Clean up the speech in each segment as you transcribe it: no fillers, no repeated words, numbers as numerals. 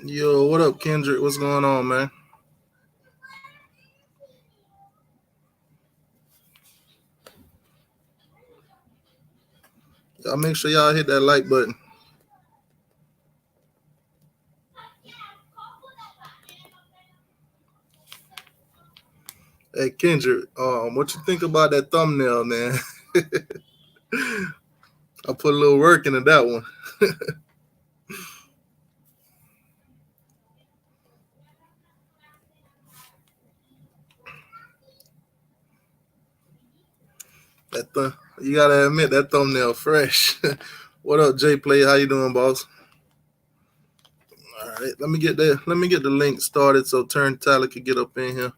Yo, what up, Kendrick? What's going on, man? Y'all make sure y'all hit that like button. Hey, Kendrick, what you think about that thumbnail, man? I put a little work into that one. You gotta admit that thumbnail fresh. What up, J Play? How you doing, boss? All right, let me get the link started so Turnt Tally could get up in here.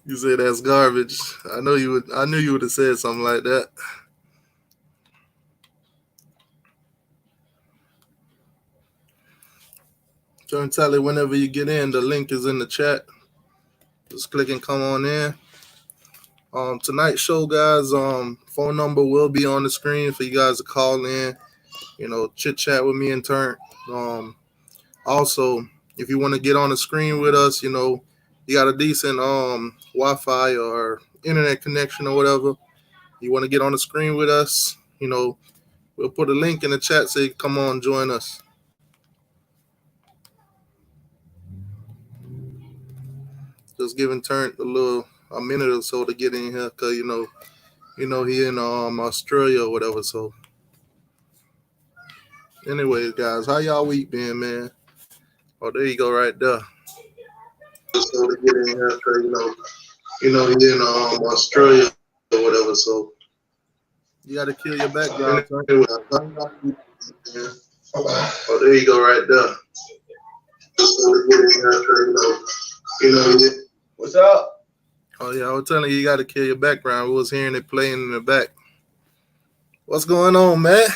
You say that's garbage. I know you would. I knew you would have said something like that. Turn Tally, whenever you get in, the link is in the chat. Just click and come on in. Tonight's show, guys. Phone number will be on the screen for you guys to call in. Chit chat with me and Turn. Also, if you want to get on the screen with us, you got a decent Wi-Fi or internet connection or whatever. You want to get on the screen with us, we'll put a link in the chat so you can come on, join us. Just giving Turn a minute or so to get in here, cause he in Australia or whatever. So, anyways, guys, how y'all week been, man? Oh, there you go, right there. Just so to get in here, cause he in Australia or whatever. So, you got to kill your background. Oh, there you go, right there. Just so to get in here, cause What's up? Oh yeah, I was telling you got to kill your background. We was hearing it playing in the back. What's going on, man?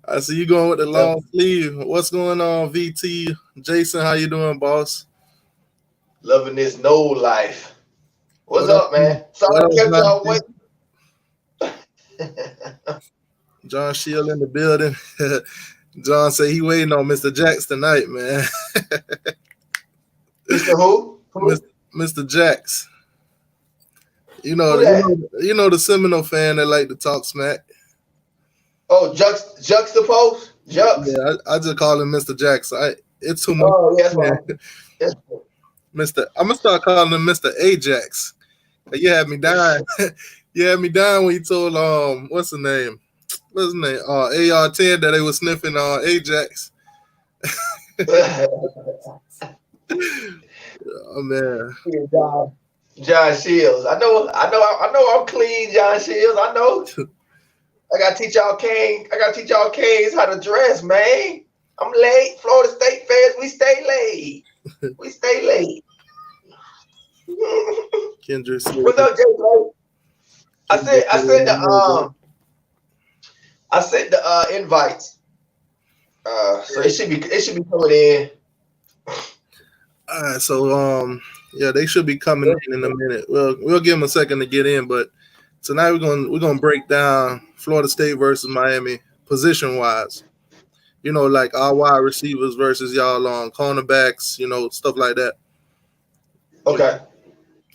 I see you going with the long sleeve. What's going on, VT? Jason, how you doing, boss? Loving this no life. What's up, man? Sorry I kept y'all waiting. John Shield in the building. John said he waiting on Mr. Jax tonight, man. Mr. Who? Mr. Jax. You know the Seminole fan that like to talk smack. Oh, juxtapose? Jux? Yeah, I just call him Mr. Jax. It's too much. Oh, yes, man. Yes. I'm gonna start calling him Mr. Ajax. You had me dying. You had me dying when you told what's his name? AR-10 that they was sniffing Ajax. Oh man. John Shields. I know I'm clean, John Shields. I know. I gotta teach y'all Canes how to dress, man. I'm late. Florida State fans, we stay late. We stay late. Kendrick. What's up, Jay? I sent the invites. So it should be coming in. All right, so yeah, they should be coming in a minute. We'll give them a second to get in, but tonight we're gonna break down Florida State versus Miami position wise. Like our wide receivers versus y'all on cornerbacks, stuff like that. Okay.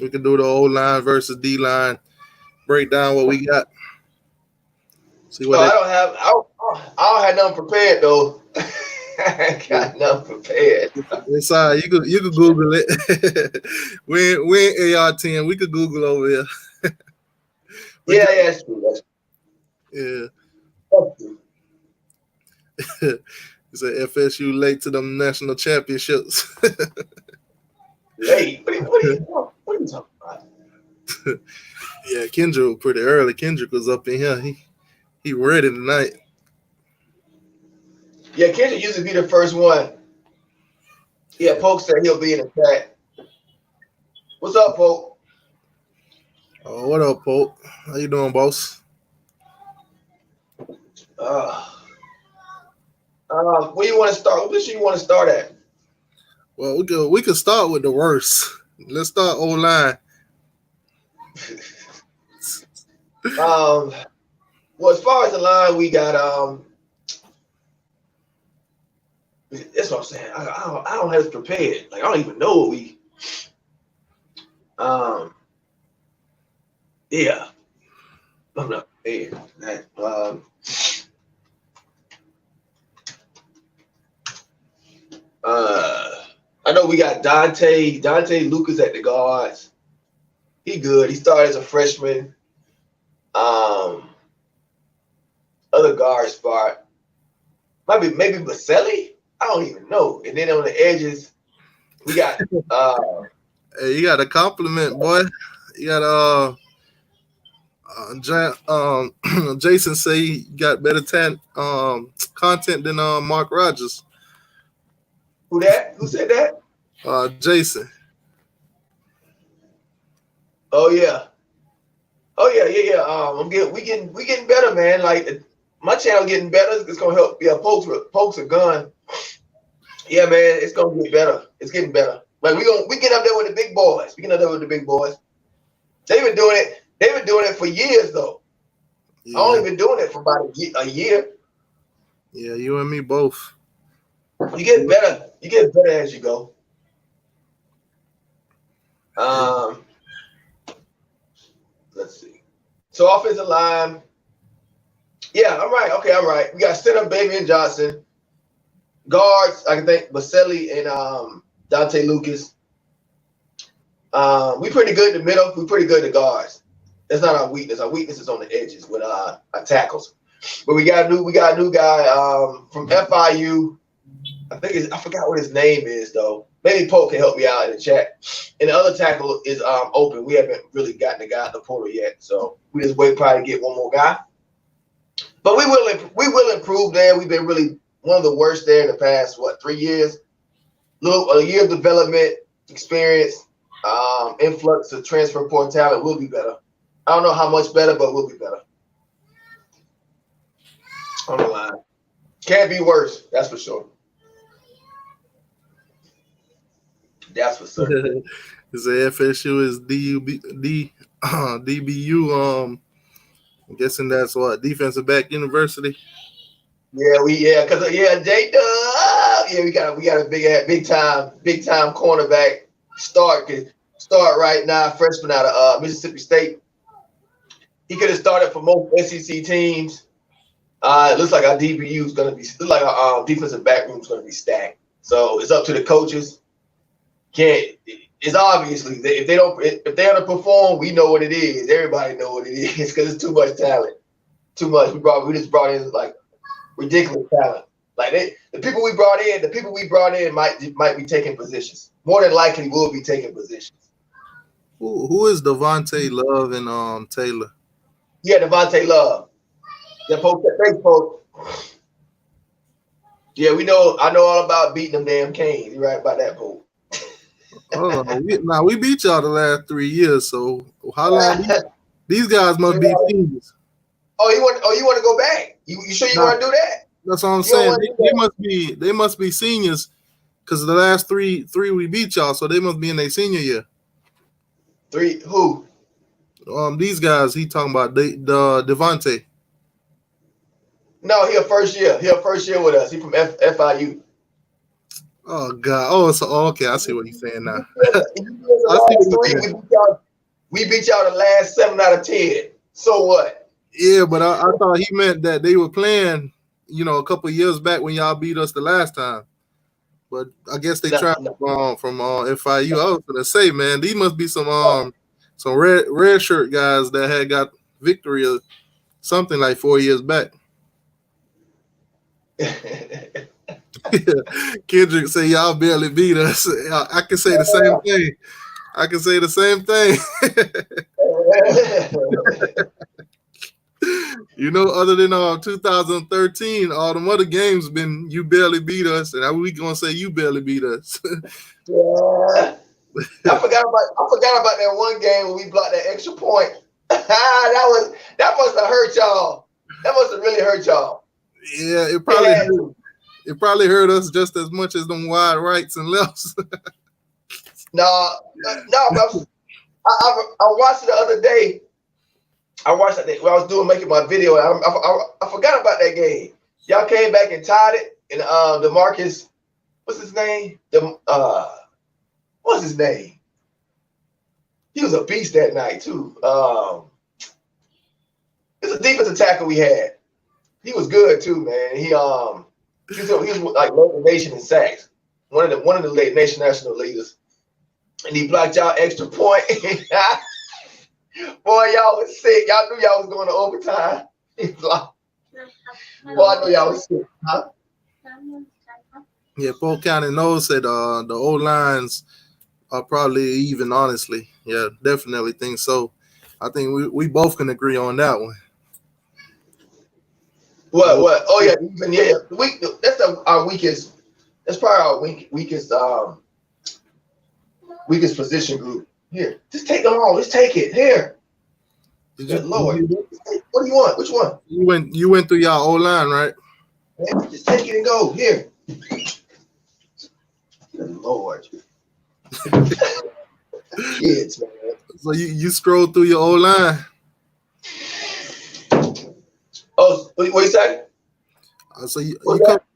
We can do the O line versus D line, break down what we got. See what I don't have nothing prepared though. I ain't got nothing prepared. It's all right. You could Google it. we in AR-10. We could Google over here. Yeah, that's true. Yeah. It's a FSU late to them national championships. Late? What are you talking about? Yeah, Kendrick was pretty early. Kendrick was up in here. He ready tonight. Yeah, Kendrick used to be the first one. Yeah, Polk said he'll be in the chat. What's up, Polk? Oh, what up, Polk? How you doing, boss? Where you want to start? What position you want to start at? Well, we could start with the worst. Let's start O-line. Well, as far as the line, we got that's what I'm saying. I don't have it prepared. Like I don't even know what we. Yeah, I'm not prepared. I know we got Dante Lucas at the guards. He good. He started as a freshman. Other guard spot. Maybe Baselli? I don't even know. And then on the edges, we got Hey, you got a compliment, boy. You got Jason say he got better content than Mark Rogers. who that? Who said that? Jason. Oh yeah. We getting better, man. Like my channel getting better. It's gonna help. Yeah, pokes are gone. Yeah, man, it's gonna get better. It's getting better. Like we get up there with the big boys. We get up there with the big boys. They've been doing it. They've been doing it for years though. Yeah. I only been doing it for about a year. Yeah, you and me both. You get better. You get better as you go. Let's see. So offensive line. Yeah, I'm right. Okay, I'm right. We got center Bavian Johnson. Guards, I can think Baselli and Dante Lucas. We pretty good in the middle. We pretty good in the guards. That's not our weakness. Our weakness is on the edges with our tackles. But we got a new guy from FIU. I forgot what his name is though. Maybe Pope can help me out in the chat. And the other tackle is open. We haven't really gotten the guy at the portal yet, so we just wait probably to get one more guy. But we will improve there. We've been really one of the worst there in the past 3 years. A year of development experience, influx of transfer portal talent will be better. I don't know how much better, but we'll be better. On the line, can't be worse. That's for sure. That's for certain. His FSU is DBU. I'm guessing that's what, defensive back university. Yeah, J Dub. Yeah, we got a big time cornerback start right now. Freshman out of Mississippi State. He could have started for most SEC teams. It looks like our DBU is going to be. Looks like our defensive back room is going to be stacked. So it's up to the coaches. It's obviously if they underperform, we know what it is. Everybody know what it is because it's too much talent. Too much. We just brought in like ridiculous talent. Like the people we brought in might be taking positions. More than likely, will be taking positions. Who is Devontae Love and Taylor? Yeah, Devontae Love. That post. Yeah, I know all about beating them damn Canes. You're right about that, Pope. We beat y'all the last 3 years. So how long? These guys must be seniors. Oh, you want to go back? You sure you want to do that? That's what I'm saying. They must be seniors because the last three we beat y'all, so they must be in their senior year. Three who? These guys he talking about Devontae. No, he a first year. He a first year with us. He from FIU. Oh God! Oh, so okay. I see what you're saying now. We beat y'all the last 7 out of 10. So what? Yeah, but I thought he meant that they were playing, a couple of years back when y'all beat us the last time. But I guess they traveled from FIU. I was gonna say, man, these must be some red shirt guys that had got victory or something like 4 years back. Kendrick say y'all barely beat us. I can say the same thing. Other than 2013, all them other games been you barely beat us, and we gonna say you barely beat us. Yeah. I forgot about that one game when we blocked that extra point. that must have hurt y'all. That must have really hurt y'all. Yeah, it probably did. it probably hurt us just as much as them wide rights and lefts. No, but I watched it the other day. I watched it when I was making my video. I forgot about that game. Y'all came back and tied it, and DeMarcus, what's his name? What's his name? He was a beast that night too. It's a defensive tackle we had. He was good too, man. He was like local nation in sacks. One of the late nation national leaders. And he blocked y'all extra point. Boy, y'all was sick. Y'all knew y'all was going to overtime. Boy, I know y'all was sick, huh? Yeah, Polk County knows that the O-lines are probably even, honestly. Yeah, definitely think so. I think we both can agree on that one. What? Oh yeah. That's our weakest. That's probably our weakest position group. Here, just take them all. Let's take it. Here. Good Lord. What do you want? Which one? You went through y'all O-line, right? Man, just take it and go. Here. Good Lord. Kids, man. So you scrolled through your O-line. Oh, what you say? So you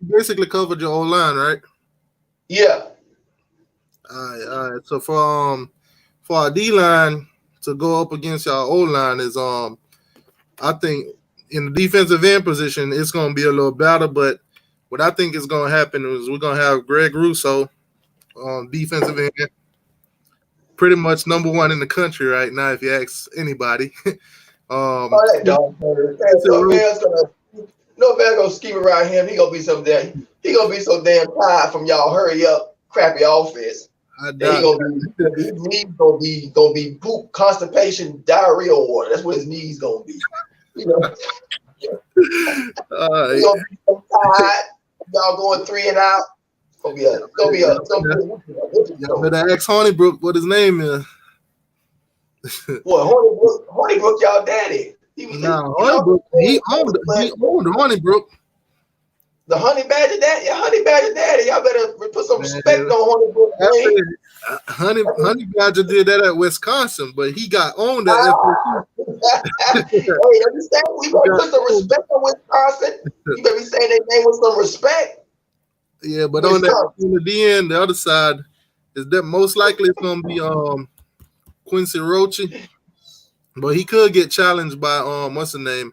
basically covered your O-line, right? Yeah. All right. So for our D-line to go up against your O-line is I think in the defensive end position it's gonna be a little battle, but what I think is gonna happen is we're gonna have Greg Russo defensive end, pretty much number one in the country right now, if you ask anybody. That dog bird. No man's gonna scheme around him. He gonna be so damn tired from y'all hurry up crappy offense. His knees gonna be poop, constipation, diarrhea water. That's what his knees gonna be. You know. He gonna be so tired. Y'all going 3 and out. Gonna be a. Better ask Honeybrook what his name is. Well, Honeybrook, y'all daddy. Honeybrook. He owned Honeybrook. The Honey Badger Daddy, Honey Badger Daddy. Y'all better put some respect on Honeybrook. Honey Badger did that at Wisconsin, but he got owned at FSU. Hey, understand? We better put some respect on Wisconsin. You better be saying their name with some respect. Yeah, but on the end, the other side is that most likely it's gonna be Quincy Roche, but he could get challenged by what's the name?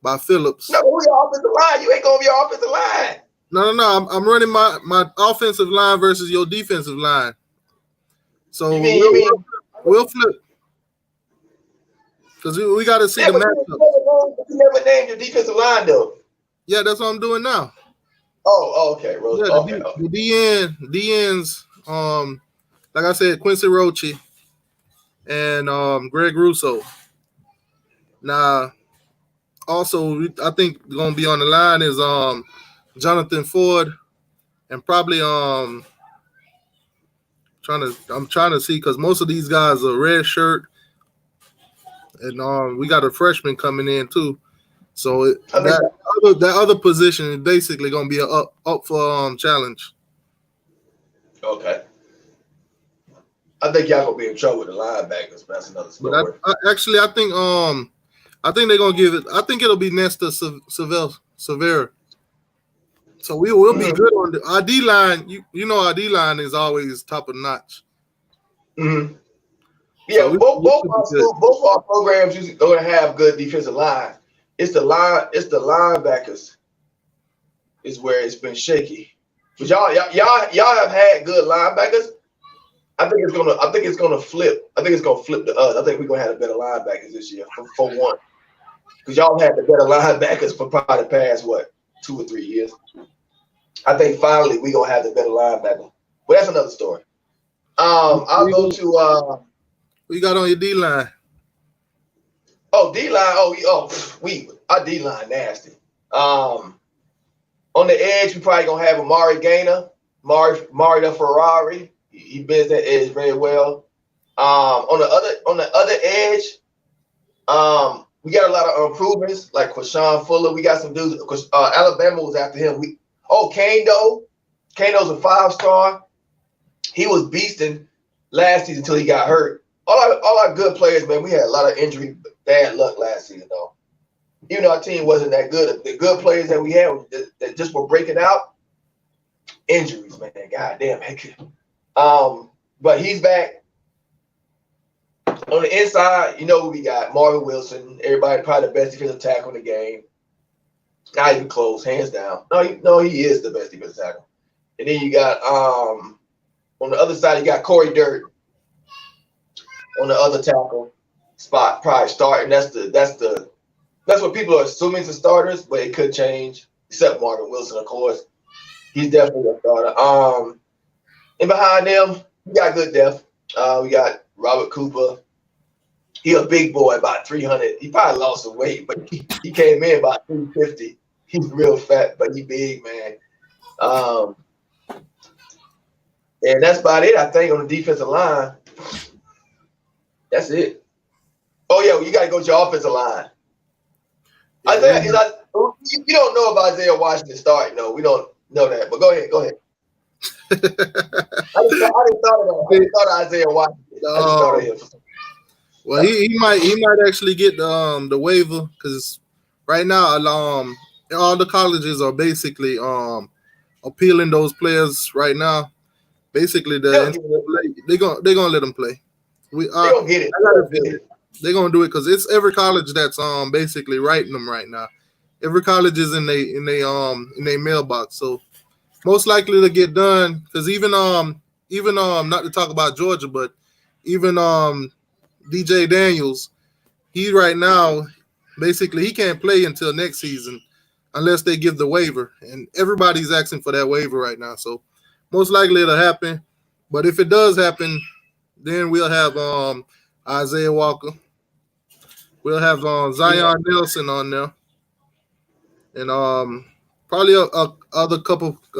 By Phillips. No, we offensive line. You ain't gonna be offensive line. No. I'm running my offensive line versus your defensive line. So we'll flip. Because we got to see the matchup. You never named your defensive line, though. Yeah, that's what I'm doing now. Oh, okay, Rose. Yeah, the DNs, like I said, Quincy Roche and Greg Russo. Now, also, I think going to be on the line is Jonathan Ford and probably I'm trying to see because most of these guys are red shirt, and we got a freshman coming in too. So that other position is basically going to be up for challenge. Okay. I think y'all gonna be in trouble with the linebackers. That's another story. But I think they're gonna give it. I think it'll be Nesta Severa. So we will be good on our D line. You know our D line is always top of notch. Mm-hmm. Yeah, so both our programs are gonna have good defensive line. It's the linebackers is where it's been shaky. But y'all have had good linebackers. I think it's gonna flip. I think it's gonna flip to us. I think we're gonna have better linebackers this year for one. Because y'all had the better linebackers for probably the past 2 or 3 years. I think finally we're gonna have the better linebacker. But that's another story. I'll go to what you got on your D line? Oh, D line. Our D line nasty. On the edge, we probably gonna have Amari Gaynor, Mario Ferrari. He bends that edge very well. On the other edge, we got a lot of improvements like Quashawn Fuller. We got some dudes. Alabama was after him. Oh, Kano. Kano's a 5-star. He was beasting last season until he got hurt. All our good players, man, we had a lot of injury, bad luck last season, though. Even though our team wasn't that good, the good players that we had that just were breaking out, injuries, man. God damn, heck. But he's back. On the inside, you know we got Marvin Wilson. Everybody probably the best defensive tackle in the game. Not even close, hands down. No, he is the best defensive tackle. And then you got on the other side, you got Corey Dirt on the other tackle spot, probably starting. That's what people are assuming to starters, but it could change. Except Marvin Wilson, of course. He's definitely a starter. And behind them, we got good depth. We got Robert Cooper. He a big boy, about 300. He probably lost some weight, but he came in about 350. He's real fat, but he big, man. And that's about it, I think, on the defensive line. That's it. Oh, yeah, you got to go to your offensive line. Yeah, you don't know about Isaiah Washington starting, no. We don't know that, but go ahead. I just thought of Isaiah Washington. I just thought of him. Well, he might actually get the waiver because right now all the colleges are basically appealing those players right now. Basically, they're gonna let them play. They're gonna get it. They're gonna do it because it's every college that's basically writing them right now. Every college is in their mailbox, so most likely to get done. Because even not to talk about Georgia, but even DJ Daniels, he right now basically he can't play until next season unless they give the waiver, and everybody's asking for that waiver right now. So most likely it'll happen. But if it does happen, then we'll have Isaiah Walker. We'll have Zion Nelson on there, and probably a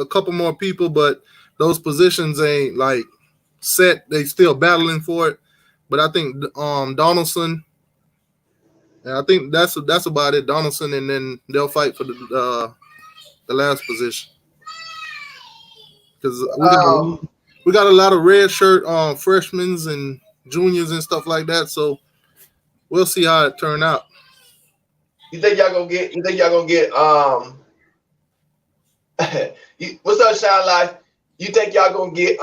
couple more people. But those positions ain't like set. They still battling for it. But I think Donaldson, and I think that's about it. Donaldson, and then they'll fight for the last position because we got a lot of red shirt freshmen and juniors and stuff like that. So we'll see how it turn out. You think y'all gonna get? What's up, Shine Life? You think y'all gonna get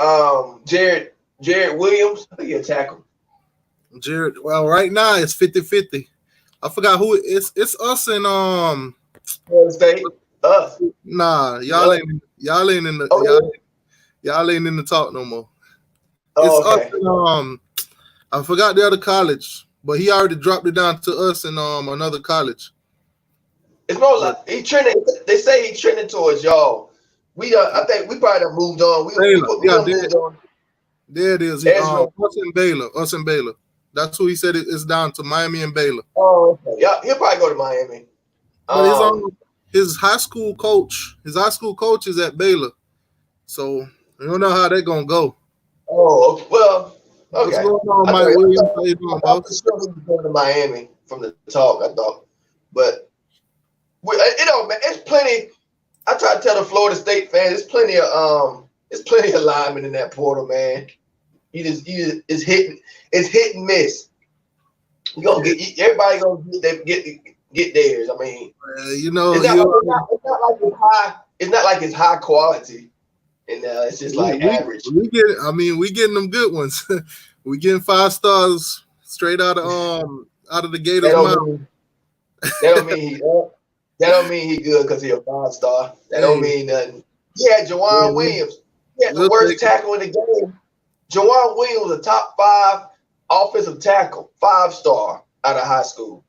Jared Williams? I think he'll tackle. Jared, well, right now it's 50-50. I forgot who it's us and Florida State. Us. Nah, y'all ain't in the y'all ain't in the talk no more. It's okay. us and I forgot the other college, but he already dropped it down to us and another college. It's more like he trending. They say he's trending towards y'all. I think we probably have moved on. Moved on. There it is. Us and Baylor. That's who he said it's down to Miami and Baylor. Oh, okay. Yeah, he'll probably go to Miami. But his high school coach is at Baylor. So I don't know how they're gonna go. Oh, well, okay. What's going on, Mike Williams? How you doing, boss? I'm sure he was going to Miami from the talk, I thought. But man, it's plenty. I try to tell the Florida State fans, there's plenty of linemen in that portal, man. It's hit and miss. Everybody gonna get theirs. I mean, it's not like it's high quality, and it's just like average. We getting them good ones. We getting 5 stars straight out of the Gators mouth. That don't mean he good because he a 5-star. That don't mean nothing. Yeah, Jawan Williams. He had the worst tackle in the game. Jawan Williams was a top 5 offensive tackle, 5-star out of high school.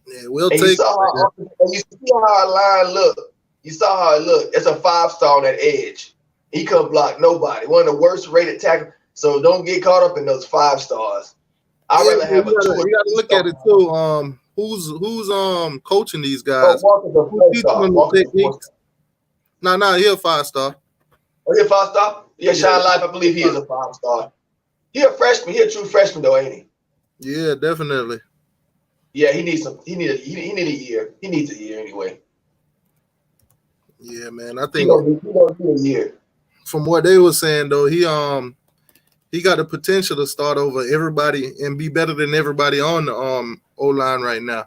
Yeah, we'll take. You see how our line looked. You saw how it looked. It's a 5-star on that edge. He couldn't block nobody. One of the worst rated tackles. So don't get caught up in those 5 stars. I'd rather have a 2. You got to look at it too. Who's coaching these guys? Who's teaching them the techniques? No, he's a 5-star. Oh, he a 5-star? Yeah, Shine Life. I believe he is a 5-star. He a freshman. He a true freshman though, ain't he? Yeah, definitely. Yeah, he needs some. He need a year. He needs a year anyway. Yeah, man. I He think gonna be a year. from what they were saying though, he got the potential to start over everybody and be better than everybody on the O line right now.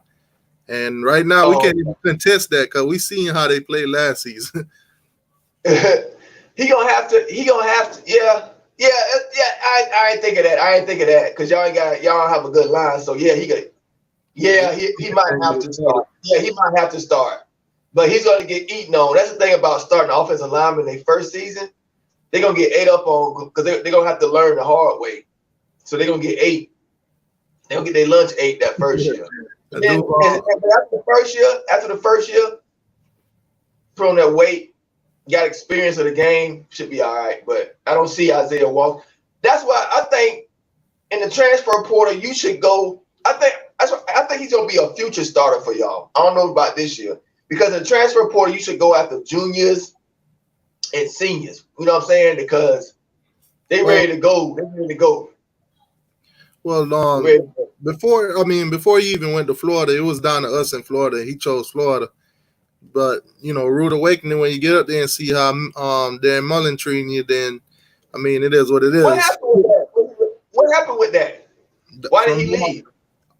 And right now we Oh, can't even contest that because we seen how they played last season. he gonna have to. He gonna have to. Yeah, yeah, yeah. I ain't think of that. I ain't think of that because y'all don't have a good line. So yeah, he could. Yeah, he might have to start. Yeah, he might have to start. But he's gonna get eaten on. That's the thing about starting offensive lineman in their first season. They're gonna get ate up on because they're gonna have to learn the hard way. So they're gonna get ate. They're gonna get their lunch ate that first year. And then after the first year, put on that weight, got experience of the game, should be all right. But I don't see Isaiah Walker. That's why I think in the transfer portal you should go. I think he's gonna be a future starter for y'all. I don't know about this year because in the transfer portal you should go after juniors and seniors. You know what I'm saying? Because they ready to go. They're ready to go. Well, before he even went to Florida, it was down to us in Florida. He chose Florida. But rude awakening when you get up there and see how Dan Mullen treating you. Then, it is what it What is. happened with that? What happened with that? Why did From he leave?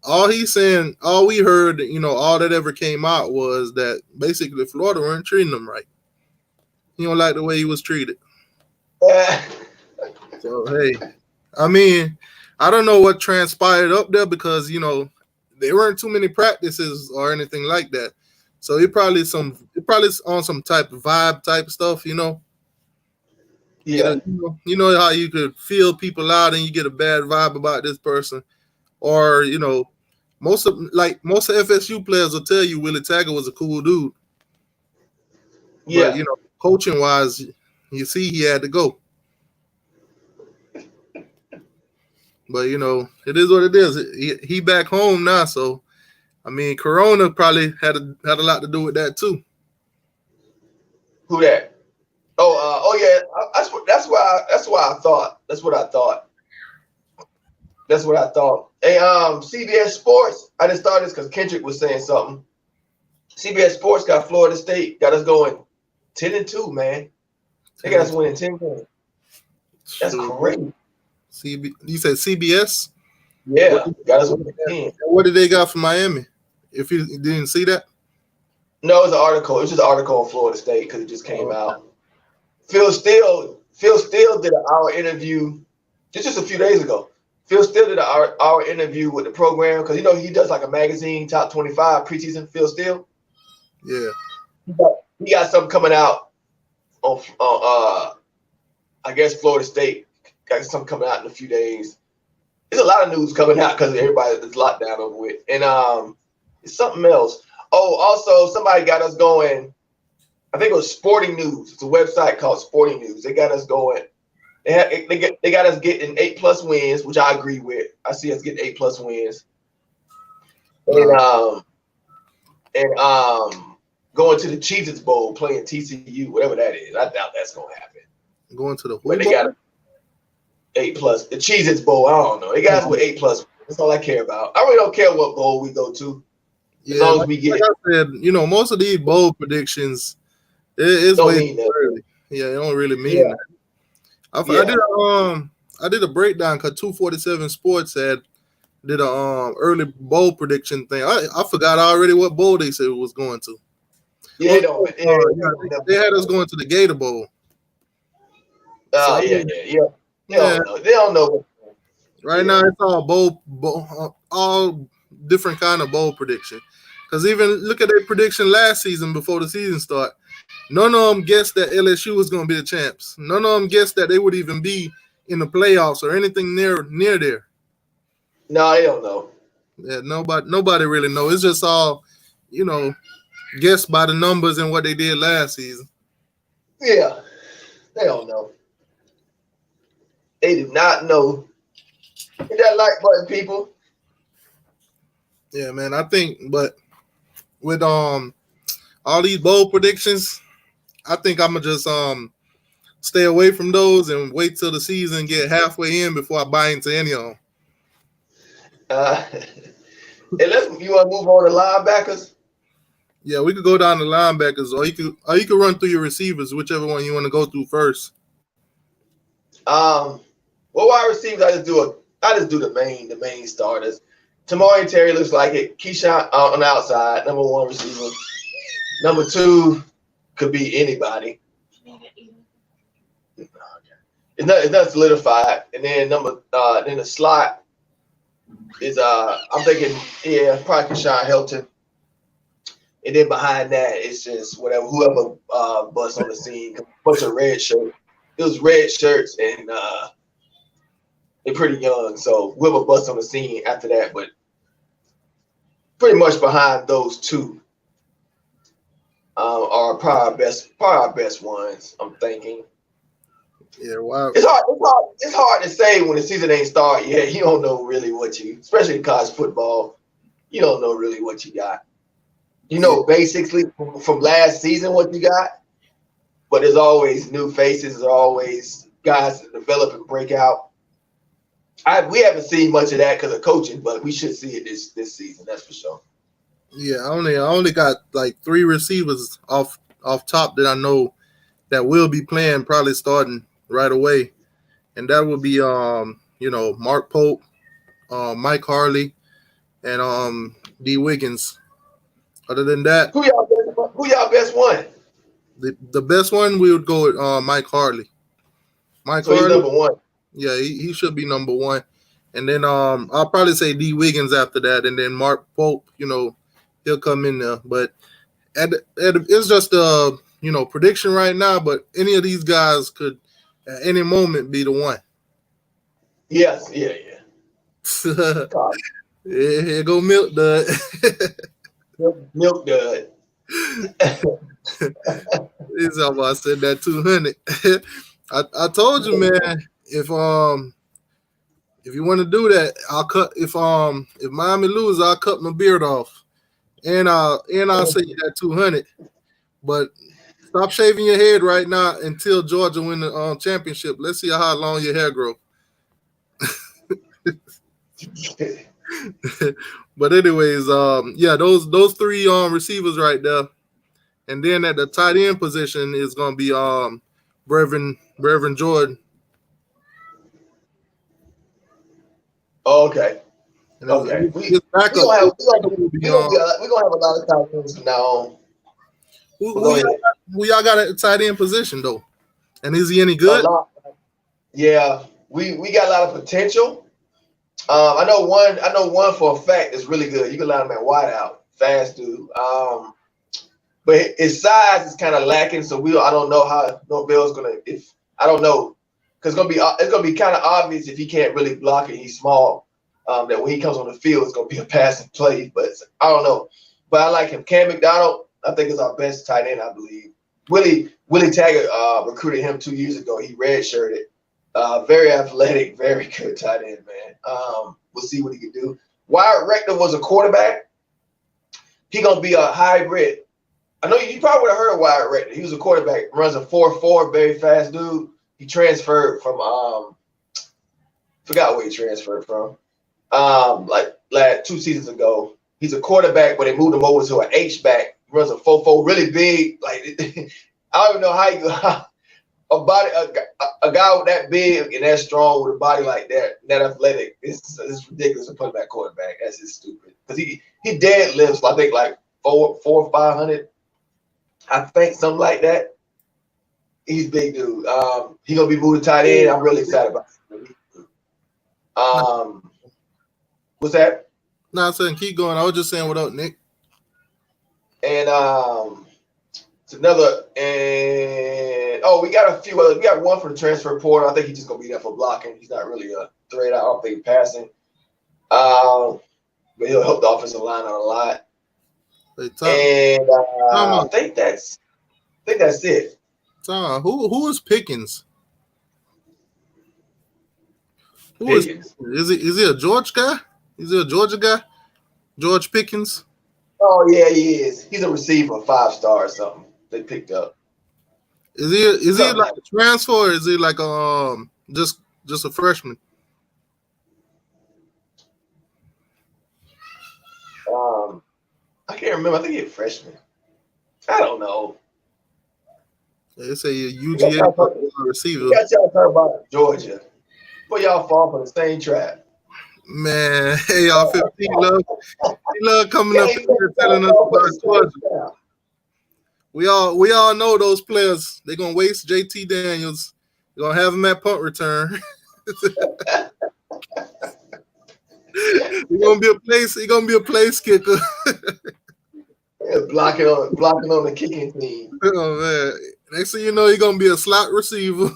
all he's saying, all we heard, all that ever came out was that basically Florida weren't treating him right. He don't like the way he was treated. So hey, I don't know what transpired up there because there weren't too many practices or anything like that. So it probably on some type of vibe type stuff. Yeah. You know how you could feel people out and you get a bad vibe about this person, or most of FSU players will tell you Willie Taggart was a cool dude, but Yeah. coaching wise, you see he had to go. But it is what it is. He back home now, so Corona probably had a lot to do with that too. Who that? Oh yeah. That's why I thought. That's what I thought. That's what I thought. Hey, CBS Sports. I just started this because Kendrick was saying something. CBS Sports got Florida State, got us going 10-2, man. They got us winning 10 games. That's crazy. You said CBS? Yeah, got us winning 10. What did they got for Miami? If you didn't see that? No, it was an article. It was just an article on Florida State because it just came out. Phil Steele did an hour interview just a few days ago. Phil Steele did an hour interview with the program because he does like a magazine top 25 preseason. Phil Steele. Yeah. He got something coming out on I guess Florida State got something coming out in a few days. There's a lot of news coming out because everybody is locked down over with. And it's something else. Oh, also somebody got us going. I think it was Sporting News. It's a website called Sporting News. They got us going. They got us getting 8+ wins, which I agree with. I see us getting 8+ wins. And going to the Cheez-Its Bowl, playing TCU, whatever that is. I doubt that's gonna happen. Going to the but they got 8+. The Cheez-Its Bowl, I don't know. They got us with 8+. That's all I care about. I really don't care what bowl we go to. As long as we get. Like I said, most of these bowl predictions is way too early. Yeah, it don't really mean that. I did a breakdown because 247 Sports did a early bowl prediction thing. I forgot already what bowl they said it was going to. Yeah, they had us going to the Gator Bowl. Yeah. They don't know. Right now, it's all bowl, all different kind of bowl prediction. Because even look at their prediction last season before the season start. None of them guessed that LSU was going to be the champs. None of them guessed that they would even be in the playoffs or anything near there. No, they don't know. Yeah, nobody really knows. It's just all, guessed by the numbers and what they did last season. Yeah, they don't know. They do not know. Hit that like button, people. Yeah, man. I think, but with all these bold predictions, I think I'm gonna just stay away from those and wait till the season get halfway in before I buy into any of them. You want to move on to linebackers? Yeah, we could go down the linebackers, or you could run through your receivers, whichever one you want to go through first. Um, what wide receivers? I just do the main starters. Tamari Terry looks like it. Keyshawn on the outside, number one receiver. Number two could be anybody. It's not solidified. And then then the slot is I'm thinking probably Keyshawn Helton. And then behind that it's just whoever busts on the scene. Bunch of red shirts. It was red shirts and they're pretty young, so whoever busts on the scene after that, but pretty much behind those two are probably our best ones. I'm thinking. Yeah, wow. It's hard to say when the season ain't started yet. You don't know really especially in college football, you don't know really what you got. You know basically from last season what you got, but there's always new faces. There's always guys that develop and break out. We haven't seen much of that because of coaching, but we should see it this season. That's for sure. Yeah, I only got like 3 receivers off top that I know that will be playing, probably starting right away, and that would be Mark Pope, Mike Harley, and D Wiggins. Other than that, Who y'all best one? the best one we would go with Mike Harley. Mike So he's Harley, number one. yeah, he should be number one, and then I'll probably say D Wiggins after that, and then Mark Pope. He'll come in there, but it's just a prediction right now. But any of these guys could at any moment be the one. Yes, yeah. Here go Milk Dud. Milk Dud. This is how I said that 200. I told you, man. If you want to do that, I'll cut. If Miami lose, I'll cut my beard off, and I'll say you that 200. But stop shaving your head right now until Georgia win the championship. Let's see how long your hair grow. But anyways, yeah, those 3 receivers right there, and then at the tight end position is gonna be Reverend Jordan. Okay. And Okay. his backup We're gonna will have a lot of tight ends from now on. who y'all got at the tight end position though? And is he any good? Yeah, we got a lot of potential. I know one for a fact is really good. You can line him at wide out, fast dude. But his size is kind of lacking, so I don't know how Norvell's gonna. I don't know, because it's gonna be kind of obvious if he can't really block it. He's small. That when he comes on the field, it's gonna be a passing play. But I don't know. But I like him. Cam McDonald, I think is our best tight end. I believe. Willie Taggart recruited him 2 years ago. He redshirted. Very athletic, very good tight end, man. We'll see what he can do. Wyatt Rector was a quarterback. He gonna be a hybrid. I know you probably would have heard of Wyatt Rector. He was a quarterback, runs a 4.4, very fast dude. He transferred from forgot where he transferred from. Like 2 seasons ago. He's a quarterback, but they moved him over to an H-back. He runs a 4.4, really big. Like I don't even know how a guy with that big and that strong with a body like that athletic, it's ridiculous to put him at quarterback. That's just stupid. Because he deadlifts, I think, like 400 or 500. I think something like that. He's big dude. He gonna be moved to tight end. I'm really excited about it. What's that? No, I'm saying keep going. I was just saying what up, Nick. And it's another and we got a few other. We got one for the transfer portal. I think he's just gonna be there for blocking. He's not really a threat. I don't think passing. But he'll help the offensive line out a lot. And I think that's it. Who is Pickens? Pickens. Is he a George guy? Is he a Georgia guy? George Pickens? Oh yeah, he is. He's a receiver, 5-star or something. They picked up. Is he like a transfer or is he like just a freshman? I can't remember. I think he's a freshman. I don't know. They say a We got UGA y'all receiver. y'all talking about Georgia. But y'all fall for the same trap. Man, hey y'all, 15 love. He love coming up Can't here telling us fall for about the Georgia. same trap. We all know those players. They're gonna waste JT Daniels. They're gonna have him at punt return. He's gonna be a place kicker. Yeah, blocking on the kicking team. Oh man. Next thing you know, he's gonna be a slot receiver.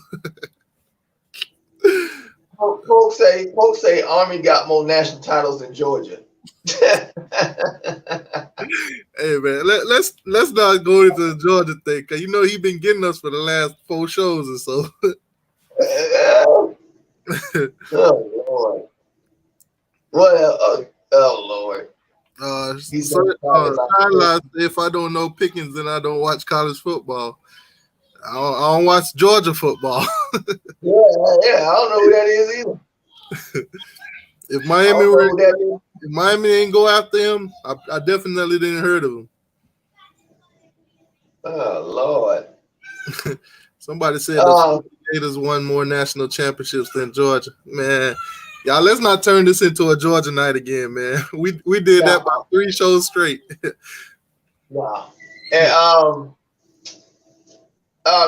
Folks say Army got more national titles than Georgia. Hey man, let's not go into the Georgia thing, cause you know he been getting us for the last 4 shows or so. Oh Lord. What? Oh Lord. He's so Sideline, if I don't know Pickens, then I don't watch college football. I don't watch Georgia football. Yeah. I don't know who that is either. If I don't know who that is. Miami didn't go after him, I definitely didn't heard of him. Oh Lord. Somebody said the Gators won more national championships than Georgia. Man, y'all, let's not turn this into a Georgia night again, man. We did that by 3 shows straight. Wow. And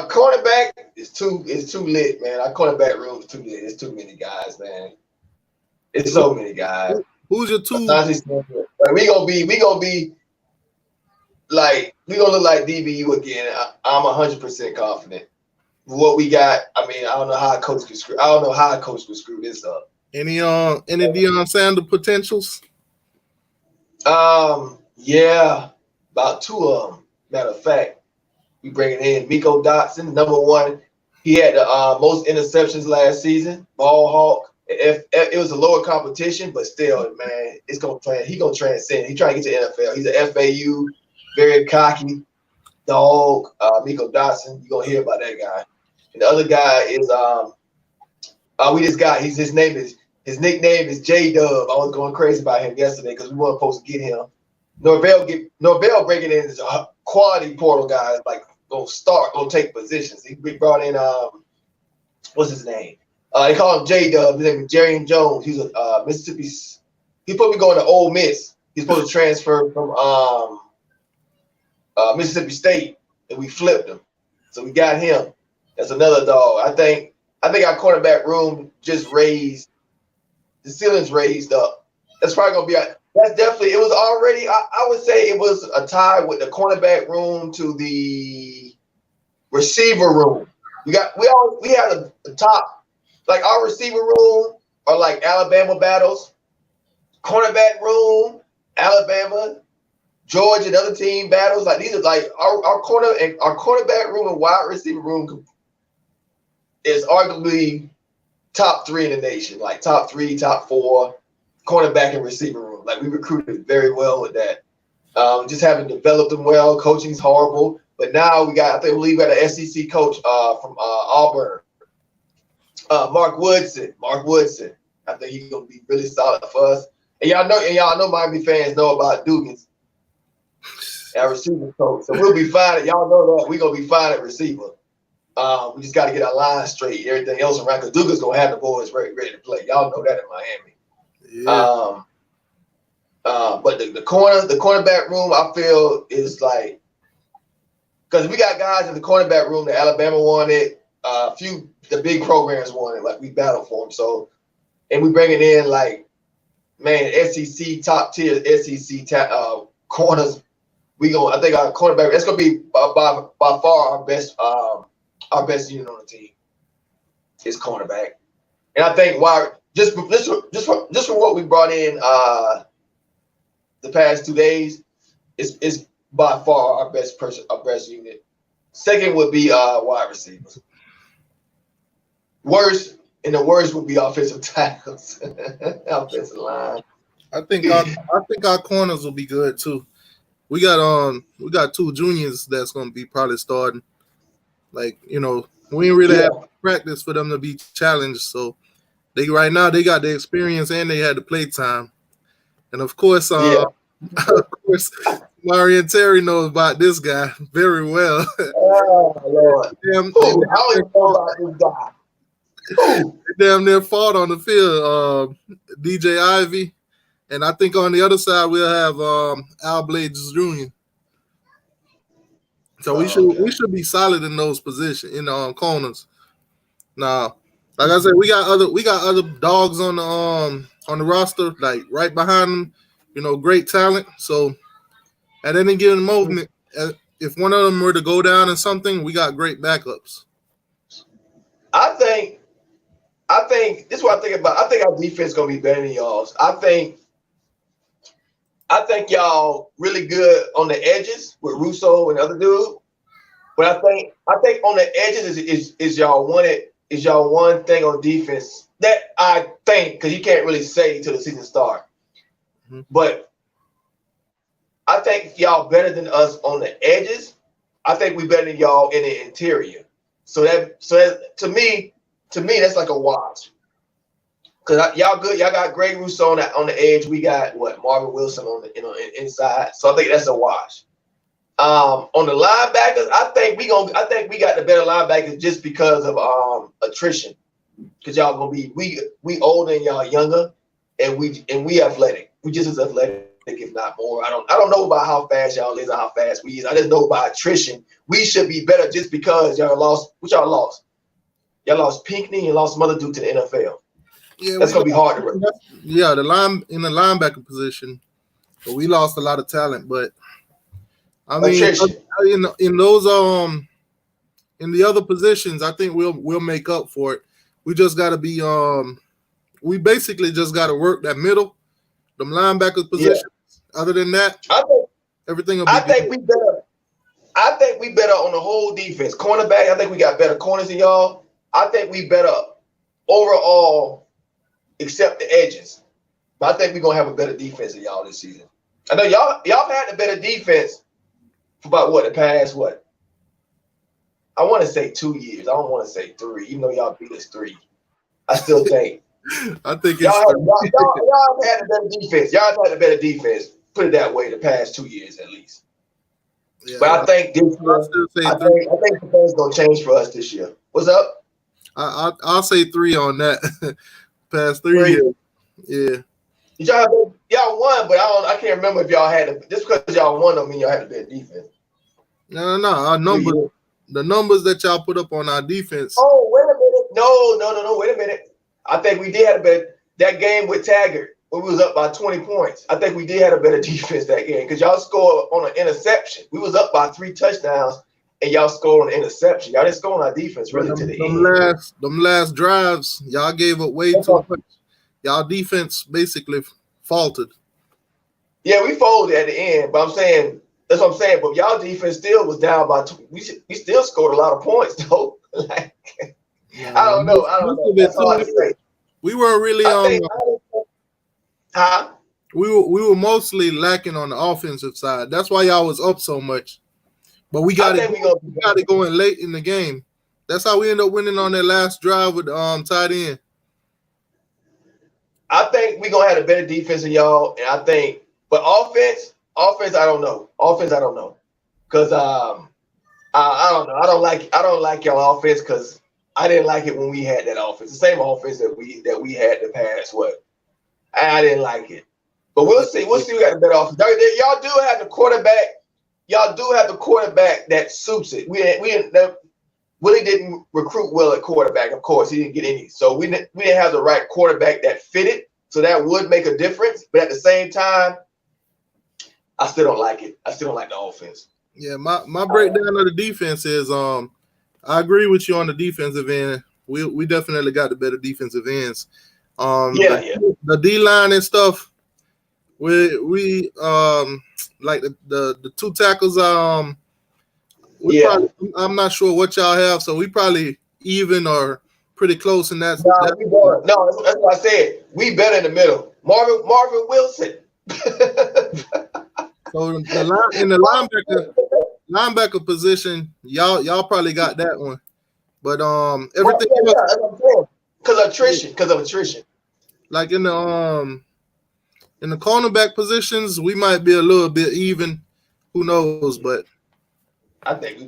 cornerback is too lit, man. Our cornerback room is too lit. It's too many guys, man. It's so many guys. Who's your two? Like, we gonna be like we gonna look like DBU again. I'm 100% confident. What we got, I mean, I don't know how a coach could screw. I don't know how a coach could screw this up. Any Deion Sanders potentials? Yeah, about 2 of them. Matter of fact, we bringing in Miko Dotson, number 1. He had the most interceptions last season. Ball hawk. If it was a lower competition, but still, man, it's gonna play. He gonna transcend. He trying to get to NFL. He's an FAU, very cocky dog. Miko Dotson. You gonna hear about that guy. And the other guy is we just got. His nickname is J Dub. I was going crazy about him yesterday because we weren't supposed to get him. Norvell breaking in is a quality portal guy. Like gonna take positions. He brought in what's his name? They call him J Dub. His name is Jerry Jones. He's a Mississippi. He's supposed to be going to Ole Miss. He's supposed to transfer from Mississippi State, and we flipped him. So we got him. That's another dog. I think our cornerback room just raised. The ceiling's raised up. That's probably gonna be. That's definitely. It was already. I would say it was a tie with the cornerback room to the receiver room. We had a top. Like our receiver room are like Alabama battles. Cornerback room, Alabama, Georgia, another team battles. Like these are like our cornerback room and wide receiver room is arguably top 3 in the nation. Like top 3, top 4, cornerback and receiver room. Like we recruited very well with that. Just haven't developed them well. Coaching's horrible. But now we got an SEC coach from Auburn. Mark Woodson. I think he's gonna be really solid for us. And y'all know Miami fans know about Dugans, our receiver coach. So we'll be fine. Y'all know that we're gonna be fine at receiver. We just got to get our line straight. Everything else around, because Dugans gonna have the boys ready to play. Y'all know that in Miami. Yeah. But the cornerback room, I feel is like, because we got guys in the cornerback room that Alabama wanted. A few the big programs wanted, like we battled for them. So, and we bringing in like, man, SEC top tier SEC corners. I think our cornerback. That's gonna be by far our best unit on the team. Is cornerback, and I think why just from what we brought in the past 2 days is by far our best unit. Second would be wide receivers. Worst would be offensive tackles, offensive line. I think our corners will be good too. We got 2 juniors that's gonna be probably starting. Like, we ain't really have practice for them to be challenged. So they got the experience and they had the play time. And of course, Of course, Marion Terry knows about this guy very well. Oh Lord. They Who? I don't even know about this guy. Who? damn near fought on the field. DJ Ivy, and I think on the other side we'll have Al Blades Jr. So we should be solid in those positions in the corners. Now, like I said, we got other dogs on the roster, like right behind them. You know, great talent. So at any given moment, if one of them were to go down in something, we got great backups. I think this is what I think about. I think our defense gonna be better than y'all's. I think y'all really good on the edges with Russo and the other dude. But I think on the edges is y'all one thing on defense that I think, because you can't really say till the season start. Mm-hmm. But I think y'all better than us on the edges. I think we better than y'all in the interior. So that to me that's like a wash. Cause y'all good, y'all got Greg Rousseau on the edge. We got Marvin Wilson on the inside. So I think that's a wash. On the linebackers, I think we got the better linebackers just because of attrition. Cause y'all gonna be we older and y'all younger, and we athletic. We just as athletic, if not more. I don't know about how fast y'all is or how fast we is. I just know by attrition we should be better just because y'all lost. What y'all lost? Y'all lost Pinckney and lost some other dude to the NFL. Yeah, that's gonna be hard to run. Yeah, the linebacker position, but we lost a lot of talent. But I mean, in those in the other positions, I think we'll make up for it. We just got to be we basically just got to work that middle, the linebacker positions. Yeah. Other than that, everything will be good. I think we better on the whole defense. Cornerback, I think we got better corners than y'all. I think we better overall, except the edges. But I think we're gonna have a better defense than y'all this season. I know y'all had a better defense for about the past I want to say 2 years. I don't want to say 3, even though y'all beat us 3. I still think. I think y'all had a better defense. Y'all had a better defense. Put it that way, the past 2 years at least. Yeah, but I think this year, I think the thing's gonna change for us this year. What's up? I'll say 3 on that. Past 3 years. Yeah. Y'all won, but I can't remember if y'all had just because y'all won don't mean y'all had a better defense. No. Our numbers, the numbers that y'all put up on our defense. Oh, wait a minute. No. Wait a minute. I think we did have a better that game with Taggart when we was up by 20 points. I think we did have a better defense that game because y'all scored on an interception. We was up by 3 touchdowns and y'all scored on an interception. Y'all didn't score on our defense really to the end. Them last drives, y'all gave up way too much. Y'all defense basically faltered. Yeah, we folded at the end, but that's what I'm saying. But y'all defense still was down by 2. We still scored a lot of points though. I don't know. That's hard to say. We weren't really We were mostly lacking on the offensive side. That's why y'all was up so much. But we got it going late in the game. That's how we end up winning on that last drive with tight end. I think we're gonna have a better defense than y'all, and I think, but offense, I don't know. Because I don't know. I don't like y'all offense because I didn't like it when we had that offense. The same offense that we had the past I didn't like it. But we'll see. We'll see. We got a better offense. Y'all do have the quarterback. Y'all do have the quarterback that suits it. Willie didn't recruit well at quarterback. Of course, he didn't get any. So we didn't have the right quarterback that fitted. So that would make a difference. But at the same time, I still don't like it. I still don't like the offense. Yeah, my breakdown of the defense is I agree with you on the defensive end. We definitely got the better defensive ends. The D line and stuff. We like the 2 tackles. Probably, I'm not sure what y'all have, so we probably even or pretty close in that. No, that's what I said. We better in the middle. Marvin Wilson. So in the linebacker position, y'all probably got that one, but everything because of attrition. Like in the In the cornerback positions, we might be a little bit even. Who knows? But I think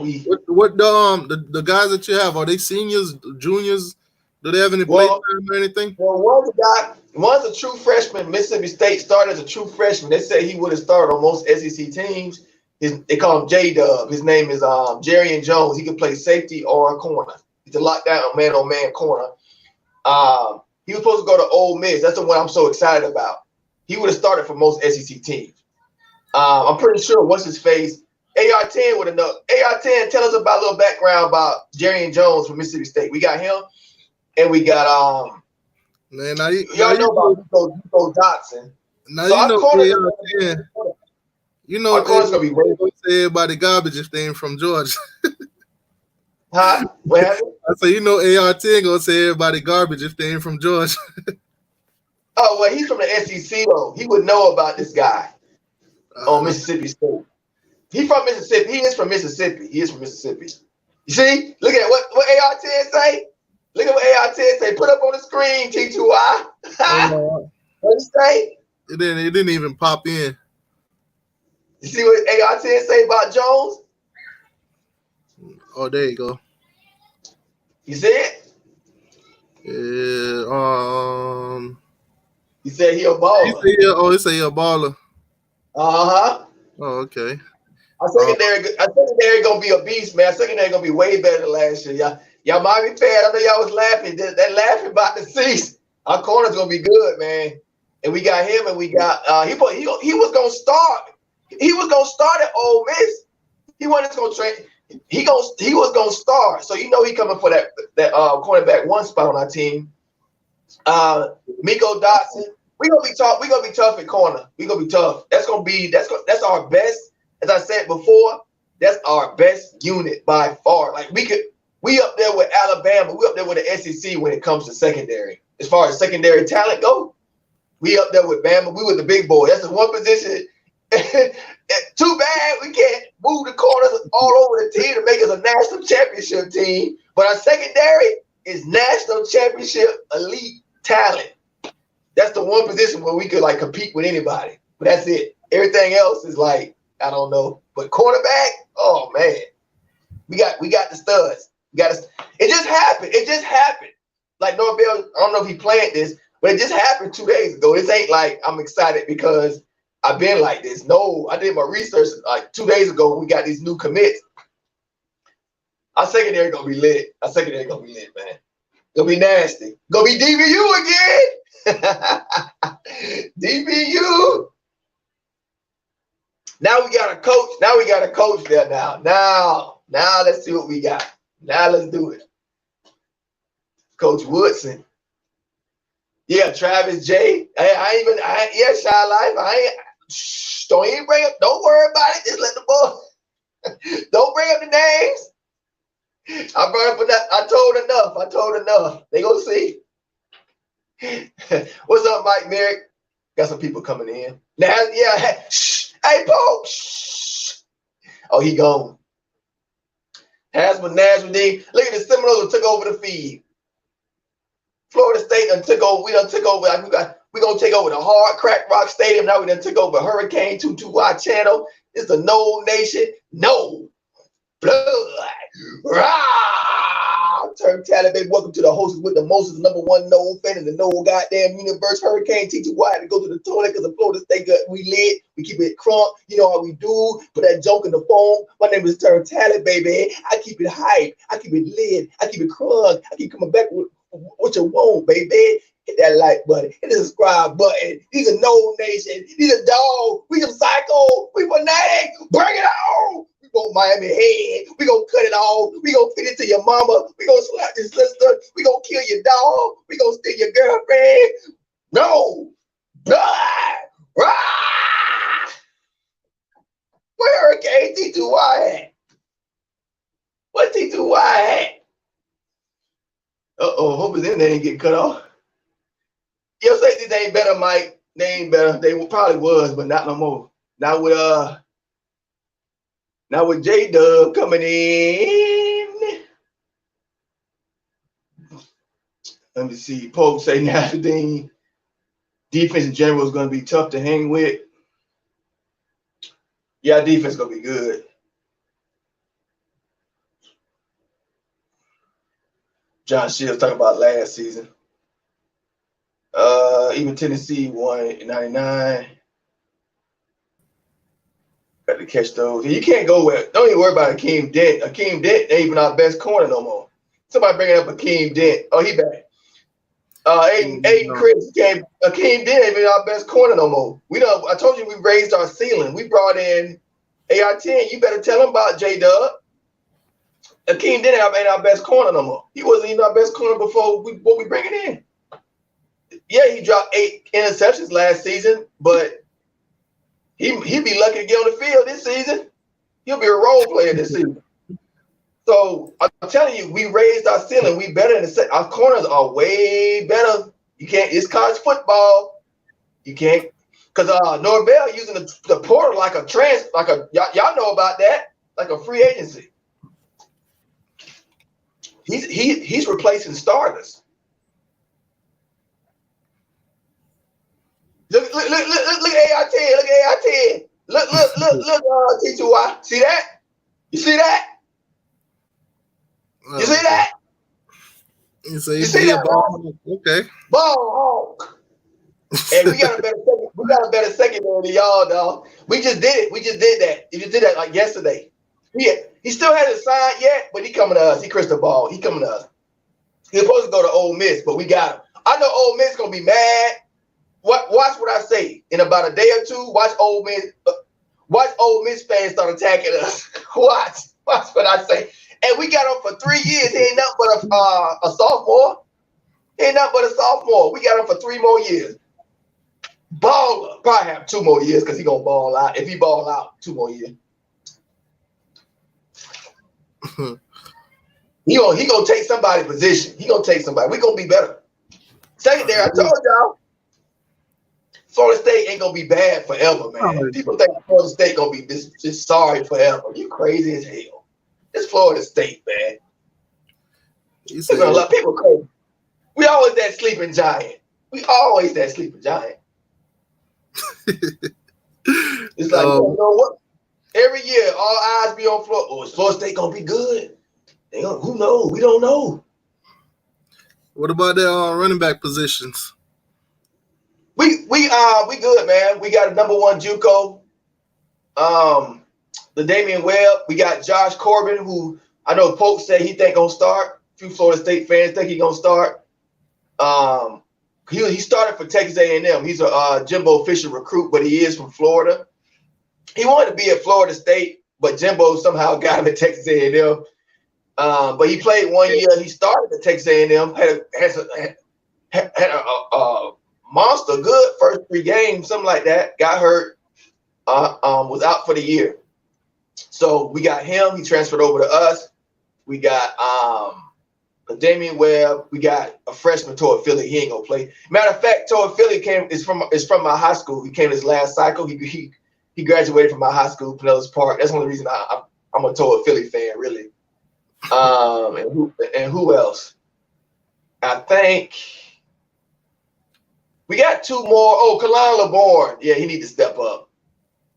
we. what the guys that you have, are they seniors, juniors? Do they have any play Well, time or anything? well, one's a true freshman. Mississippi State started as a true freshman. They said he would have started on most SEC teams. They call him J Dub. His name is Jerry and Jones. He can play safety or a corner. He's a lockdown man-on-man corner. He was supposed to go to Ole Miss. That's the one I'm so excited about. He would have started for most SEC teams. I'm pretty sure what's his face. AR10 would have known. AR10, tell us about a little background about Jerry and Jones from Mississippi State. We got him, and we got Man, y'all know about Nico Dotson. Now So you our know corners, AR10. You know our corners gonna be way. say everybody garbage if they ain't from Georgia. Huh? What happened? I say you know AR10 gonna say everybody garbage if they ain't from Georgia. Oh well, he's from the SEC though. He would know about this guy on Mississippi State. He's from Mississippi. He is from Mississippi. He is from Mississippi. You see? Look at what AR10 say. Look at what AR10 say. Put up on the screen, T2Y. What he say? It didn't even pop in. You see what AR10 say about Jones? Oh, there you go. You see it? Yeah. He said he a baller. He say he a baller. Uh-huh. Oh, okay. Our secondary gonna be a beast, man. Our secondary gonna be way better than last year. Y'all Miami fans, I know y'all was laughing. That laughing about the seats. Our corner's gonna be good, man. And we got him, and we got he was gonna start. He was gonna start at Ole Miss. He wasn't gonna train. He was gonna start. So you know he coming for that cornerback one spot on our team. Miko Dotson. We're gonna be tough. We're gonna be tough at corner. We're gonna be tough. That's our best. As I said before, that's our best unit by far. Like we up there with Alabama. We up there with the SEC when it comes to secondary. As far as secondary talent go, we up there with Bama. We with the big boy. That's the one position. Too bad we can't move the corners all over the team to make us a national championship team. But our secondary is national championship elite talent. That's the one position where we could like compete with anybody. But that's it. Everything else is like, I don't know. But cornerback, oh man. We got the studs. It just happened. Like Norvell, I don't know if he planned this, but it just happened 2 days ago. This ain't like I'm excited because I've been like this. No, I did my research like 2 days ago when we got these new commits. Our secondary gonna be lit. Man. Gonna be nasty. Gonna be DBU again. DBU. Now we got a coach there now. Now let's see what we got. Now let's do it. Coach Woodson. Yeah, Travis J. Shy Life. Don't even bring up, don't worry about it. Just let the boy. Don't bring up the names. I brought up enough. I told enough. They gonna see. What's up, Mike Merrick? Got some people coming in. Now, yeah. Hey, Pope. Oh, he gone. Hasman Nasruddin. Look at the Seminoles that took over the feed. Florida State done took over. We done took over. We're going to take over the Hard Crack Rock Stadium. Now we done took over Hurricane T2Y channel. It's the No Nation. No blood. Rah! Turnt Tally, baby. Welcome to the hostess with the most #1 no fan in the no goddamn universe. Hurricane T2Y to go to the toilet because the Florida State we lit. We keep it crunk. You know how we do. Put that junk in the phone. My name is Turnt Tally, baby. I keep it hype. I keep it lit. I keep it crunk. I keep coming back with what you want, baby. Hit that like button. Hit the subscribe button. These are No Nation. These are dogs. We some psycho. We fanatic. Bring it on. We go Miami head. We gonna cut it off. We gonna fit it to your mama. We gonna slap your sister. We gonna kill your dog. We gonna steal your girlfriend. No. Blood. Rah! Where Hurricane T2Y at? What T2Y at? Hope his internet ain't get cut off. Your safety ain't better, Mike. They ain't better. They probably was, but not no more. Not with J Dub coming in. Let me see. Pope say Nasruddin. defense in general is going to be tough to hang with. Yeah, defense is going to be good. John Shields talking about last season. Even Tennessee won in 99. Got to catch those. You can't go with. Don't even worry about Akeem Dent. Akeem Dent ain't even our best corner no more. Somebody bringing up Akeem Dent. Oh, he back. Aiden Chris came. Akeem Dent ain't even our best corner no more. I told you we raised our ceiling. We brought in AR-10. You better tell him about J-Dub. Akeem Dent ain't our best corner no more. He wasn't even our best corner before what we bringing in. Yeah, he dropped 8 interceptions last season, but he'd be lucky to get on the field this season. He'll be a role player this season. So I'm telling you, we raised our ceiling. We better in the set. Our corners are way better. You can't. It's college football. You can't because Norvell using the portal like y'all know about that, like a free agency. He's replacing starters. Look at AR-10. Look at AR-10. Look, T2Y. See that? You see that? You see that? You see that? Ball? Okay. Ball hawk. And we got a better secondary than y'all, dog. We just did it. We just did that. We just did that like yesterday. He still hasn't signed yet, but he coming to us. He crystal ball. He coming to us. He's supposed to go to Ole Miss, but we got him. I know Ole Miss gonna be mad. Watch what I say. In about a day or two, watch Ole Miss fans start attacking us. Watch what I say. And we got him for 3 years. He ain't nothing but a sophomore. He ain't nothing but a sophomore. We got him for 3 more years. Baller. Probably have 2 more years because he gonna ball out. If he ball out, 2 more years. He gonna take somebody's position. He gonna take somebody. We gonna be better. Secondary, I told y'all. Florida State ain't gonna be bad forever, man. People think Florida State gonna be just sorry forever. You crazy as hell. It's Florida State, man. People crazy. We always that sleeping giant. It's like, you know what? Every year, all eyes be on Florida. Oh, is Florida State gonna be good? Who knows? We don't know. What about their running back positions? We good, man. We got a number 1 JUCO. The Damian Webb. We got Josh Corbin, who I know Pope said he think gonna start. A few Florida State fans think he gonna start. He started for Texas A&M. He's a Jimbo Fisher recruit, but he is from Florida. He wanted to be at Florida State, but Jimbo somehow got him at Texas A&M. But he played 1 year. He started at Texas A&M. Had a monster good first 3 games, something like that. Got hurt. Was out for the year. So we got him. He transferred over to us. We got Damian Webb. We got a freshman, Todd Philly. He ain't gonna play. Matter of fact, Todd Philly is from my high school. He came his last cycle. He graduated from my high school, Pinellas Park. That's one of the reasons I'm a Todd Philly fan, really. And who else? I think we got 2 more. Oh, Kalon LeBourne. Yeah, he need to step up.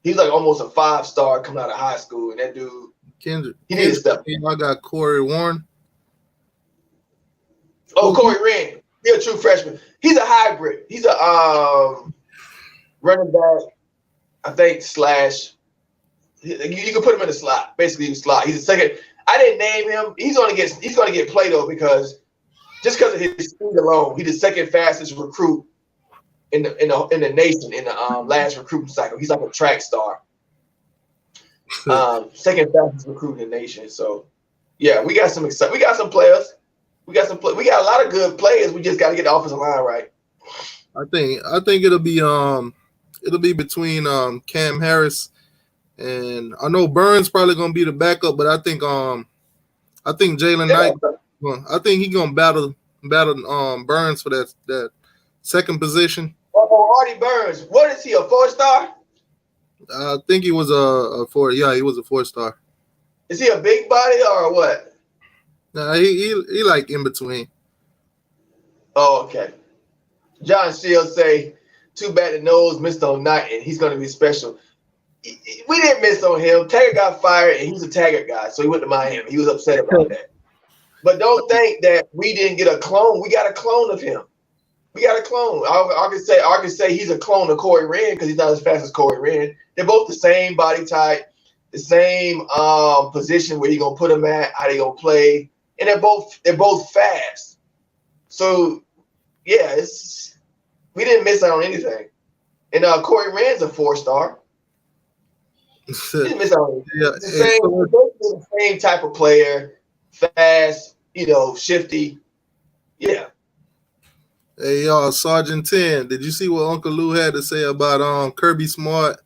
He's like almost a 5-star coming out of high school, and that dude, he needs to step up. I got Corey Warren. Oh, Corey Wren. He's a true freshman. He's a hybrid. He's a running back, I think, / you can put him in the slot. Basically, he's a slot. He's a second. I didn't name him. He's gonna get played though because of his speed alone, he's the second fastest recruit in the nation in the last recruiting cycle. He's like a track star. Second fastest recruit in the nation. So yeah, we got some players. We got a lot of good players. We just got to get the offensive line right. I think it'll be between Cam Harris and I know Burns probably gonna be the backup, but I think Jalen Knight. I think he's gonna battle Burns for that second position. Oh, Artie Burns. What is he? A 4-star? I think he was a 4. Yeah, he was a 4-star. Is he a big body or what? Nah, he like in between. Oh, okay. John Shields say too bad the nose missed on Knighton. He's going to be special. We didn't miss on him. Taggart got fired, and he's a Taggart guy, so he went to Miami. He was upset about that. But don't think that we didn't get a clone. We got a clone of him. We got a clone. I can say he's a clone of Corey Wren because he's not as fast as Corey Wren. They're both the same body type, the same position where you're gonna put them at, how they gonna play, and they're both fast. So yeah, we didn't miss out on anything. And Corey Wren's a 4-star. We didn't miss out on anything. Yeah, it's the same type of player, fast, shifty. Yeah. Hey y'all, Sergeant 10. Did you see what Uncle Lou had to say about Kirby Smart,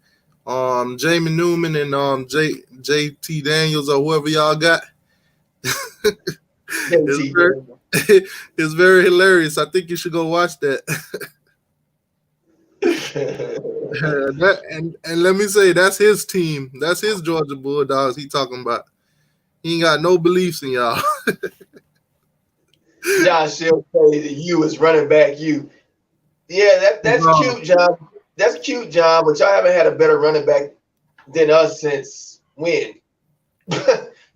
Jamie Newman, and JT Daniels or whoever y'all got? It's very hilarious. I think you should go watch that. And let me say, that's his team. That's his Georgia Bulldogs he talking about. He ain't got no beliefs in y'all. John Shields say that you is running back you. Yeah, that's cute, John. That's cute, John, but y'all haven't had a better running back than us since when?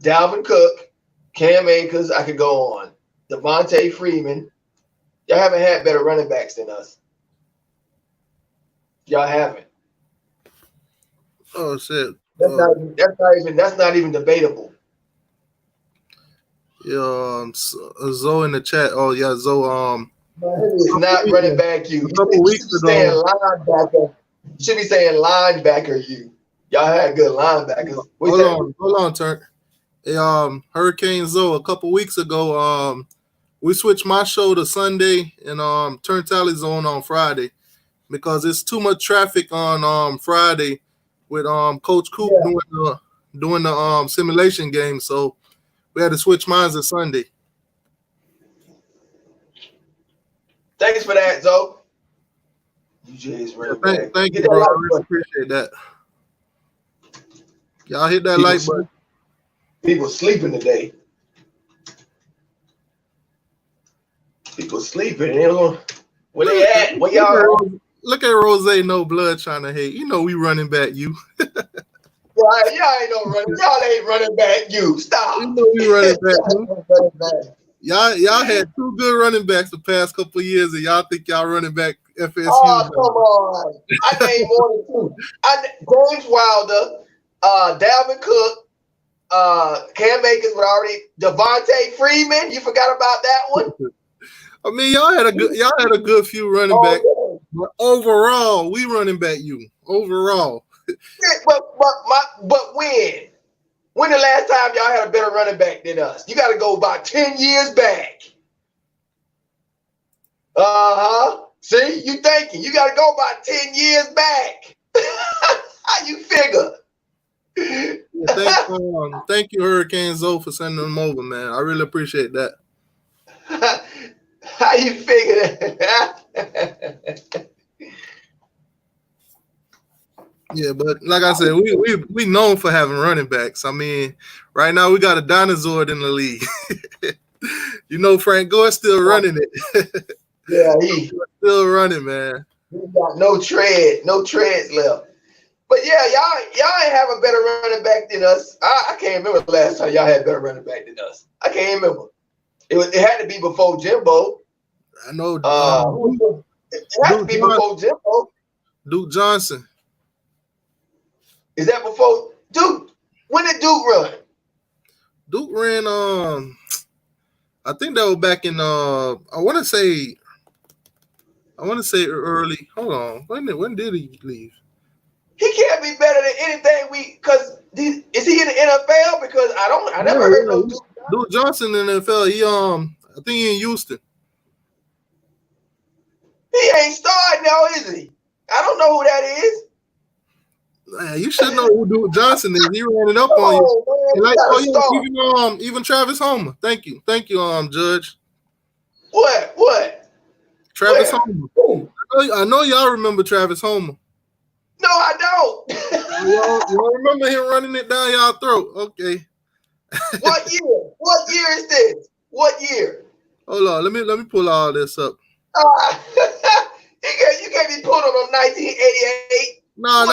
Dalvin Cook, Cam Akers, I could go on. Devontae Freeman. Y'all haven't had better running backs than us. Y'all haven't. Oh shit. That's not even debatable. Yeah, Zoe in the chat. Oh yeah, Zoe. He's not running back you. You should be saying linebacker you. Y'all had good linebackers. Hold on, Turnt. Hey, Hurricane Zoe. A couple weeks ago, we switched my show to Sunday and Turnt Tally Zone on Friday because it's too much traffic on Friday with Coach Coop doing the simulation game. So we had to switch mine to Sunday. Thanks for that, Zoe. Thank you, bro. I really appreciate that. Y'all hit that like button. People sleeping today. People sleeping. Where they at? Where y'all? Look at Rose No Blood trying to hate. You know we running back you. Y'all ain't no running. Y'all ain't running back you. Stop. You know we running back you. Y'all had two good running backs the past couple of years, and y'all think y'all running back FSU. Oh, come on. I named more than two. James Wilder, Dalvin Cook, Cam Akers was already. Devontae Freeman. You forgot about that one? I mean, y'all had a good few running backs. But overall, we running back you. Overall. But when? When the last time y'all had a better running back than us? You got to go about 10 years back. See, you thinking. You got to go about 10 years back. How you figure? Thank you, Hurricane Zoe, for sending them over, man. I really appreciate that. How you figure that? Yeah, but like I said, we known for having running backs. I mean, right now we got a dinosaur in the league. You know, Frank Gore's still running it. Yeah, he's still running, man. He got no treads left. But yeah, y'all ain't have a better running back than us. I can't remember the last time y'all had a better running back than us. I can't remember. It had to be before Jimbo. I know. It had to be before Jimbo. Duke Johnson. Is that before Duke? When did Duke run? Duke ran. I think that was back in. I want to say early. Hold on. When did he leave? He can't be better than anything because is he in the NFL? Because I never heard no Duke. Duke Johnson in the NFL. He I think he in Houston. He ain't starting now, is he? I don't know who that is. Man, you should know who Duke Johnson is. He ran it up on you. Like, even Travis Homer. Thank you, Judge. What? Travis Homer. I know y'all remember Travis Homer. No, I don't. y'all remember him running it down y'all throat? Okay. What year? What year is this? What year? Hold on, let me pull all this up. You can't be put on 1988. No.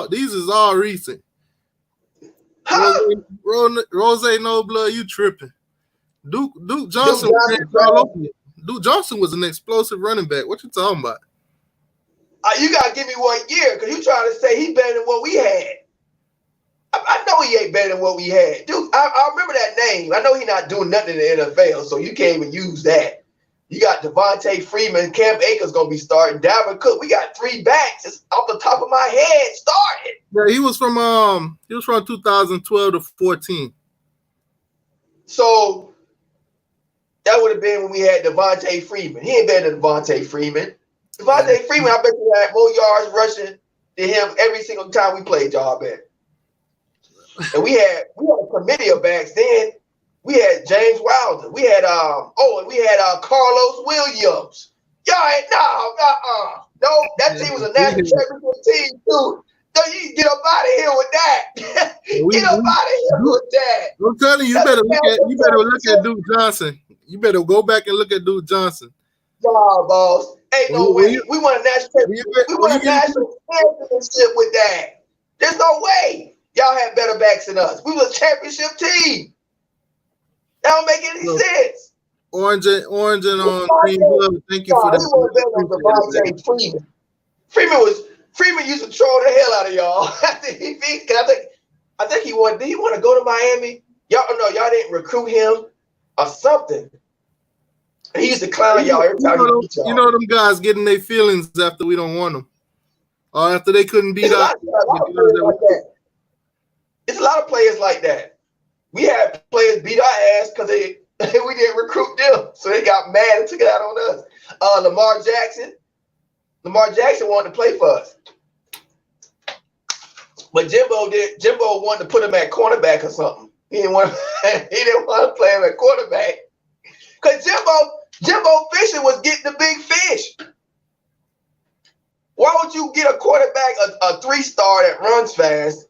These is all recent. Huh? Rose No Blood, you tripping. Duke Johnson. Duke Johnson was an explosive running back. What you talking about? You gotta give me 1 year because you trying to say he better than what we had. I know he ain't better than what we had. Dude, I remember that name. I know he not doing nothing in the NFL, so you can't even use that. You got Devontae Freeman, Cam Akers gonna be starting. Dalvin Cook. We got 3 backs. It's off the top of my head. Started. Yeah, he was from 2012 to 14. So that would have been when we had Devontae Freeman. He ain't better than Devontae Freeman. Devontae Freeman, I bet you had more yards rushing than him every single time we played y'all bet. And we had a committee of backs then. We had James Wilder. We had Carlos Williams. Y'all ain't no, that team was a national championship team too. No, you get up out of here with that. Get up out of here with that. I'm telling you, you better look at Duke Johnson. You better go back and look at Duke Johnson. Nah, boss. Ain't no way. We won a national championship. We won a national championship with that. There's no way. Y'all had better backs than us. We was a championship team. That don't make any sense. Orange and green glove. Thank you for that. Freeman used to troll the hell out of y'all. I think he wanted. Did he want to go to Miami? Y'all didn't recruit him or something. And he used to clown y'all every time he beat y'all. You know them guys getting their feelings after we don't want them, or after they couldn't beat us. It's a lot of players like that. We had players beat our ass because we didn't recruit them, so they got mad and took it out on us. Lamar Jackson wanted to play for us, but Jimbo wanted to put him at cornerback or something. He didn't want to play him at quarterback because Jimbo Fisher was getting the big fish. Why would you get a quarterback a 3-star that runs fast?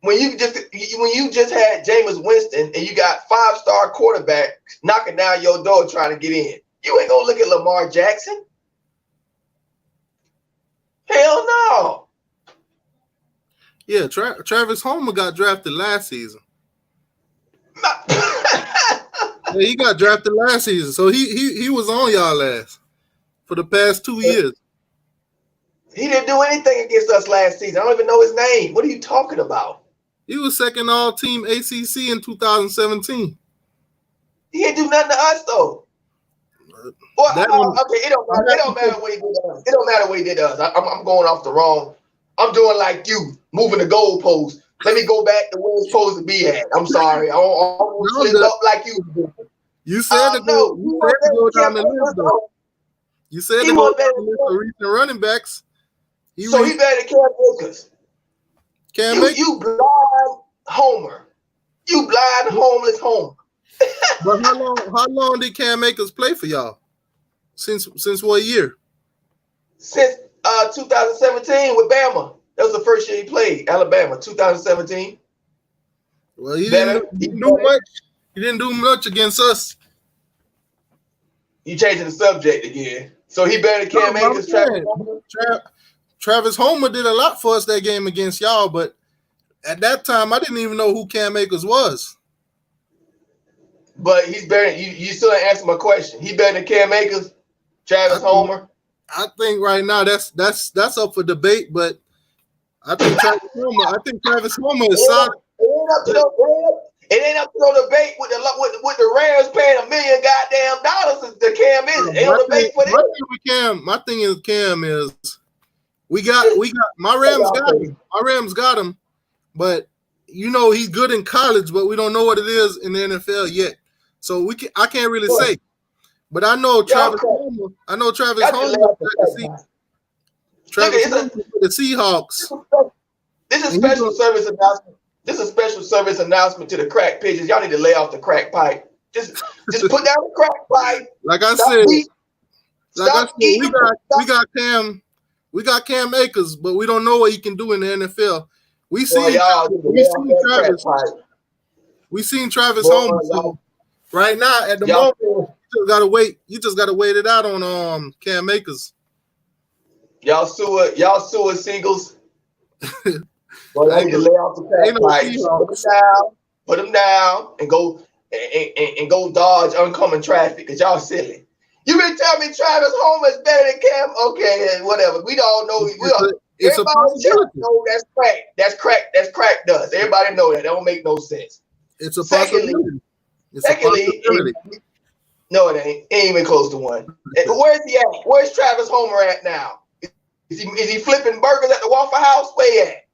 When you just had Jameis Winston and you got 5-star quarterback knocking down your door trying to get in, you ain't gonna look at Lamar Jackson. Hell no. Yeah, Travis Homer got drafted last season. Yeah, he got drafted last season, so he was on y'all ass for the past 2 years. He didn't do anything against us last season. I don't even know his name. What are you talking about? He was second all-team ACC in 2017. He didn't do nothing to us, though. Well, okay, it don't matter what he did to us. It don't matter what he did to us. I'm going off the wrong. I'm doing like you, moving the goalpost. Let me go back to where it's supposed to be at. I'm sorry. I won't slip up like you. You said to go down the list, though. You said to go down the list of recent running backs. He better than Cam Akers. You blind homer. You blind homeless homer. But how long did Cam Akers play for y'all? Since what year? Since 2017 with Bama. That was the first year he played, Alabama, 2017. Well, he didn't do much. He didn't do much against us. You changing the subject again. So he better than Cam Akers. Travis Homer did a lot for us that game against y'all, but at that time, I didn't even know who Cam Akers was. But he's better. You still ain't answer my question. He better than Cam Akers, Travis Homer. I think right now that's up for debate, but I think Travis Homer is solid. It ain't up to no debate with the Rams paying $1 million goddamn to Cam is. Ain't no debate for this. My thing is Cam is we got my Rams got him, but you know he's good in college, but we don't know what it is in the NFL yet. So I can't really say. But I know Travis Homer. Travis Homer for the Seahawks. This is special service announcement. This is a special service announcement to the crack pigeons. Y'all need to lay off the crack pipe. Just put down the crack pipe. Like I said, we got Cam Akers, but we don't know what he can do in the NFL. We seen Travis Homer. So right now, at the moment, just gotta wait. You just gotta wait it out on Cam Akers. Y'all sewer Seagulls. Well, I need to lay off the put them down, and go and go dodge oncoming traffic, because y'all silly. You been telling me Travis Homer is better than Cam? Okay, whatever. We all know. It's a possibility. Know that's crack. That's crack. That's crack dust. Everybody know that. That don't make no sense. It's a possibility. No, it ain't. It ain't even close to one. Where's he at? Where's Travis Homer at now? Is he flipping burgers at the Waffle House? Where he at?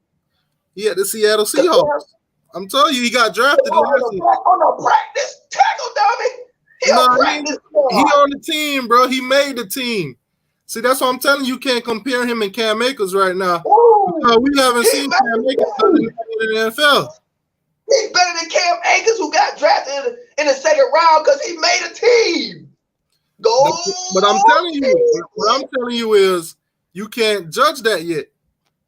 He at the Seattle Seahawks. I'm telling you, he got drafted. On a practice tackle, dummy. He on the team, bro. He made the team. See, that's what I'm telling you. You can't compare him and Cam Akers right now. We haven't seen Cam Akers in the NFL. He's better than Cam Akers, who got drafted in the second round because he made a team. But I'm telling you, what I'm telling you is you can't judge that yet.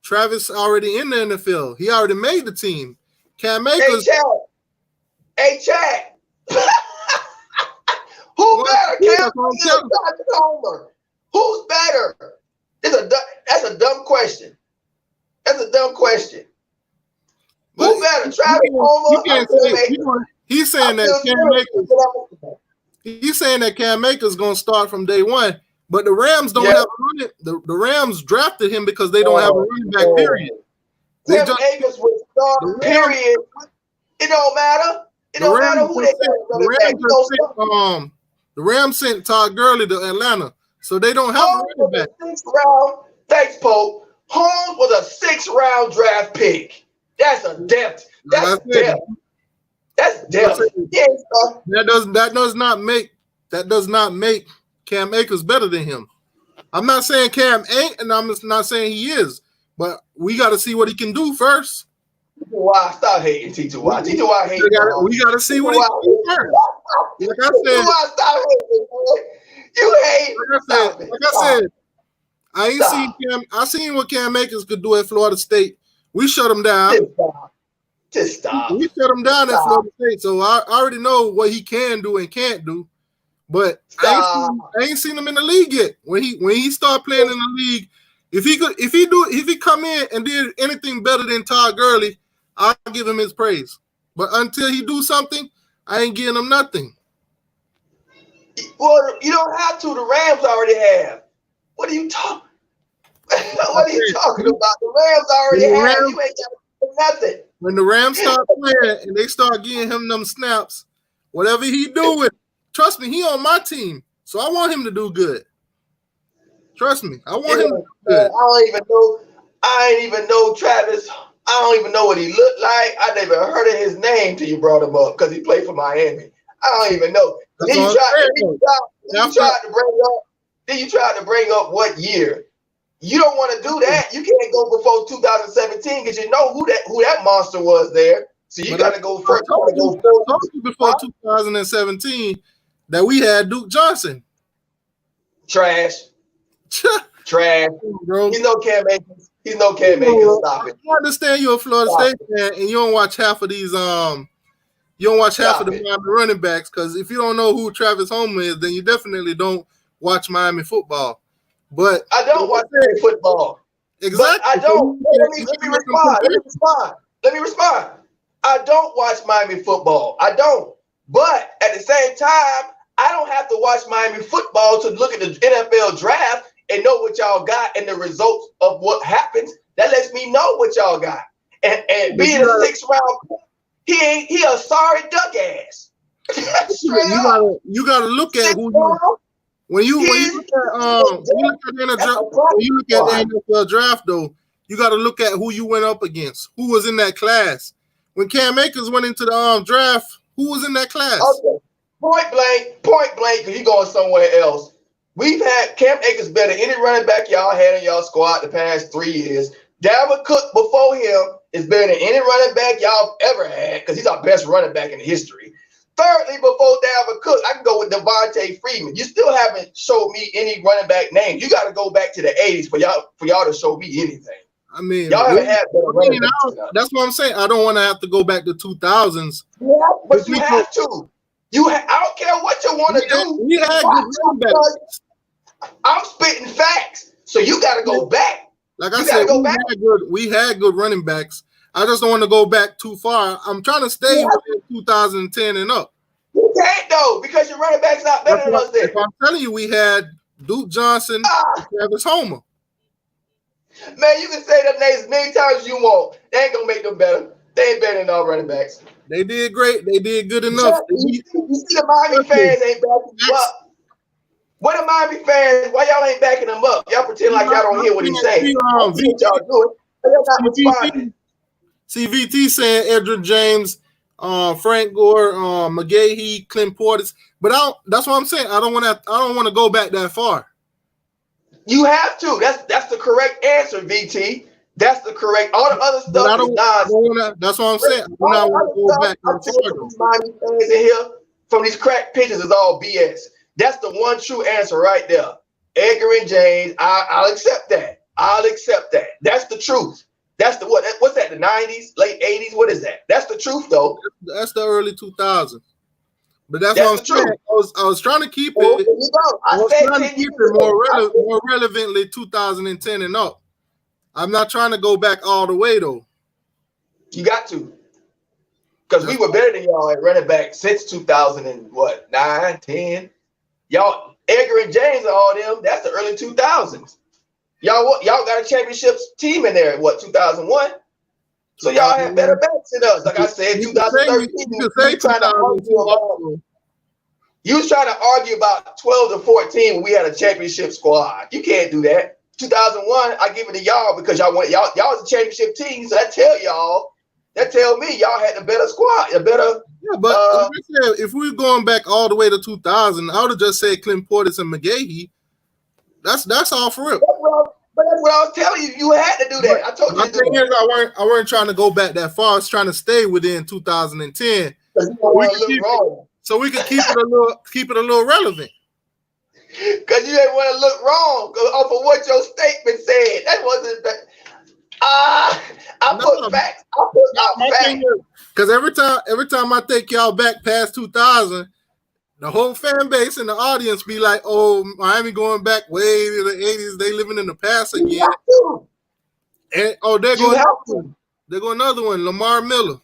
Travis already in the NFL. He already made the team. Cam Akers. Hey, Chad. Who better, Cam Akers or Travis Homer? Who's better? That's a dumb question. That's a dumb question. Who better, Travis Homer? He's saying that Cam Akers. He's saying that Cam Akers gonna start from day one, but the Rams don't have a running. The Rams drafted him because they don't have a running back. Period. Cam Akers would start. Period. It don't matter. It don't matter who they got. The Rams sent Todd Gurley to Atlanta, so they don't have a running back. Thanks, Pope. Holmes was a 6th round draft pick. That's a depth. That's depth. That's depth. That does not make Cam Akers better than him. I'm not saying Cam ain't, and I'm not saying he is, but we got to see what he can do first. T2Y, stop hating T2Y. T2Y hating. We got to see what he can do first. Like I said, T2Y, stop hating, man. You hate. Like I said, I ain't seen Cam. I seen what Cam Akers could do at Florida State. We shut him down. Just stop. We shut him down at Florida State, so I already know what he can do and can't do. But I ain't seen him in the league yet. When he start playing in the league, if he come in and did anything better than Todd Gurley, I'll give him his praise. But until he do something, I ain't giving him nothing. Well, you don't have to. The Rams already have. What are you talking? What are you talking about? The Rams already have. You ain't got nothing. When the Rams start playing and they start giving him them snaps, whatever he doing, trust me, he on my team. So I want him to do good. Trust me, I want him to do good. I ain't even know Travis. I don't even know what he looked like. I never heard of his name till you brought him up because he played for Miami. I don't even know. Then you tried to bring up what year. You don't want to do that. You can't go before 2017 because you know who that monster was there. So you got to go first. Before 2017 that we had Duke Johnson. Trash. Trash. Bro. He's no Cam Akers. He's no Cam Akers. Stop it. I understand you're a Florida State fan and you don't watch half of these you don't watch half of the Miami running backs, because if you don't know who Travis Homer is, then you definitely don't watch Miami football. But I don't watch Miami football. Exactly. But I don't. Let me respond. I don't watch Miami football. I don't. But at the same time, I don't have to watch Miami football to look at the NFL draft and know what y'all got and the results of what happens. That lets me know what y'all got. And being a 6th round, he a sorry duck ass. You gotta look at who you. When you look at the NFL draft, though, you got to look at who you went up against, who was in that class. When Cam Akers went into the draft, who was in that class? Okay. Point blank, because he going somewhere else. We've had Cam Akers better than any running back y'all had in y'all squad the past 3 years. Dalvin Cook before him is better than any running back y'all ever had, because he's our best running back in history. Thirdly, before Dalvin Cook, I can go with Devontae Freeman. You still haven't showed me any running back names. You got to go back to the 80s for y'all to show me anything. I mean, y'all haven't had better running backs. That's what I'm saying. I don't want to have to go back to 2000s. Yeah, but you have to. I don't care what you want to do. We had good running backs. I'm spitting facts, so you got to go back. Like I said, we had good running backs. I just don't want to go back too far. I'm trying to stay within 2010 and up. You can't though, because your running back's not better than us there. I'm telling you, we had Duke Johnson, Travis Homer. Man, you can say them names as many times as you want. They ain't gonna make them better. They ain't better than our running backs. They did great. They did good enough. You see the Miami fans ain't backing them up. What the Miami fans? Why y'all ain't backing them up? Y'all pretend like y'all don't hear what he's saying. CVT saying Edrin James, Frank Gore, McGahee, Clint Portis, but that's what I'm saying. I don't want to go back that far. You have to. That's the correct answer, VT. That's the correct. All the other stuff is nonsense. That's what I'm saying. I don't want to go back that far. Miami fans in here from these crack pitches is all BS. That's the one true answer right there. Edgar and James, I'll accept that. I'll accept that. That's the truth. That's the what's that? The 90s, late 80s? What is that? That's the truth, though. That's the early 2000s. But that's what I'm saying. I was trying to keep it. There you go. I was trying to keep it more relevantly 2010 and up. I'm not trying to go back all the way though. You got to, because we were better than y'all at running back since 2009, 10. Y'all, Edgar and James, all them. That's the early 2000s. Y'all got a championship team in there. What 2001? So y'all had better backs than us. Like I said, 2013. You was trying to argue about 12 to 14 when we had a championship squad. You can't do that. 2001, I give it to y'all because y'all was a championship team. So that tell me y'all had the better squad, the better. Yeah, but like I said, if we're going back all the way to 2000, I would have just said Clint Portis and McGahee. That's all for real. But that's what I was telling you. You had to do that. I told you to do that. I weren't trying to go back that far. I was trying to stay within 2010. So we could keep it a little relevant. Because you didn't want to look wrong off of what your statement said. That wasn't that. I put facts. I put out facts. Because every time I take y'all back past 2000, the whole fan base and the audience be like, "Oh, Miami going back way to the 80s. They living in the past again." And there go another one, Lamar Miller.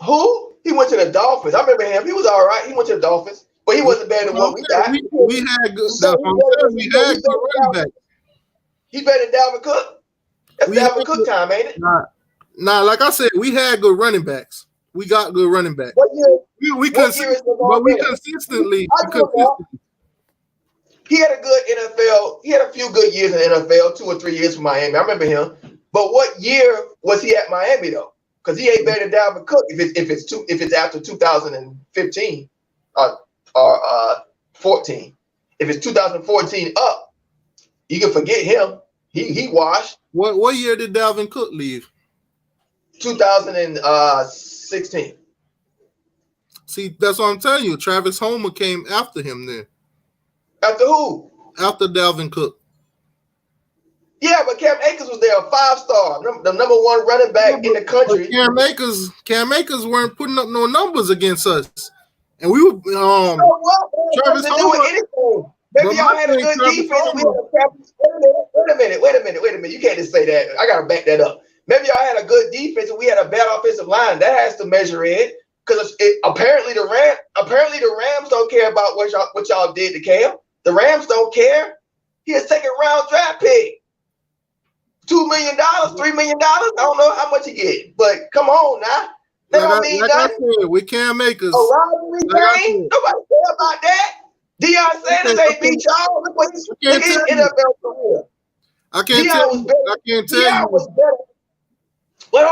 Who? He went to the Dolphins. I remember him. He was all right. He went to the Dolphins, but he wasn't better than what we got. We had good. We had good running backs. He's better than Dalvin Cook. That's Dalvin Cook time, ain't it? Nah, like I said, we had good running backs. We got good running backs. What year? We consistently. He had a good NFL. He had a few good years in the NFL, 2 or 3 years for Miami. I remember him. But what year was he at Miami though? Because he ain't better than Dalvin Cook if it's after 2015 or 14. If it's 2014 up, you can forget him. He washed. What year did Dalvin Cook leave? 2016. See, that's what I'm telling you. Travis Homer came after him then. After who? After Dalvin Cook. Yeah, but Cam Akers was there, a 5-star, the number 1 running back in the country. Cam Akers weren't putting up no numbers against us, and we were. Travis Homer. Maybe y'all had a good defense. Wait a minute. You can't just say that. I gotta back that up. Maybe y'all had a good defense and we had a bad offensive line. That has to measure it. Because apparently the Rams don't care about what y'all did to Cam. The Rams don't care. He a 2nd-round draft pick. $2 million, $3 million. I don't know how much he get, but come on now. That don't mean nothing. I said, we can't make us. A rivalry game? Nobody care about that. Deion Sanders ain't beat y'all. Look his NFL career. I can't tell you. Deion was better. Wait.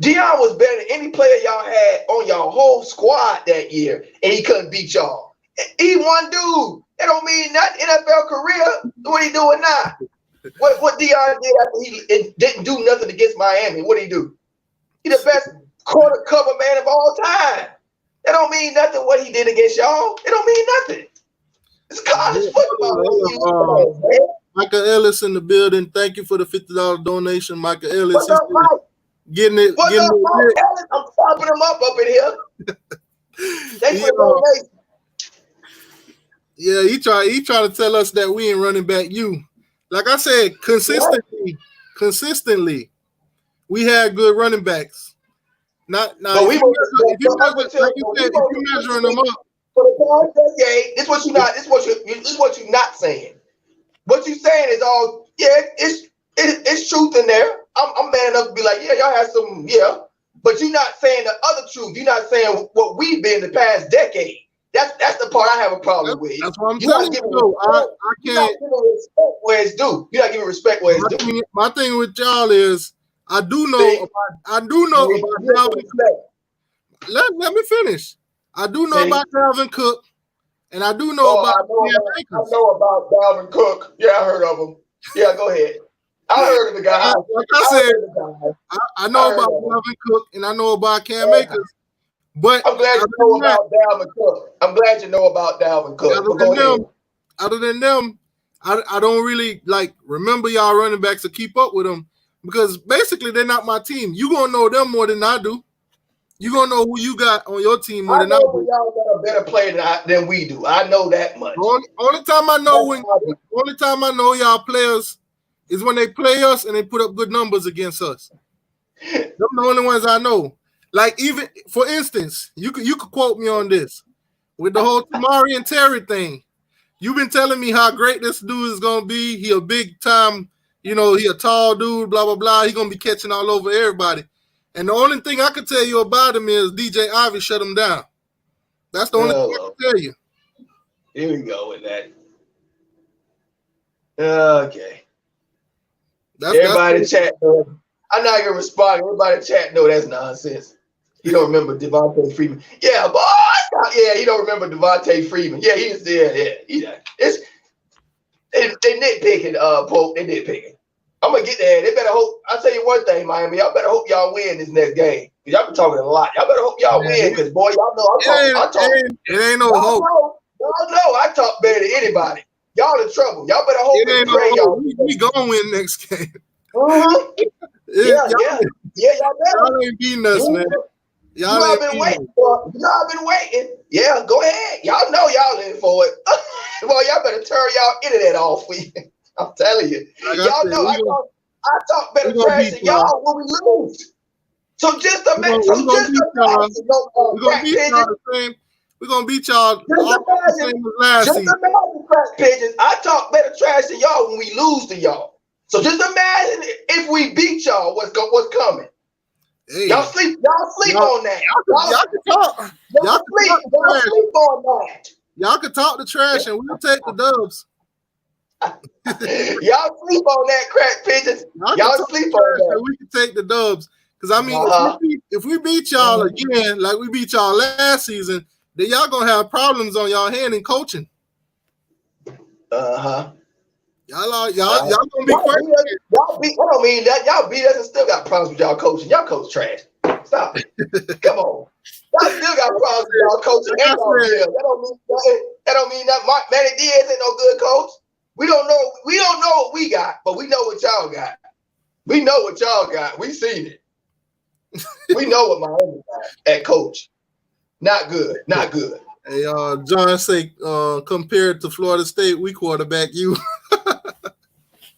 Deion was better than any player y'all had on y'all whole squad that year, and he couldn't beat y'all. He one dude. That don't mean nothing. NFL career. What he doing now? What Deion did after he didn't do nothing against Miami? What did he do? He the best quarter cover man of all time. That don't mean nothing what he did against y'all. It don't mean nothing. It's college football. Michael Ellis in the building. Thank you for the $50 donation, Michael Ellis. What's up, Mike? Getting it. What's up, Mike Ellis? I'm popping him up in here. They for donation. Yeah, he try to tell us that we ain't running back you. Like I said, consistently, we had good running backs. Not now. If you measuring them up for the past decade, this what you not. This what you not saying. What you saying is all. Yeah, it's truth in there. I'm man enough to be like, yeah, y'all have some, yeah. But you're not saying the other truth. You're not saying what we've been the past decade. That's the part I have a problem with. That's what I'm telling you. I can't. You're not giving respect where it's due. You're not giving respect where it's due. My thing with y'all is I do know about Dalvin Cook. Let me finish. I do know about Dalvin Cook, and I do know about I know about Dalvin Cook. Yeah, I heard of him. Yeah, go ahead. I heard of the guy. Like I said, I know about Dalvin Cook, and I know about Cam Akers. But I'm glad you know about Dalvin Cook. I'm glad you know about Dalvin Cook. Other than them, I don't really remember y'all running backs to keep up with them because basically they're not my team. You gonna know them more than I do. You gonna know who you got on your team more than I do. Y'all got a better player than we do. I know that much. Only time I know y'all players is when they play us and they put up good numbers against us. Them the only ones I know. Like even for instance, you could quote me on this with the whole Tamari and Terry thing. You've been telling me how great this dude is gonna be. He a big time, he a tall dude, blah blah blah. He gonna be catching all over everybody. And the only thing I can tell you about him is DJ Ivy shut him down. That's the only thing I can tell you. Here we go with that. Okay. Everybody in chat knows. I'm not gonna respond. Everybody in chat know that's nonsense. You don't remember Devontae Freeman. Yeah, boy. Yeah, you don't remember Devontae Freeman. Yeah, he's there. Yeah. They nitpicking, Pope. They nitpicking. I'm gonna get there. They better hope. I'll tell you one thing, Miami. Y'all better hope y'all win this next game. Y'all been talking a lot. Y'all better hope y'all win, because boy, y'all know I talk. It ain't no hope. Y'all know I talk better than anybody. Y'all in trouble. Y'all better hope and pray y'all. We gonna win next game. Yeah, y'all better. Y'all ain't beating us, man. Y'all been waiting. Y'all been waiting. Yeah, go ahead. Y'all know y'all in for it. Well, y'all better turn y'all internet off. I'm telling you. Y'all know I talk better trash than y'all when we lose. So just imagine. We're gonna beat y'all the same as last season. Just imagine, crack pigeons. I talk better trash than y'all when we lose to y'all. So just imagine if we beat y'all, what's coming. Hey, y'all sleep on that. Y'all can talk. Y'all sleep on that. Y'all can talk the trash and we'll take the dubs. Y'all sleep on that, crack pigeons. Y'all sleep on that. And we can take the dubs. Because I mean, if we beat y'all again, like we beat y'all last season, then y'all gonna have problems on y'all hand in coaching. Y'all gonna be questioning. Y'all beat. I don't mean that. Y'all beat us and still got problems with y'all coaching. Y'all coach trash. Stop it. Come on. Y'all still got problems with y'all coaching. That don't mean that Manny Diaz ain't no good coach. We don't know what we got, but we know what y'all got. We know what y'all got. We seen it. We know what Miami got at coach. Not good. Not good. Hey, John say compared to Florida State, we quarterback you.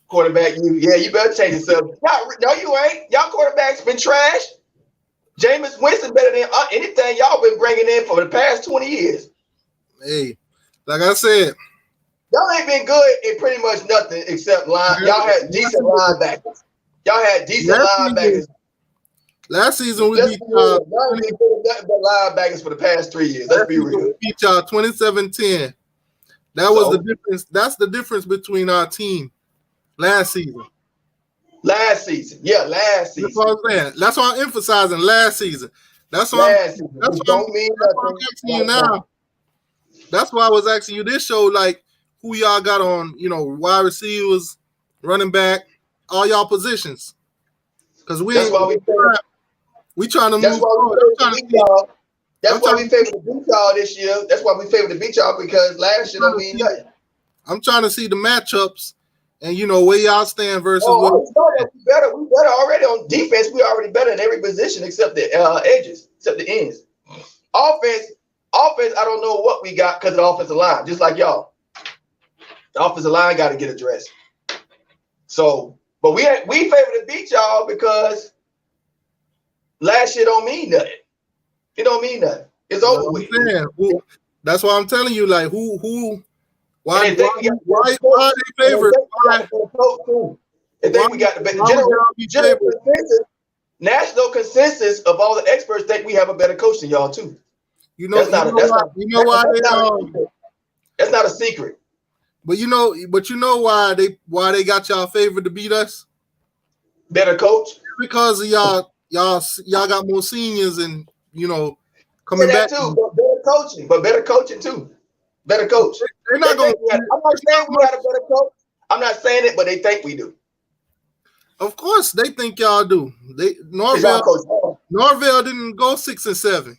Quarterback you. Yeah, you better change yourself. No, you ain't. Y'all quarterbacks been trash. Jameis Winston better than anything y'all been bringing in for the past 20 years. Hey, like I said, y'all ain't been good in pretty much nothing except line. Y'all had decent linebackers. Last season we beat y'all ain't been good at nothing but linebackers for the past 3 years. Let's be real. We beat y'all 27-10. That was the difference. That's the difference between our team last season. Last season. That's what I'm saying. That's why I'm emphasizing last season. That's why I'm asking you now. That's why I was asking you this show, like who y'all got on, wide receivers, running back, all y'all positions. Because we trying to move forward. That's why we favor to beat y'all this year. That's why we favor to beat y'all, because last year don't mean nothing. I'm trying to see the matchups and where y'all stand versus we better already on defense. We already better in every position except the edges, except the ends. Offense, Offense, I don't know what we got because of the offensive line, just like y'all. The offensive line got to get addressed. So, but we favor to beat y'all because last year don't mean nothing. It don't mean nothing. It's over with. That's why I'm telling you, like, why are they favored? They think we got the better consensus. National consensus of all the experts think we have a better coach than y'all too. That's not a secret. But you know why they got y'all favored to beat us? Better coach? Because of y'all got more seniors and coming back too. But better coaching too. Better coach. They're not going. I'm not saying we got a better coach. I'm not saying it, but they think we do. Of course, they think y'all do. Norvell didn't go 6 and 7.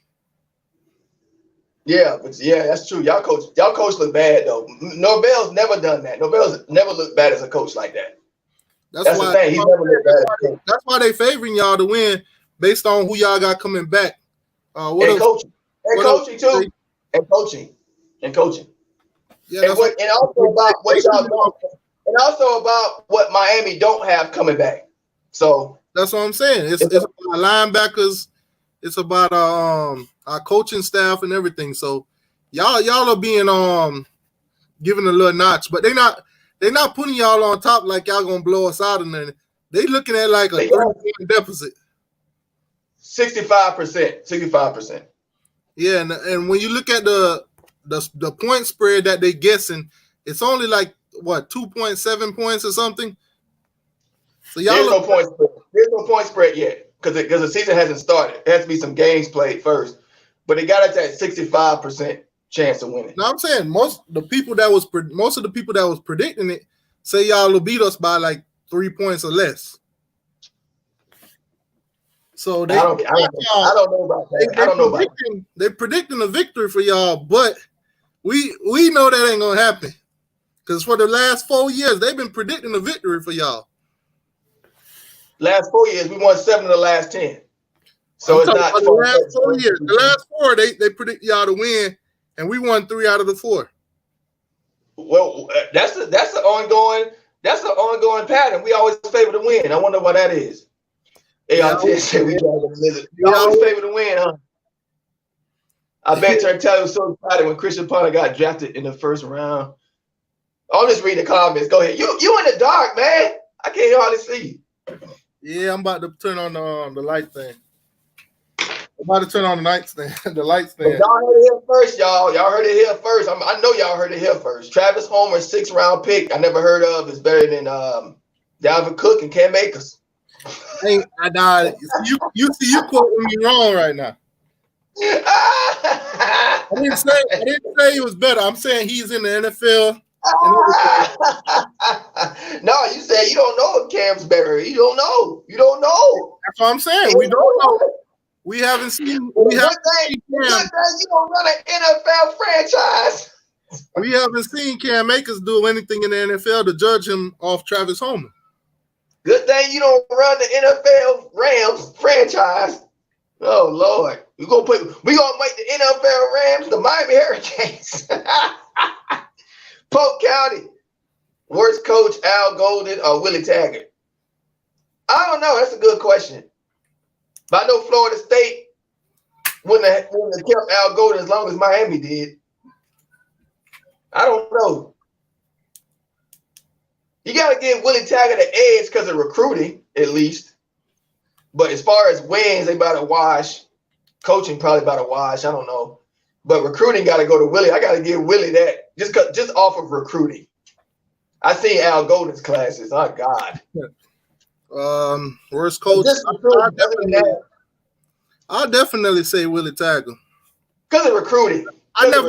Yeah, that's true. Y'all coach look bad though. Norvell's never done that. Norvell's never looked bad as a coach like that. That's the thing. He's never looked bad as a coach. That's why they favoring y'all to win based on who y'all got coming back. Coaching too. And coaching. Yeah, and also about what y'all don't. And also about what Miami don't have coming back. So that's what I'm saying. It's about linebackers. It's about our coaching staff and everything. So y'all are being given a little notch, but they're not putting y'all on top like y'all gonna blow us out and then they looking at like a 3-point deficit. 65%. Yeah, and when you look at the point spread that they guessing, it's only like what 2.7 points or something. So y'all There's no point spread yet because the season hasn't started. There has to be some games played first, but they got us at 65% chance of winning. Now I'm saying most of the people that was predicting it say y'all will beat us by like 3 points or less. So I don't know about that. They're predicting a victory for y'all, but we know that ain't gonna happen. Because for the last 4 years, they've been predicting a victory for y'all. Last 4 years, we won 7 of the last 10. So it's not the last 4 years. The last 4, they predict y'all to win, and we won 3 out of the 4. Well, that's an ongoing pattern. We always favor to win. I wonder why that is. ART said we always favor to win, huh? I bet Turnt Tally was so excited when Christian Potter got drafted in the first round. I'll just read the comments. Go ahead. You in the dark, man. I can't hardly see. Yeah, I'm about to turn on the light thing. I'm about to turn on the light stand. Y'all heard it here first, y'all. Y'all heard it here first. I know y'all heard it here first. Travis Homer, 6th round pick. I never heard of. Is better than Dalvin Cook and Cam Akers. Hey, you quoting me wrong right now. I didn't say he was better. I'm saying he's in the NFL. No, you said you don't know if Cam's better. You don't know. That's what I'm saying. We don't know. We haven't seen. Good thing you don't run an NFL franchise. We haven't seen Cam Akers do anything in the NFL to judge him off Travis Homer. Good thing you don't run the NFL Rams franchise. Oh Lord, we gonna make the NFL Rams the Miami Hurricanes. Polk County, worst coach Al Golden or Willie Taggart? I don't know. That's a good question. But I know Florida State wouldn't have kept Al Golden as long as Miami did. I don't know. You got to give Willie Taggart an edge because of recruiting, at least. But as far as wins, they about to wash. Coaching probably about to wash. I don't know. But recruiting got to go to Willie. I got to give Willie that just off of recruiting. I seen Al Golden's classes. Oh God. Worst coach. I'll definitely say Willie Taggart. Because of recruiting. I've never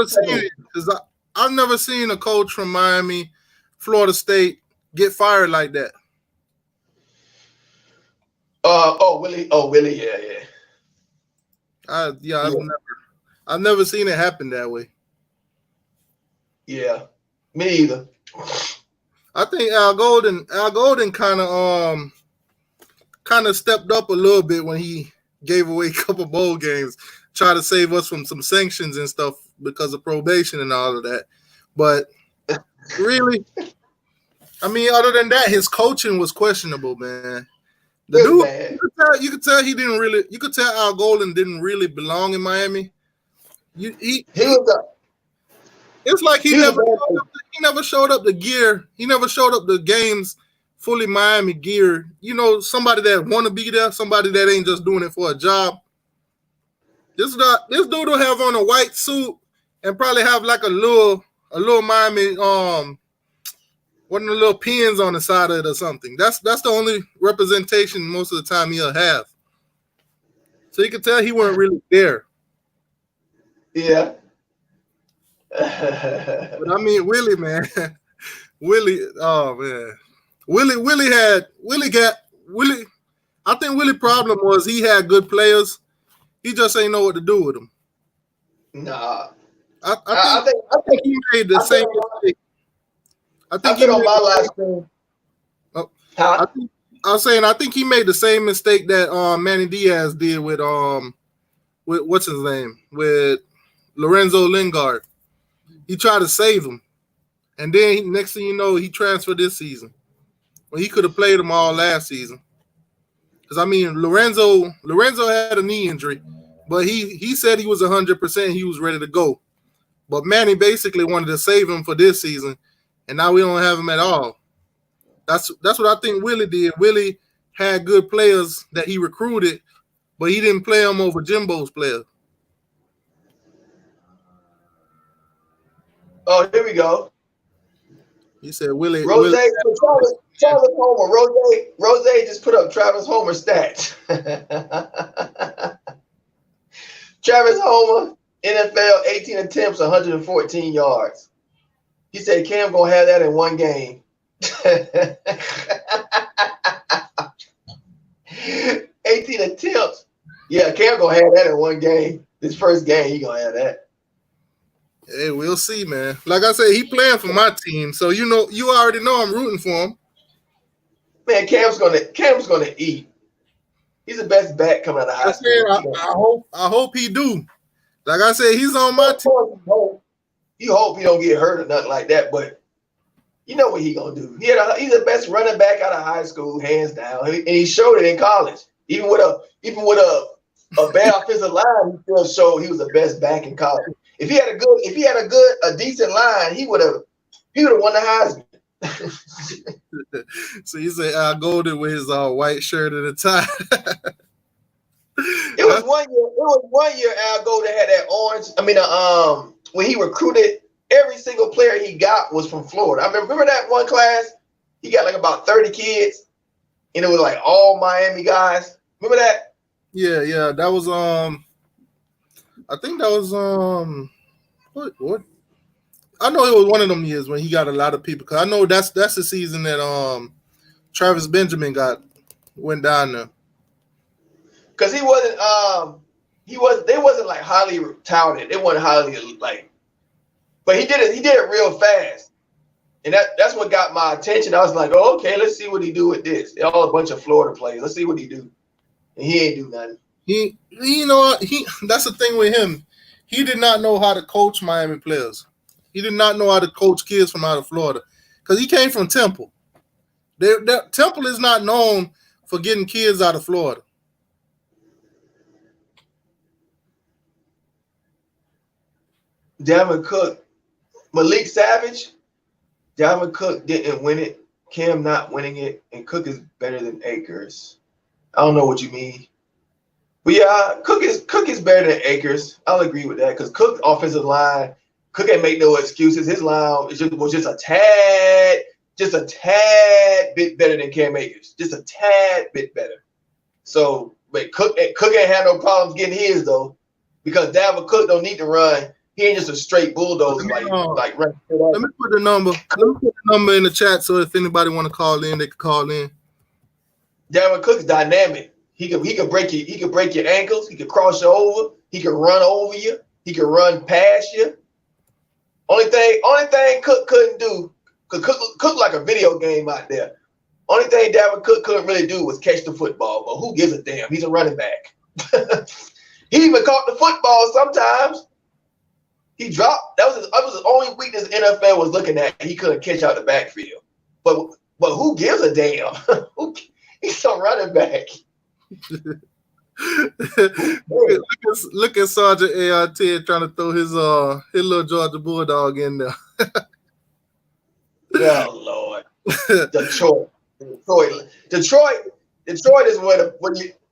seen it because I've never seen a coach from Miami, Florida State get fired like that. Willie, yeah. I've never seen it happen that way. Yeah, me either. I think Al Golden kind of stepped up a little bit when he gave away a couple bowl games. try to save us from some sanctions and stuff because of probation and all of that. But really, I mean, other than that, his coaching was questionable, man. The dude, bad. you could tell he didn't really. You could tell Al Golden didn't really belong in Miami. It's like he never showed up the gear. He never showed up the games fully Miami gear. You know, somebody that want to be there, somebody that ain't just doing it for a job. This dude will have on a white suit and probably have like a little Miami one of the little pins on the side of it or something. That's the only representation most of the time he'll have. So you can tell he wasn't really there. Yeah. But I mean, Willie, man. Willie, oh man. Willie. I think Willie's problem was he had good players. He just ain't know what to do with them. Nah. I think he made the same mistake. I think on my last stream. I think he made the same mistake that Manny Diaz did with what's his name? With Lorenzo Lingard. He tried to save him. And then next thing you know, he transferred this season. Well, he could have played him all last season. Because I mean, Lorenzo had a knee injury, but he said he was 100%. He was ready to go. But Manny basically wanted to save him for this season, and now we don't have him at all. That's what I think Willie did. Willie had good players that he recruited, but he didn't play them over Jimbo's players. Oh, here we go. He said Willie. Travis Homer. Rose just put up Travis Homer stats. Travis Homer, NFL, 18 attempts, 114 yards. He said Cam gonna have that in one game. 18 attempts. Yeah, Cam gonna have that in one game. This first game, he gonna have that. Hey, we'll see, man. Like I said, he playing for my team, so you already know I'm rooting for him. Man, Cam's gonna eat. He's the best back coming out of high school. I hope he do. Like I said, he's on my team. You hope he don't get hurt or nothing like that, but you know what he gonna do. He's the best running back out of high school, hands down, and he showed it in college. Even with a bad offensive line, he still showed he was the best back in college. If he had a decent line, he would have won the Heisman. So you say Al Golden with his white shirt and a tie. It was 1 year Al Golden had that orange. I mean, when he recruited, every single player he got was from Florida. I remember that one class. He got like about 30 kids, and it was like all Miami guys. Remember that? Yeah. That was I think that was what? I know it was one of them years when he got a lot of people. Cause I know that's the season that Travis Benjamin went down there. Cause they wasn't like highly touted. It wasn't highly like, but he did it real fast, and that's what got my attention. I was like, oh, okay, let's see what he do with this. They're all a bunch of Florida players. Let's see what he do, and he ain't do nothing. That's the thing with him. He did not know how to coach Miami players. He did not know how to coach kids from out of Florida because he came from Temple. Temple is not known for getting kids out of Florida. Dalvin Cook, Malik Savage, Dalvin Cook didn't win it. Cam not winning it, and Cook is better than Akers. I don't know what you mean. But yeah, Cook is better than Akers. I'll agree with that because Cook's offensive line, Cook ain't make no excuses. His line was just a tad bit better than Cam Akers. Just a tad bit better. So, but Cook ain't had no problems getting his though, because Dalvin Cook don't need to run. He ain't just a straight bulldozer like right. Let me put the number in the chat so if anybody want to call in, they can call in. Dalvin Cook's dynamic. He could break your ankles. He could cross you over. He could run over you. He could run past you. Only thing Cook couldn't do, because Cook like a video game out there. Only thing Dalvin Cook couldn't really do was catch the football. But who gives a damn? He's a running back. He even caught the football sometimes. He dropped. That was his only weakness NFL was looking at. He couldn't catch out the backfield. But who gives a damn? He's a running back. look at Sergeant ART trying to throw his little Georgia Bulldog in there. Oh Lord, Detroit is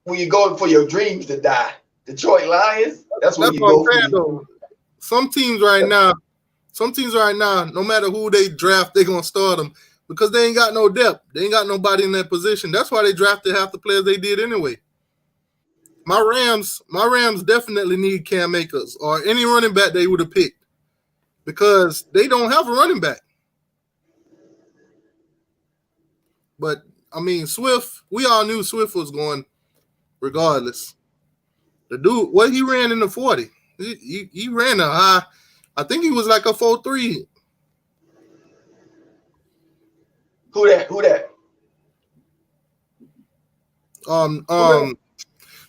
when you go for your dreams to die. Detroit Lions. That's where you go for. Some teams right now, no matter who they draft, they're gonna start them because they ain't got no depth. They ain't got nobody in that position. That's why they drafted half the players they did anyway. My Rams definitely need Cam Akers or any running back they would have picked because they don't have a running back. But I mean, Swift, we all knew Swift was going regardless. The dude, what he ran in the 40. He ran a high. I think he was like a 4.3. Who that?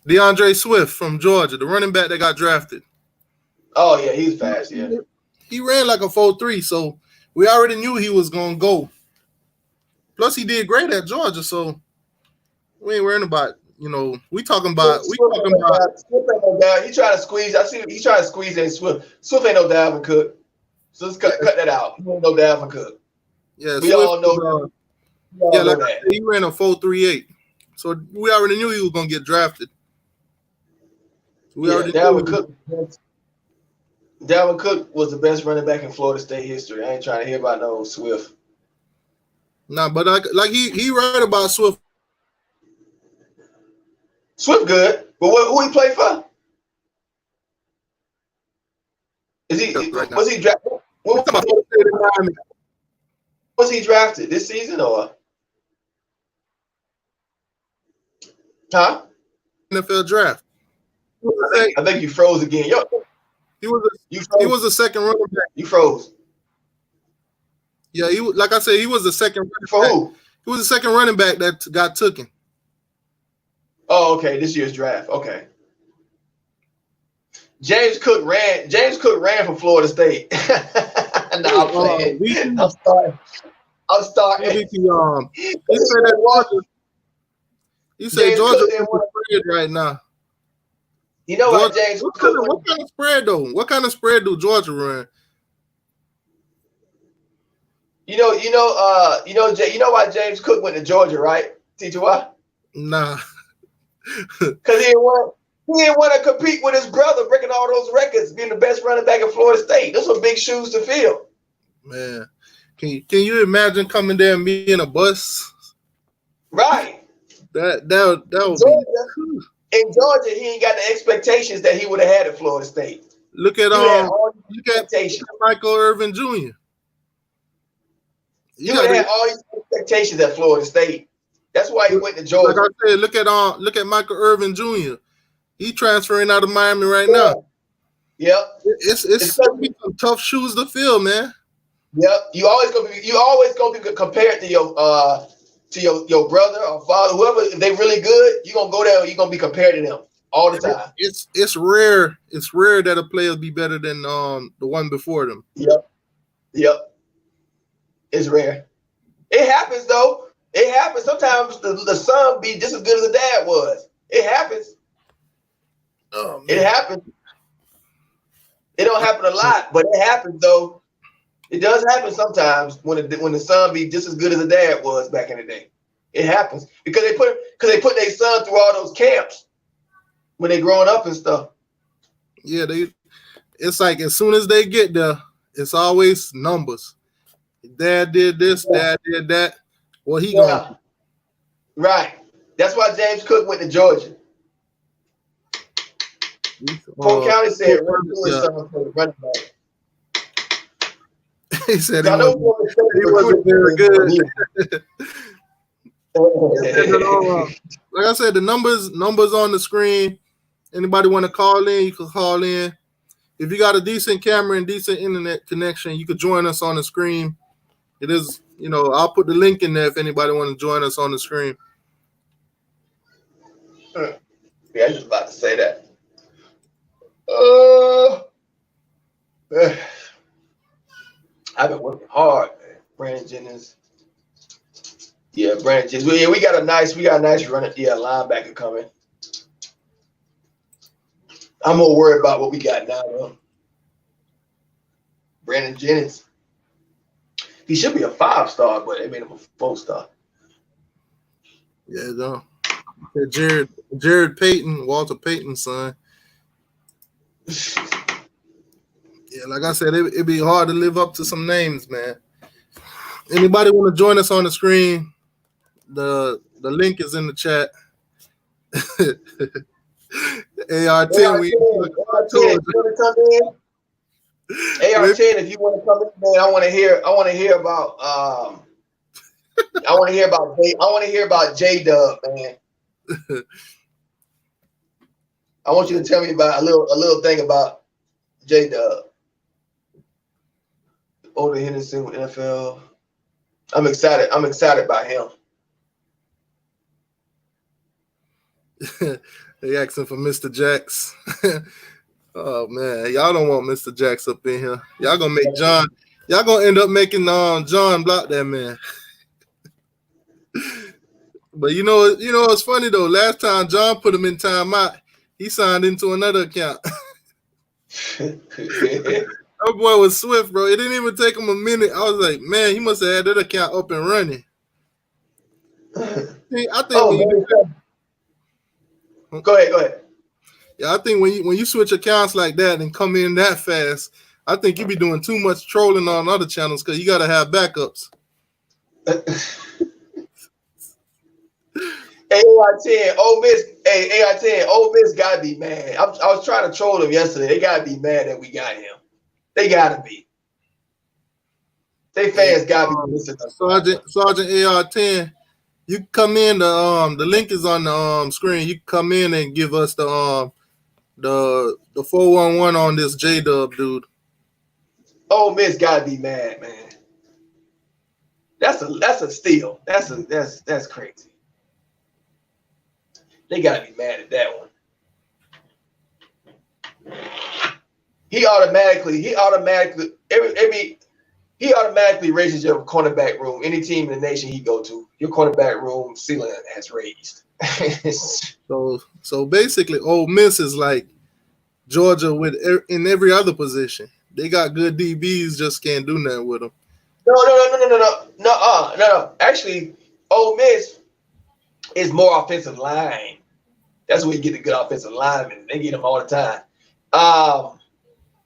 DeAndre Swift from Georgia, the running back that got drafted. Oh yeah, he's fast. Yeah, he ran like a 4.3, so we already knew he was gonna go. Plus, he did great at Georgia, so we ain't worrying about. We talking about. Swift ain't no doubt. He trying to squeeze. I see. He trying to squeeze in Swift. Swift ain't no Dalvin Cook. So let's cut that out. He ain't no Dalvin Cook. Yeah, we all know. Like I said, he ran a 4.38, so we already knew he was gonna get drafted. Dalvin Cook was the best running back in Florida State history. I ain't trying to hear about no Swift. Nah, but like he right about Swift. Swift good, but who he play for? Was he drafted? Was he drafted this season or? Huh? NFL draft. I think you froze again. He was a second running back. You froze. Yeah, like I said, he was the second running for back. Who? He was the second running back that got taken. Oh, okay. This year's draft. Okay. James Cook ran from Florida State. No, I'm playing. I'm starting. He said Georgia is spread right now. You know what, James? What kind of spread though? What kind of spread do Georgia run? You know why James Cook went to Georgia, right? T2Y? Nah. Because he didn't want to compete with his brother, breaking all those records, being the best running back in Florida State. Those are big shoes to fill. Man, can you imagine coming there and being in a bus? Right. That would be. In Georgia, he ain't got the expectations that he would have had at Florida State. Look at Michael Irvin Jr. He would have had all these expectations at Florida State. That's why he went to Georgia. Like I said, look at Michael Irvin Jr. He transferring out of Miami right now. Yep. It's gonna be some tough shoes to fill, man. Yep. You always gonna be compared to your brother or father, whoever. If they really good, you're gonna go there. You're gonna be compared to them all the time. It's rare. It's rare that a player be better than the one before them. Yep. It's rare. It happens though. It happens. Sometimes the son be just as good as the dad was. It happens. Oh, man. It happens. It don't happen a lot, but it happens though. It does happen sometimes when the son be just as good as the dad was back in the day. It happens because they put their son through all those camps when they growing up and stuff. Yeah, it's like as soon as they get there, it's always numbers. Dad did this, Dad did that. Well, he going. Right. That's why James Cook went to Georgia. Polk County said running back. He said he wasn't very good. Like I said, the numbers on the screen. Anybody want to call in, you can call in. If you got a decent camera and decent internet connection, you could join us on the screen. It is, I'll put the link in there if anybody want to join us on the screen. Yeah, I was just about to say that. I've been working hard, man. Brandon Jennings. Yeah, Brandon Jennings. Well, yeah, we got a nice running linebacker coming. I'm more worried about what we got now, though. Brandon Jennings. He should be a 5-star, but they made him a 4-star. Yeah, no. Jared Payton, Walter Payton's son. Yeah, like I said, it'd be hard to live up to some names, man. Anybody want to join us on the screen? The link is in the chat. AR10, we AR10, if you want to come in. AR10, if you want to come in, man, I want to hear about I want to hear about J-Dub, man. I want you to tell me about a little thing about J-Dub. Older Henderson with NFL. I'm excited about him. They asking for Mr. Jax. Oh man, y'all don't want Mr. Jax up in here. Y'all gonna make John. Y'all gonna end up making John block that man. But you know it's funny though. Last time John put him in timeout, he signed into another account. That boy was swift, bro. It didn't even take him a minute. I was like, man, he must have had that account up and running. I think. Go ahead. Yeah, I think when you switch accounts like that and come in that fast, I think you be doing too much trolling on other channels because you got to have backups. AR10, Ole Miss. Hey, AR10, Ole Miss gotta be mad. I was trying to troll them yesterday. They gotta be mad that we got him. They gotta be. They fans gotta be listening. Sergeant AR10, you come in. The link is on the screen. You come in and give us the 411 on this J-Dub dude. Ole Miss gotta be mad, man. That's a steal. That's crazy. They gotta be mad at that one. He automatically raises your cornerback room. Any team in the nation he go to, your cornerback room ceiling has raised. So basically, Ole Miss is like Georgia in every other position. They got good DBs, just can't do nothing with them. No. Actually, Ole Miss is more offensive line. That's where you get the good offensive linemen. They get them all the time.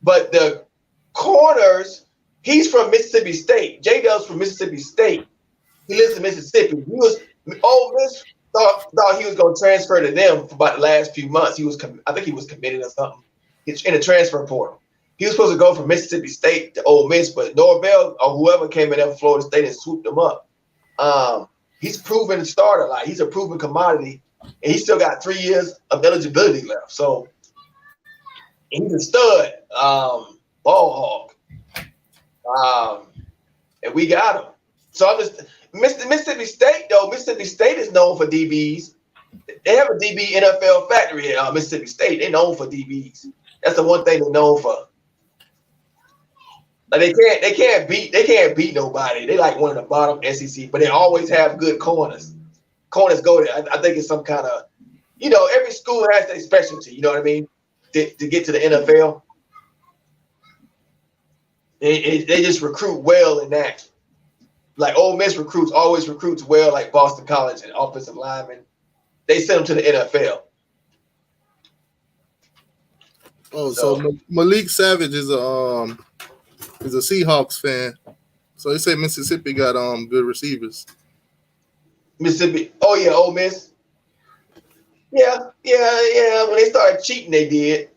But the corners, he's from Mississippi State. J-Dub's from Mississippi State. He lives in Mississippi. Ole Miss thought he was going to transfer to them for about the last few months. I think he was committed or something. He's in the transfer portal. He was supposed to go from Mississippi State to Ole Miss, but Norvell or whoever came in there from Florida State and swooped him up. He's a proven starter. Like, he's a proven commodity, and he's still got 3 years of eligibility left. So he's a stud, ball hog. And we got him. So I'm just Mississippi State, though. Mississippi State is known for DBs. They have a DB NFL factory at Mississippi State. They're known for DBs. That's the one thing they're known for. Like they can't beat nobody. They like one of the bottom SEC, but they always have good corners. Corners go there. I think it's some kind of, every school has their specialty. You know what I mean? To get to the NFL, they just recruit well in that. Like Ole Miss always recruits well, like Boston College and offensive linemen. They send them to the NFL. Oh, so Malik Savage is a Seahawks fan. So they say Mississippi got good receivers. Mississippi. Oh yeah, Ole Miss. Yeah. When they started cheating, they did.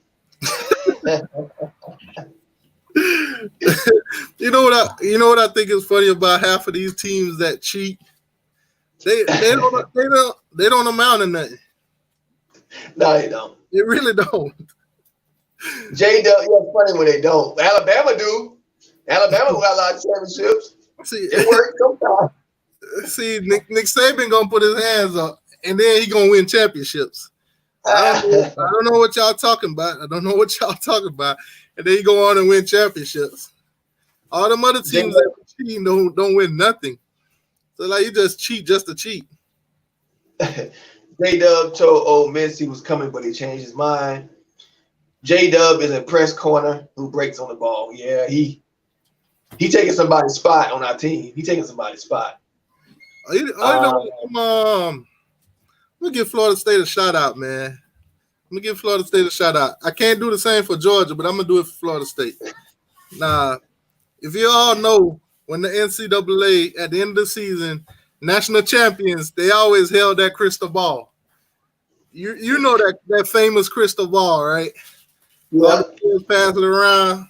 You know what I think is funny about half of these teams that cheat? They don't amount to nothing. No, they don't. They really don't. J-Dub, it's funny when they don't. Alabama do. Alabama got a lot of championships. See, it works sometimes. See, Nick Saban gonna put his hands up, and then he gonna win championships. I don't know what y'all talking about. And then he go on and win championships. All them other teams that cheating don't win nothing. So like you just cheat just to cheat. J-Dub told Ole Miss he was coming, but he changed his mind. J-Dub is a press corner who breaks on the ball. Yeah, he taking somebody's spot on our team. He taking somebody's spot. I'm gonna give Florida State a shout out, man. I'm gonna give Florida State a shout out. I can't do the same for Georgia, but I'm gonna do it for Florida State. Now, if you all know, when the NCAA at the end of the season, national champions, they always held that crystal ball. You know that famous crystal ball, right? Yeah. All the kids pass it around.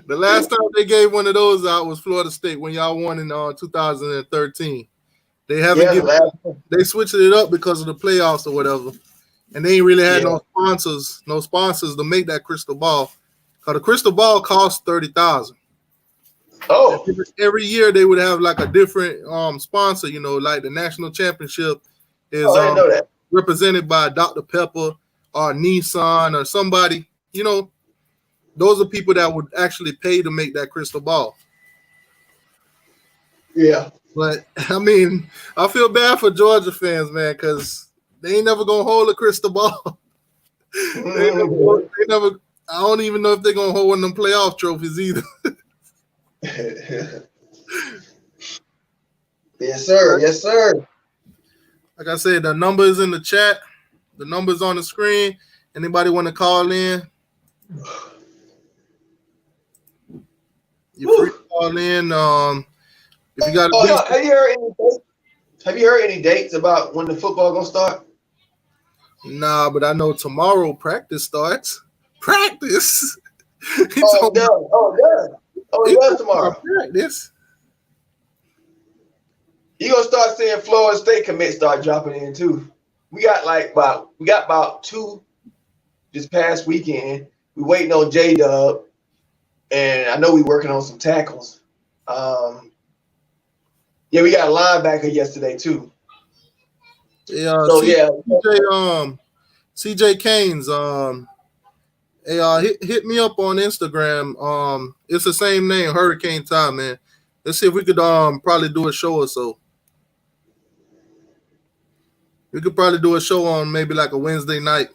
The last time they gave one of those out was Florida State when y'all won in 2013. They haven't they switched it up because of the playoffs or whatever, and they ain't really had no sponsors to make that crystal ball. Cause the crystal ball costs $30,000. Oh, every year they would have like a different sponsor. You know, like the national championship is I didn't know that. represented by Dr. Pepper or Nissan or somebody. You know, those are people that would actually pay to make that crystal ball. Yeah. But I mean, I feel bad for Georgia fans, man, because they ain't never gonna hold a crystal ball. they never. I don't even know if they're gonna hold one of them playoff trophies either. Yes, sir. Yes, sir. Like I said, the number is in the chat. The number's on the screen. Anybody want to call in? You're free to call in. If you got have you heard any dates about when the football gonna start? Nah, but I know tomorrow practice starts. Practice. Oh, done. Oh, it does tomorrow. Practice. You gonna start seeing Florida State commits start dropping in too. We got about 2 this past weekend. We waiting on J-Dub, and I know we working on some tackles. Yeah, we got a linebacker yesterday too. Yeah. So CJ Canes. Hey, hit me up on Instagram. It's the same name, Hurricane T2Y, man. Let's see if we could probably do a show or so. We could probably do a show on maybe like a Wednesday night.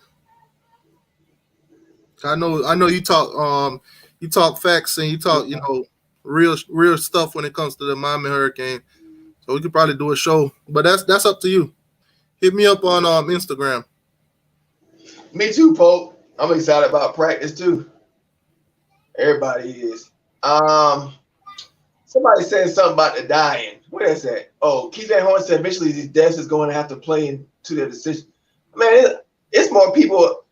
I know you talk facts and you talk, real stuff when it comes to the Miami Hurricane. So we could probably do a show. But that's up to you. Hit me up on Instagram. Me too, Pope. I'm excited about practice too. Everybody is. Somebody said something about the dying. What is that? Oh, Keith Van Horn said eventually these deaths is going to have to play into their decision. Man, it's more people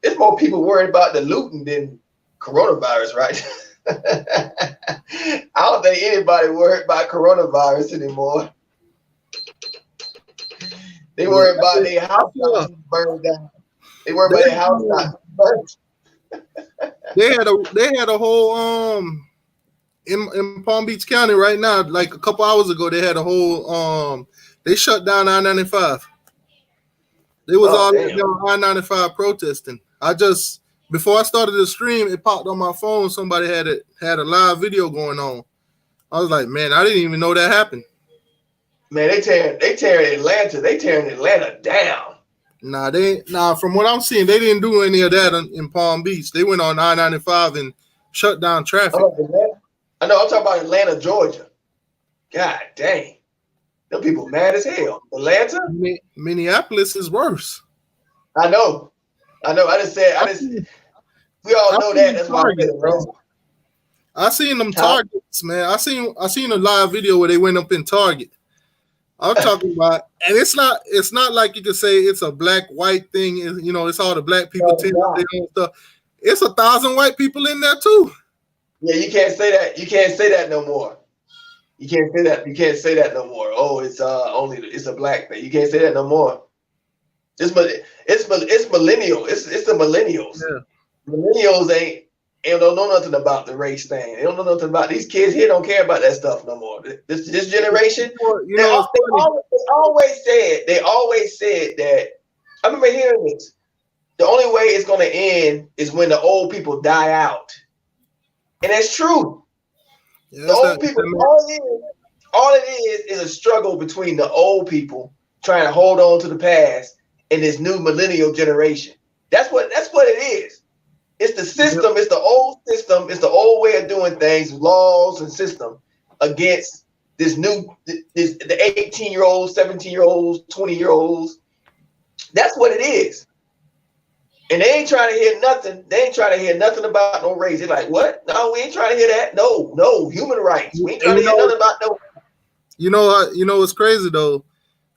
worried about the looting than coronavirus, right? I don't think anybody worried about coronavirus anymore. They worry about their house not burned down. They worry about their house not burned. They had a whole in Palm Beach County right now, like a couple hours ago, they had a whole they shut down I-95. They was all on I-95 protesting. Before I started the stream, it popped on my phone. Somebody had a live video going on. I was like, man, I didn't even know that happened. Man, they tearing Atlanta. They tearing Atlanta down. Nah, from what I'm seeing, they didn't do any of that in Palm Beach. They went on I-95 and shut down traffic. I know. I'm talking about Atlanta, Georgia. God dang. Them people mad as hell. Atlanta? Minneapolis is worse. I know. We all know that. That's why I said it wrong. I seen them Targets, man. I seen a live video where they went up in Target. I'm talking about, and it's not like you could say it's a black-white thing. It's all the black people their own stuff. It's 1,000 white people in there too. Yeah, you can't say that. You can't say that no more. You can't say that. You can't say that no more. Oh, it's a black thing. You can't say that no more. It's millennial. It's the millennials. Yeah. Millennials ain't don't know nothing about the race thing. They don't know nothing about these kids here. Don't care about that stuff no more. This generation. They always said that. I remember hearing this. The only way it's going to end is when the old people die out. And that's true. Yeah, The that's old people, all it is a struggle between the old people trying to hold on to the past and this new millennial generation. That's what it is. It's the system, it's the old system, it's the old way of doing things, laws and system against this new the 18-year-olds, 17-year-olds, 20-year-olds. That's what it is. And they ain't trying to hear nothing. They ain't trying to hear nothing about no race. They're like, what? No, we ain't trying to hear that. No, human rights. We ain't trying to hear nothing about no. You know what's crazy though?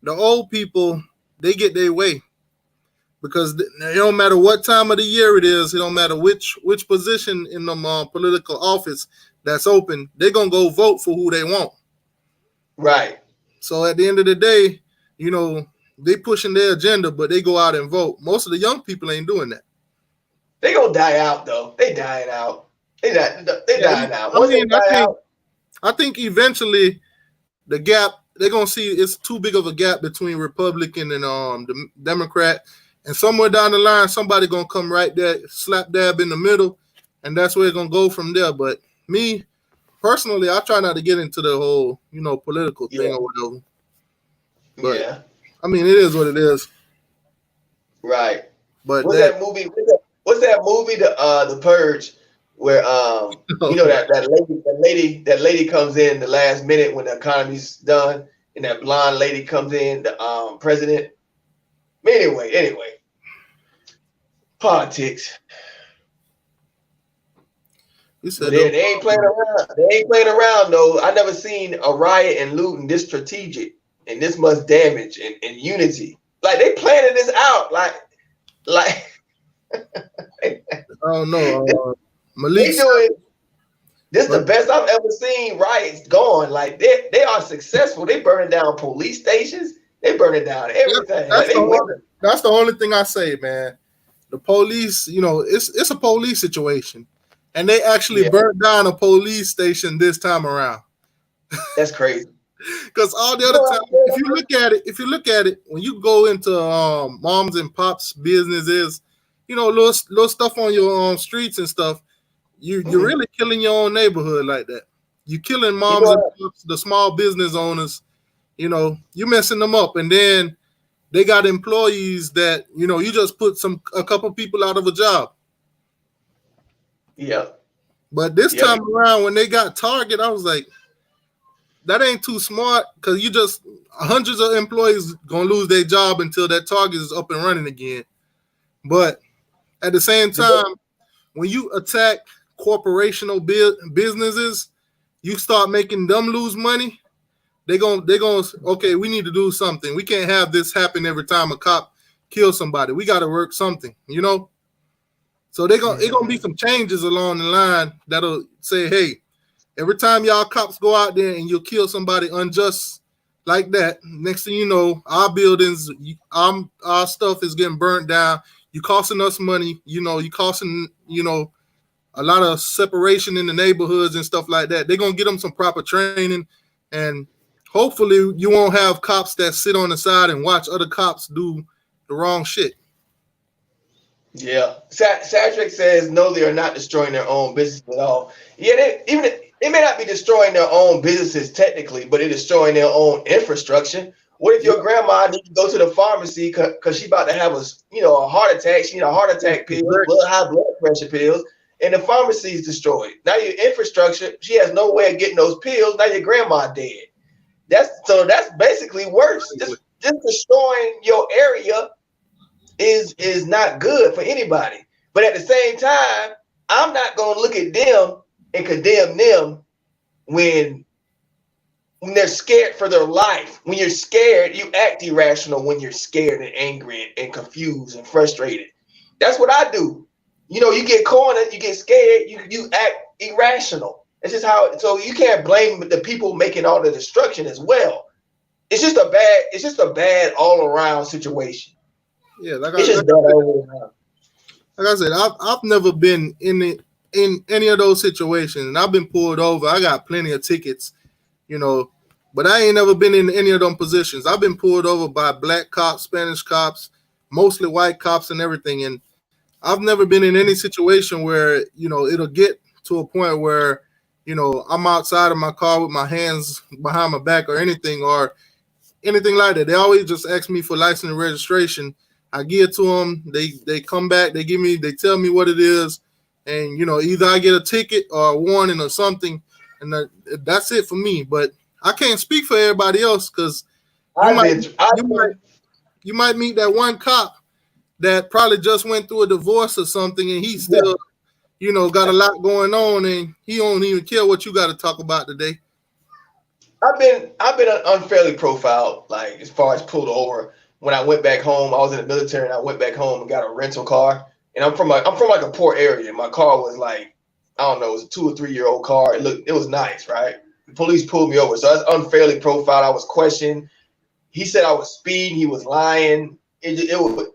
The old people, they get their way because it don't matter what time of the year it is. It don't matter which position in the political office that's open. They're gonna go vote for who they want. Right. So at the end of the day, they pushing their agenda, but they go out and vote. Most of the young people ain't doing that. They gonna die out though. They dying out. They dying out. Once they die out, I think eventually the gap, they're gonna see it's too big of a gap between Republican and the Democrat, and somewhere down the line, somebody gonna come right there, slap dab in the middle, and that's where it's gonna go from there. But me personally, I try not to get into the whole political thing or whatever. But I mean, it is what it is. Right. But what's that movie? What's that movie? The Purge, where that lady comes in the last minute when the economy's done, and that blonde lady comes in, the president. Anyway, politics. They ain't playing around. They ain't playing around though. I never seen a riot and looting this strategic and this much damage and unity. Like they planning this out. Like I don't know. Malik doing this the best I've ever seen riots going. Like they are successful. They burning down police stations. They burning down everything. That's the only thing I say, man. The police, it's a police situation. And they actually burned down a police station this time around. That's crazy. Because all the other time, if you look at it, when you go into moms and pops businesses, little stuff on your streets and stuff, you're really killing your own neighborhood like that. You're killing moms and pops, the small business owners. You messing them up, and then they got employees that you just put a couple people out of a job. Yeah. But this time around, when they got Target, I was like, that ain't too smart, because you just hundreds of employees gonna lose their job until that Target is up and running again. But at the same time, when you attack corporational businesses, you start making them lose money. They gonna okay, we need to do something. We can't have this happen every time a cop kills somebody. We got to work something, So it's gonna be some changes along the line that'll say, hey, every time y'all cops go out there and you'll kill somebody unjust like that, next thing you know, our buildings, our stuff is getting burnt down. You costing us money, you costing, a lot of separation in the neighborhoods and stuff like that. They're gonna get them some proper training, and hopefully you won't have cops that sit on the side and watch other cops do the wrong shit. Yeah. Sadrick says, no, they are not destroying their own business at all. Yeah, they may not be destroying their own businesses technically, but they're destroying their own infrastructure. What if your grandma needs to go to the pharmacy because she's about to have a heart attack? She need a heart attack pill, high blood pressure pills, and the pharmacy is destroyed. Now your infrastructure, she has no way of getting those pills. Now your grandma dead. That's basically worse. Just destroying your area is not good for anybody. But at the same time, I'm not going to look at them and condemn them when they're scared for their life. When you're scared, you act irrational when you're scared and angry and confused and frustrated. That's what I do. You get cornered, you get scared, you act irrational. It's just so you can't blame the people making all the destruction as well. It's just a bad all around situation. Yeah, like I said, I've never been in any of those situations, and I've been pulled over. I got plenty of tickets, but I ain't never been in any of them positions. I've been pulled over by black cops, Spanish cops, mostly white cops and everything, and I've never been in any situation where it'll get to a point where, I'm outside of my car with my hands behind my back or anything like that. They always just ask me for license and registration. I give it to them. They come back. They tell me what it is, and either I get a ticket or a warning or something, and that's it for me. But I can't speak for everybody else because you might meet that one cop that probably just went through a divorce or something, and he still, got a lot going on, and he don't even care what you got to talk about today. I've been unfairly profiled, like as far as pulled over. When I went back home, I was in the military, and I went back home and got a rental car. And I'm from like a poor area. My car was like, I don't know, it was a 2 or 3 year old car. It was nice, right? The police pulled me over, so that's unfairly profiled. I was questioned. He said I was speeding. He was lying. It was.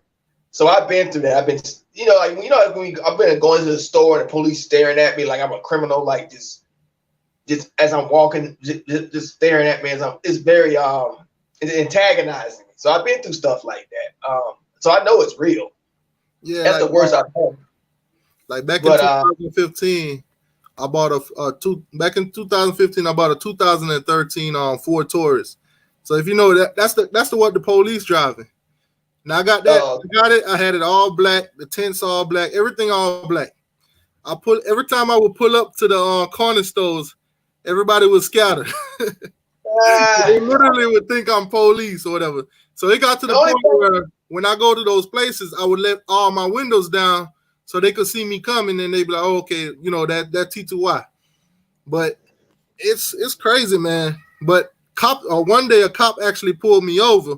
So I've been through that. I've been, I've been going to the store and the police staring at me like I'm a criminal, like just as I'm walking, just staring at me it's very it's antagonizing me. So I've been through stuff like that. So I know it's real. Yeah, that's the worst I've had. Like back in 2015, I bought back in 2015 I bought a 2013 Ford Taurus. So if you know that's the what the police driving. Now I got that. I got it. I had it all black. The tents all black. Everything all black. Every time I would pull up to the corner stores, everybody would scatter. They literally would think I'm police or whatever. So it got to the point where when I go to those places, I would let all my windows down so they could see me coming, and they'd be like, "Oh, okay, that T2Y." But it's crazy, man. But one day a cop actually pulled me over,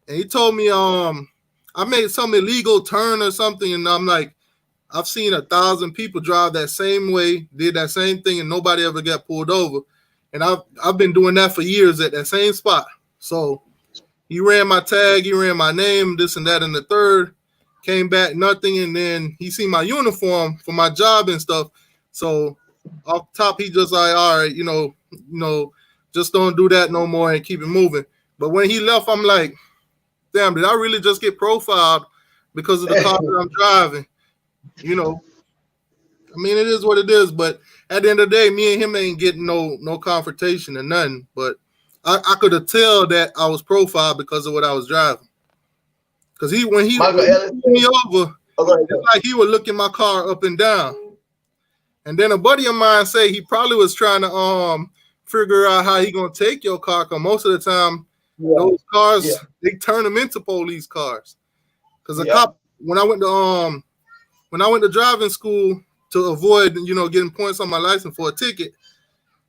and he told me I made some illegal turn or something, and I'm like, I've seen 1,000 people drive that same way, did that same thing, and nobody ever got pulled over. And I've been doing that for years at that same spot. So he ran my tag, he ran my name, this and that and the third. Came back, nothing, and then he seen my uniform for my job and stuff. So off top, he just like, all right, just don't do that no more and keep it moving. But when he left, I'm like, damn, did I really just get profiled because of the car that I'm driving? I mean, it is what it is, but at the end of the day, me and him ain't getting no confrontation or nothing. But I could have tell that I was profiled because of what I was driving. Because when he pulled me over, it's like he was looking my car up and down. And then a buddy of mine say he probably was trying to figure out how he gonna take your car, because most of the time those cars they turn them into police cars. Because the cop, when I went to driving school to avoid getting points on my license for a ticket,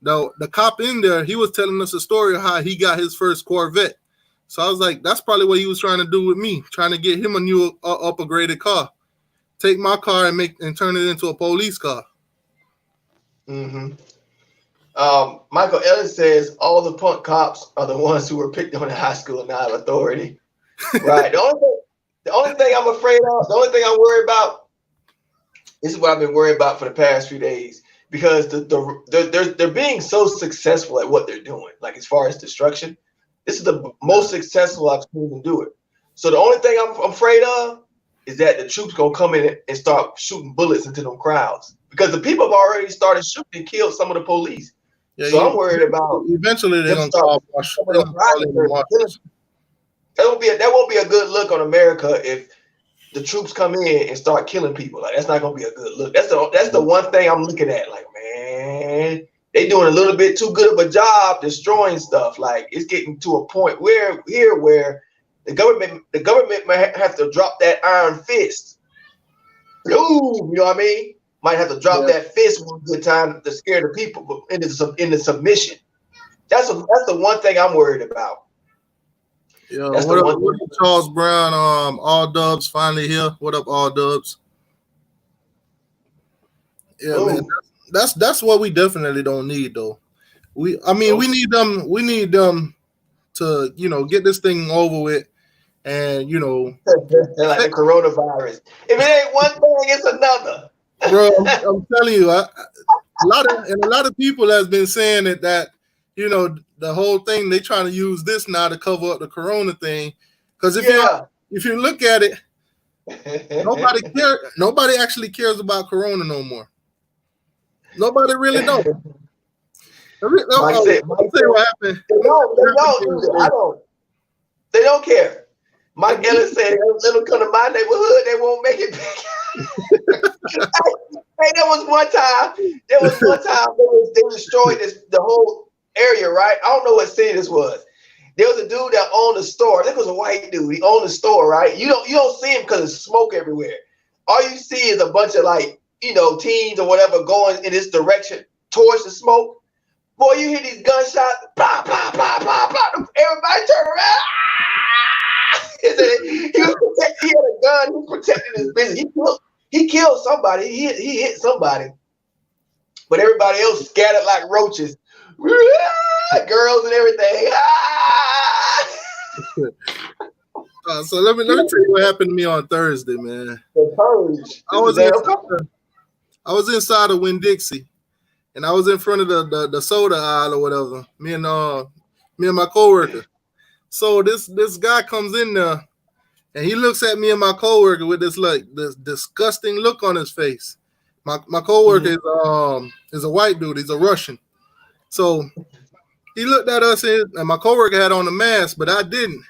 the cop in there, he was telling us a story of how he got his first Corvette. So I was like, that's probably what he was trying to do with me, trying to get him a new upgraded car, take my car and turn it into a police car. Mm-hmm. Michael Ellis says all the punk cops are the ones who were picked on in high school and not have authority. Right. The only thing I'm afraid of, the only thing I'm worried about, this is what I've been worried about for the past few days, because they're being so successful at what they're doing, like as far as destruction. This is the most successful I've seen them do it. So the only thing I'm afraid of is that the troops gonna come in and start shooting bullets into them crowds, because the people have already started shooting and killed some of the police. Yeah, so I'm worried about eventually they're gonna call that won't be a good look on America if the troops come in and start killing people. Like, that's not gonna be a good look. That's the one thing I'm looking at. Like, man, they doing a little bit too good of a job destroying stuff. Like, it's getting to a point where the government might have to drop that iron fist. Ooh, you know what I mean? Might have to drop that fist one good time to scare the people into submission. That's the one thing I'm worried about. Yeah, what up, Charles Brown? All Dubs finally here. What up, All Dubs? Yeah, ooh, man, that's what we definitely don't need, though. We need them. We need them to get this thing over with, and like the coronavirus. If it ain't one thing, it's another. Bro, I'm telling you, a lot of people has been saying that the whole thing, they trying to use this now to cover up the corona thing. Because if you look at it, nobody actually cares about corona no more. Nobody really know. Mike I'll said, tell you what happened. they don't do that. I don't. They don't care. Mike Ellis said, let them come to my neighborhood. They won't make it back. Hey, there was one time they destroyed the whole area, right? I don't know what city this was. There was a dude that owned a store. I think it was a white dude. He owned a store, right? You don't see him because there's smoke everywhere. All you see is a bunch of teens or whatever going in this direction towards the smoke. Boy, you hear these gunshots, blah, blah, blah, blah, blah. Everybody turn around. He had a gun. He was protecting his business. He killed somebody. He hit somebody. But everybody else scattered like roaches. Girls and everything. So let me tell you what happened to me on Thursday, man. The purge. I was inside of Winn-Dixie, and I was in front of the soda aisle or whatever. Me and my coworker. So this guy comes in there, and he looks at me and my coworker with this disgusting look on his face. My coworker is a white dude. He's a Russian. So he looked at us, and my coworker had on a mask, but I didn't.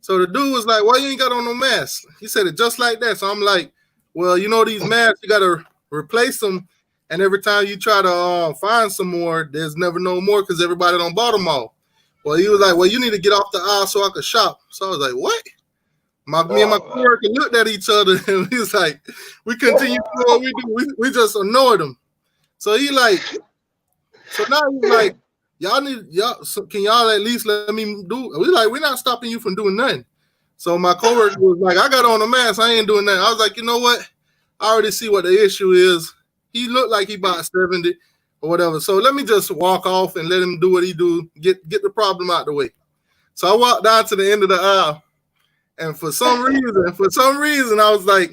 So the dude was like, "Why you ain't got on no mask?" He said it just like that. So I'm like, "Well, these masks, you got to replace them. And every time you try to find some more, there's never no more because everybody don't bought them all." Well, he was like, "Well, you need to get off the aisle so I could shop." So I was like, "What?" Me and my coworker looked at each other, and he was like, "We continue to do what we do. We just annoyed him." So now he's like, can y'all at least let me do? We like, we're not stopping you from doing nothing. So my coworker was like, "I got on a mask. I ain't doing nothing." I was like, "You know what? I already see what the issue is. He looked like he about 70 or whatever. So let me just walk off and let him do what he do. Get the problem out the way." So I walked down to the end of the aisle, and for some reason, I was like,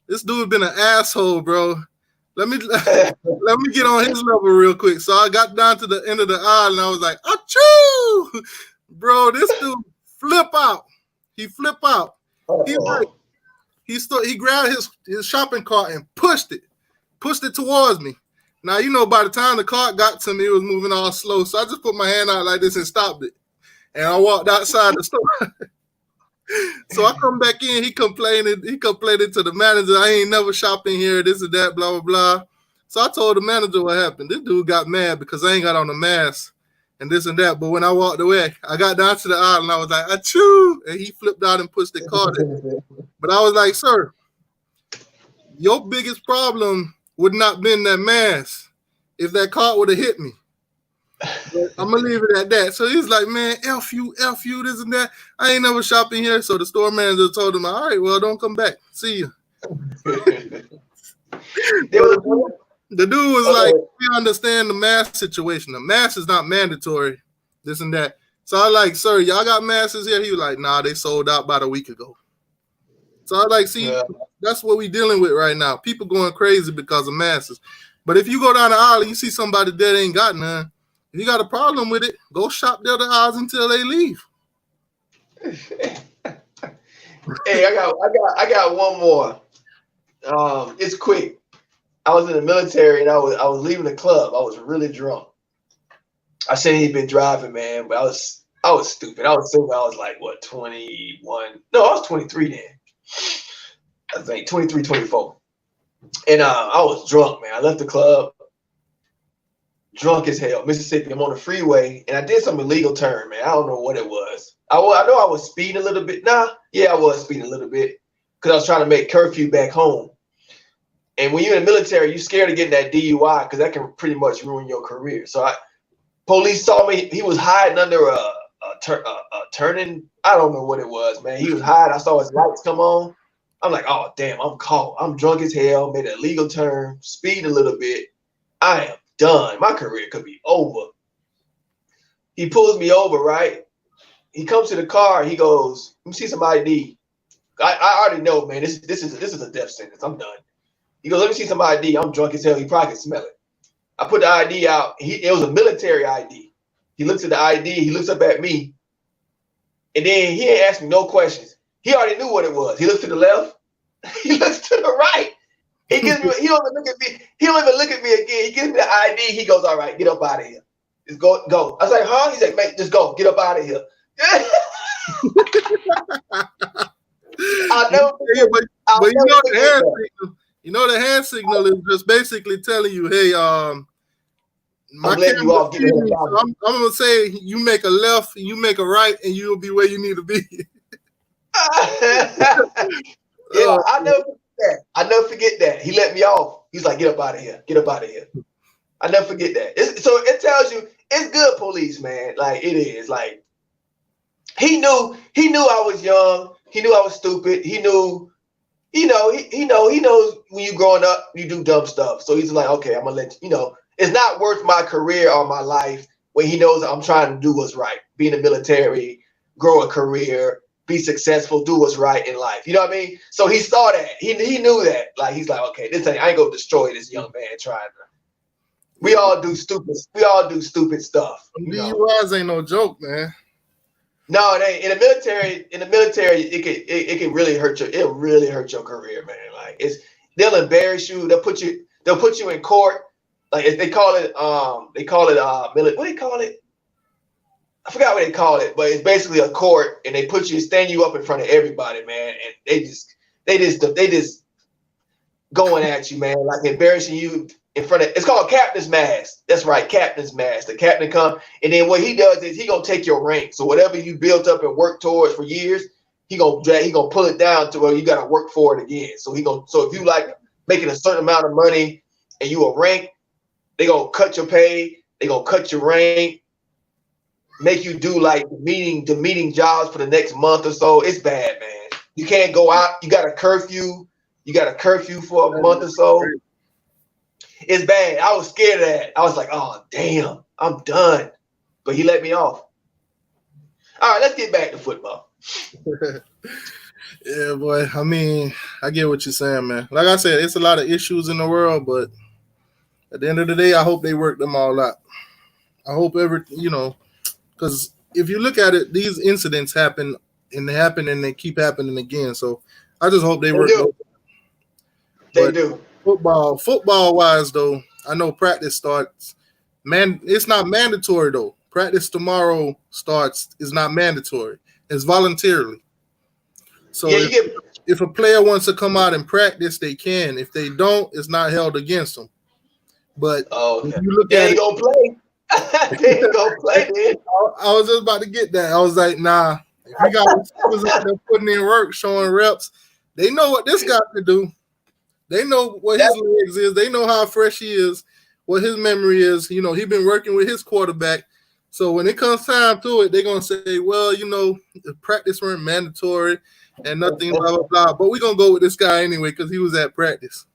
"This dude been an asshole, bro. Let me get on his level real quick." So I got down to the end of the aisle, and I was like, "Achoo!" Bro, this dude flip out. He flip out. He grabbed his shopping cart and pushed it towards me. Now, by the time the cart got to me, it was moving all slow. So I just put my hand out like this and stopped it. And I walked outside the store. So I come back in, he complained to the manager, "I ain't never shopping here, this and that, blah, blah, blah." So I told the manager what happened. This dude got mad because I ain't got on a mask and this and that. But when I walked away, I got down to the aisle and I was like, "Achoo!" And he flipped out and pushed the cart in. But I was like, "Sir, your biggest problem would not been that mask if that cart would have hit me." But I'm going to leave it at that. So he's like, "Man, F you, this and that. I ain't never shopping here." So the store manager told him, "All right, well, don't come back. See you." The dude was like, "We understand the mask situation. The mask is not mandatory, this and that." So I was like, "Sir, y'all got masks here?" He was like, "Nah, they sold out about a week ago." So I was like, "See, that's what we dealing with right now. People going crazy because of masks. But if you go down the aisle and you see somebody that ain't got none, if you got a problem with it, go shop the other aisles until they leave." Hey, I got one more. It's quick. I was in the military and I was leaving the club. I was really drunk. I shouldn't even been driving, man, but I was stupid. I was 21? No, I was 23 then. I think 23, 24. And I was drunk, man. I left the club drunk as hell, Mississippi. I'm on the freeway, and I did some illegal turn, man. I don't know what it was. I know I was speeding a little bit. I was speeding a little bit because I was trying to make curfew back home. And when you're in the military, you're scared of getting that DUI because that can pretty much ruin your career. So police saw me. He was hiding under a turning. I don't know what it was, man. He was hiding. I saw his lights come on. I'm like, "Oh, damn, I'm caught. I'm drunk as hell, made an illegal turn, speed a little bit. I am done. My career could be over." He pulls me over, right? He comes to the car. He goes, "Let me see some ID." I already know, man, this is a death sentence. I'm done. He goes, "Let me see some ID." I'm drunk as hell. He probably can smell it. I put the ID out. It was a military ID. He looks at the ID. He looks up at me. And then he ain't asked me no questions. He already knew what it was. He looks to the left. He looks to the right. He gives me. He don't even look at me. He don't even look at me again. He gives me the ID. He goes, "All right, get up out of here. Just go, go." I was like, "Huh?" He's like, "Man, just go. Get up out of here." I'll never forget. But you know the hand signal is just basically telling you, hey, my camera see me, so I'm gonna say you make a left, you make a right, and you'll be where you need to be. Yeah, I'll never forget that. I'll never forget that. He let me off. He's like, "Get up out of here. Get up out of here." I never forget that. So it tells you it's good police, man. Like it is. Like he knew I was young. He knew I was stupid. He knows when you growing up, you do dumb stuff. So he's like, okay, I'm gonna let you know. It's not worth my career or my life when he knows I'm trying to do what's right. Be in the military, grow a career, be successful, do what's right in life. You know what I mean? So he saw that. He knew that. Like he's like, okay, I ain't gonna destroy this young man trying to. We all do stupid stuff. DUIs ain't no joke, man. No, it ain't. In the military, it can really hurt your. It'll really hurt your career, man. Like they'll embarrass you. They'll put you in court. Like they call it what do they call it? I forgot what they call it, but it's basically a court, and they stand you up in front of everybody, man, and they just going at you, man, like embarrassing you in front of. It's called captain's mask. That's right, captain's mask. The captain come, and then what he does is he gonna take your rank. So whatever you built up and worked towards for years, he gonna pull it down to where you gotta work for it again. So if you like making a certain amount of money and you a rank, they gonna cut your pay. They gonna cut your rank. Make you do like the meeting jobs for the next month or so. It's bad, man. You can't go out. You got a curfew. You got a curfew for a month or so. It's bad. I was scared of that. I was like, oh, damn, I'm done. But he let me off. All right, let's get back to football. Yeah, boy. I mean, I get what you're saying, man. Like I said, it's a lot of issues in the world, but at the end of the day, I hope they work them all out. I hope because if you look at it, these incidents happen and they keep happening again. So I just hope they work. They do. Football wise though, I know practice starts. Man, it's not mandatory though. Practice tomorrow starts is not mandatory. It's voluntarily. So if a player wants to come out and practice, they can. If they don't, it's not held against them. But if you look at it, gonna play. They ain't gonna play. I was just about to get that. I was like, nah. If you got receivers out there putting in work, showing reps, they know what this guy can do. They know what his legs is. They know how fresh he is, what his memory is. He's been working with his quarterback. So when it comes time to it, they're going to say, well, the practice weren't mandatory and nothing, blah, blah, blah. But we're going to go with this guy anyway because he was at practice.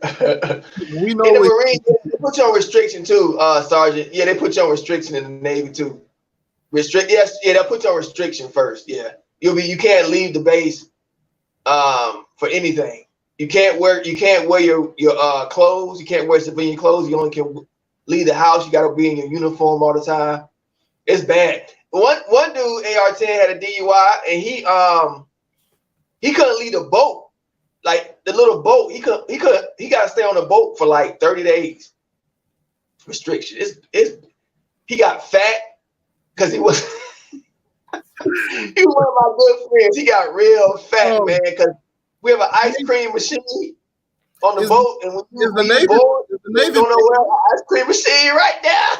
We know in the Marines, they put you on restriction too, Sergeant. Yeah, they put you on restriction in the Navy too. They'll put you on restriction first. Yeah. You can't leave the base for anything. You can't wear your clothes. You can't wear civilian clothes. You only can leave the house. You got to be in your uniform all the time. It's bad. One dude, AR-10, had a DUI, and he couldn't leave the boat. Like the little boat, he got to stay on the boat for like 30 days. Restriction. He got fat because he was he was one of my good friends. He got real fat, man, because we have an ice cream machine on the boat, and when you board, you don't know where an ice cream machine right now.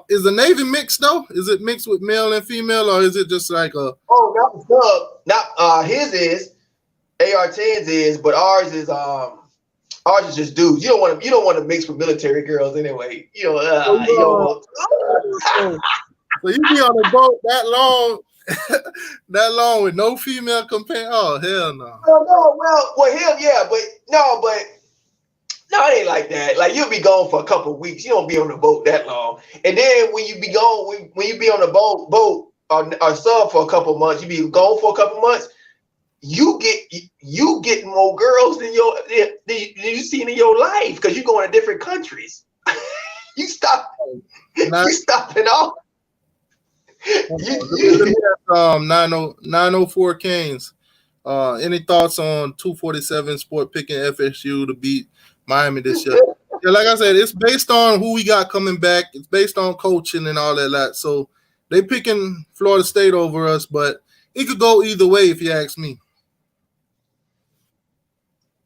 Is the Navy mixed though? Is it mixed with male and female, or is it just like a? Oh, not sub. Not his is AR-10's is, but ours is just dudes. You don't want to mix with military girls anyway. So you be on the boat that long with no female companion? Oh hell no. Well, him, yeah, but no, it ain't like that. Like you'll be gone for a couple of weeks. You don't be on the boat that long, and then when you be gone, when you be on the boat or sub for a couple of months, you be gone for a couple of months. You get more girls than you seen in your life because you going to different countries. You stopping off. 904 Canes. Any thoughts on 247 Sport picking FSU to beat Miami this year? Yeah, like I said, it's based on who we got coming back. It's based on coaching and all that. So they picking Florida State over us, but it could go either way if you ask me.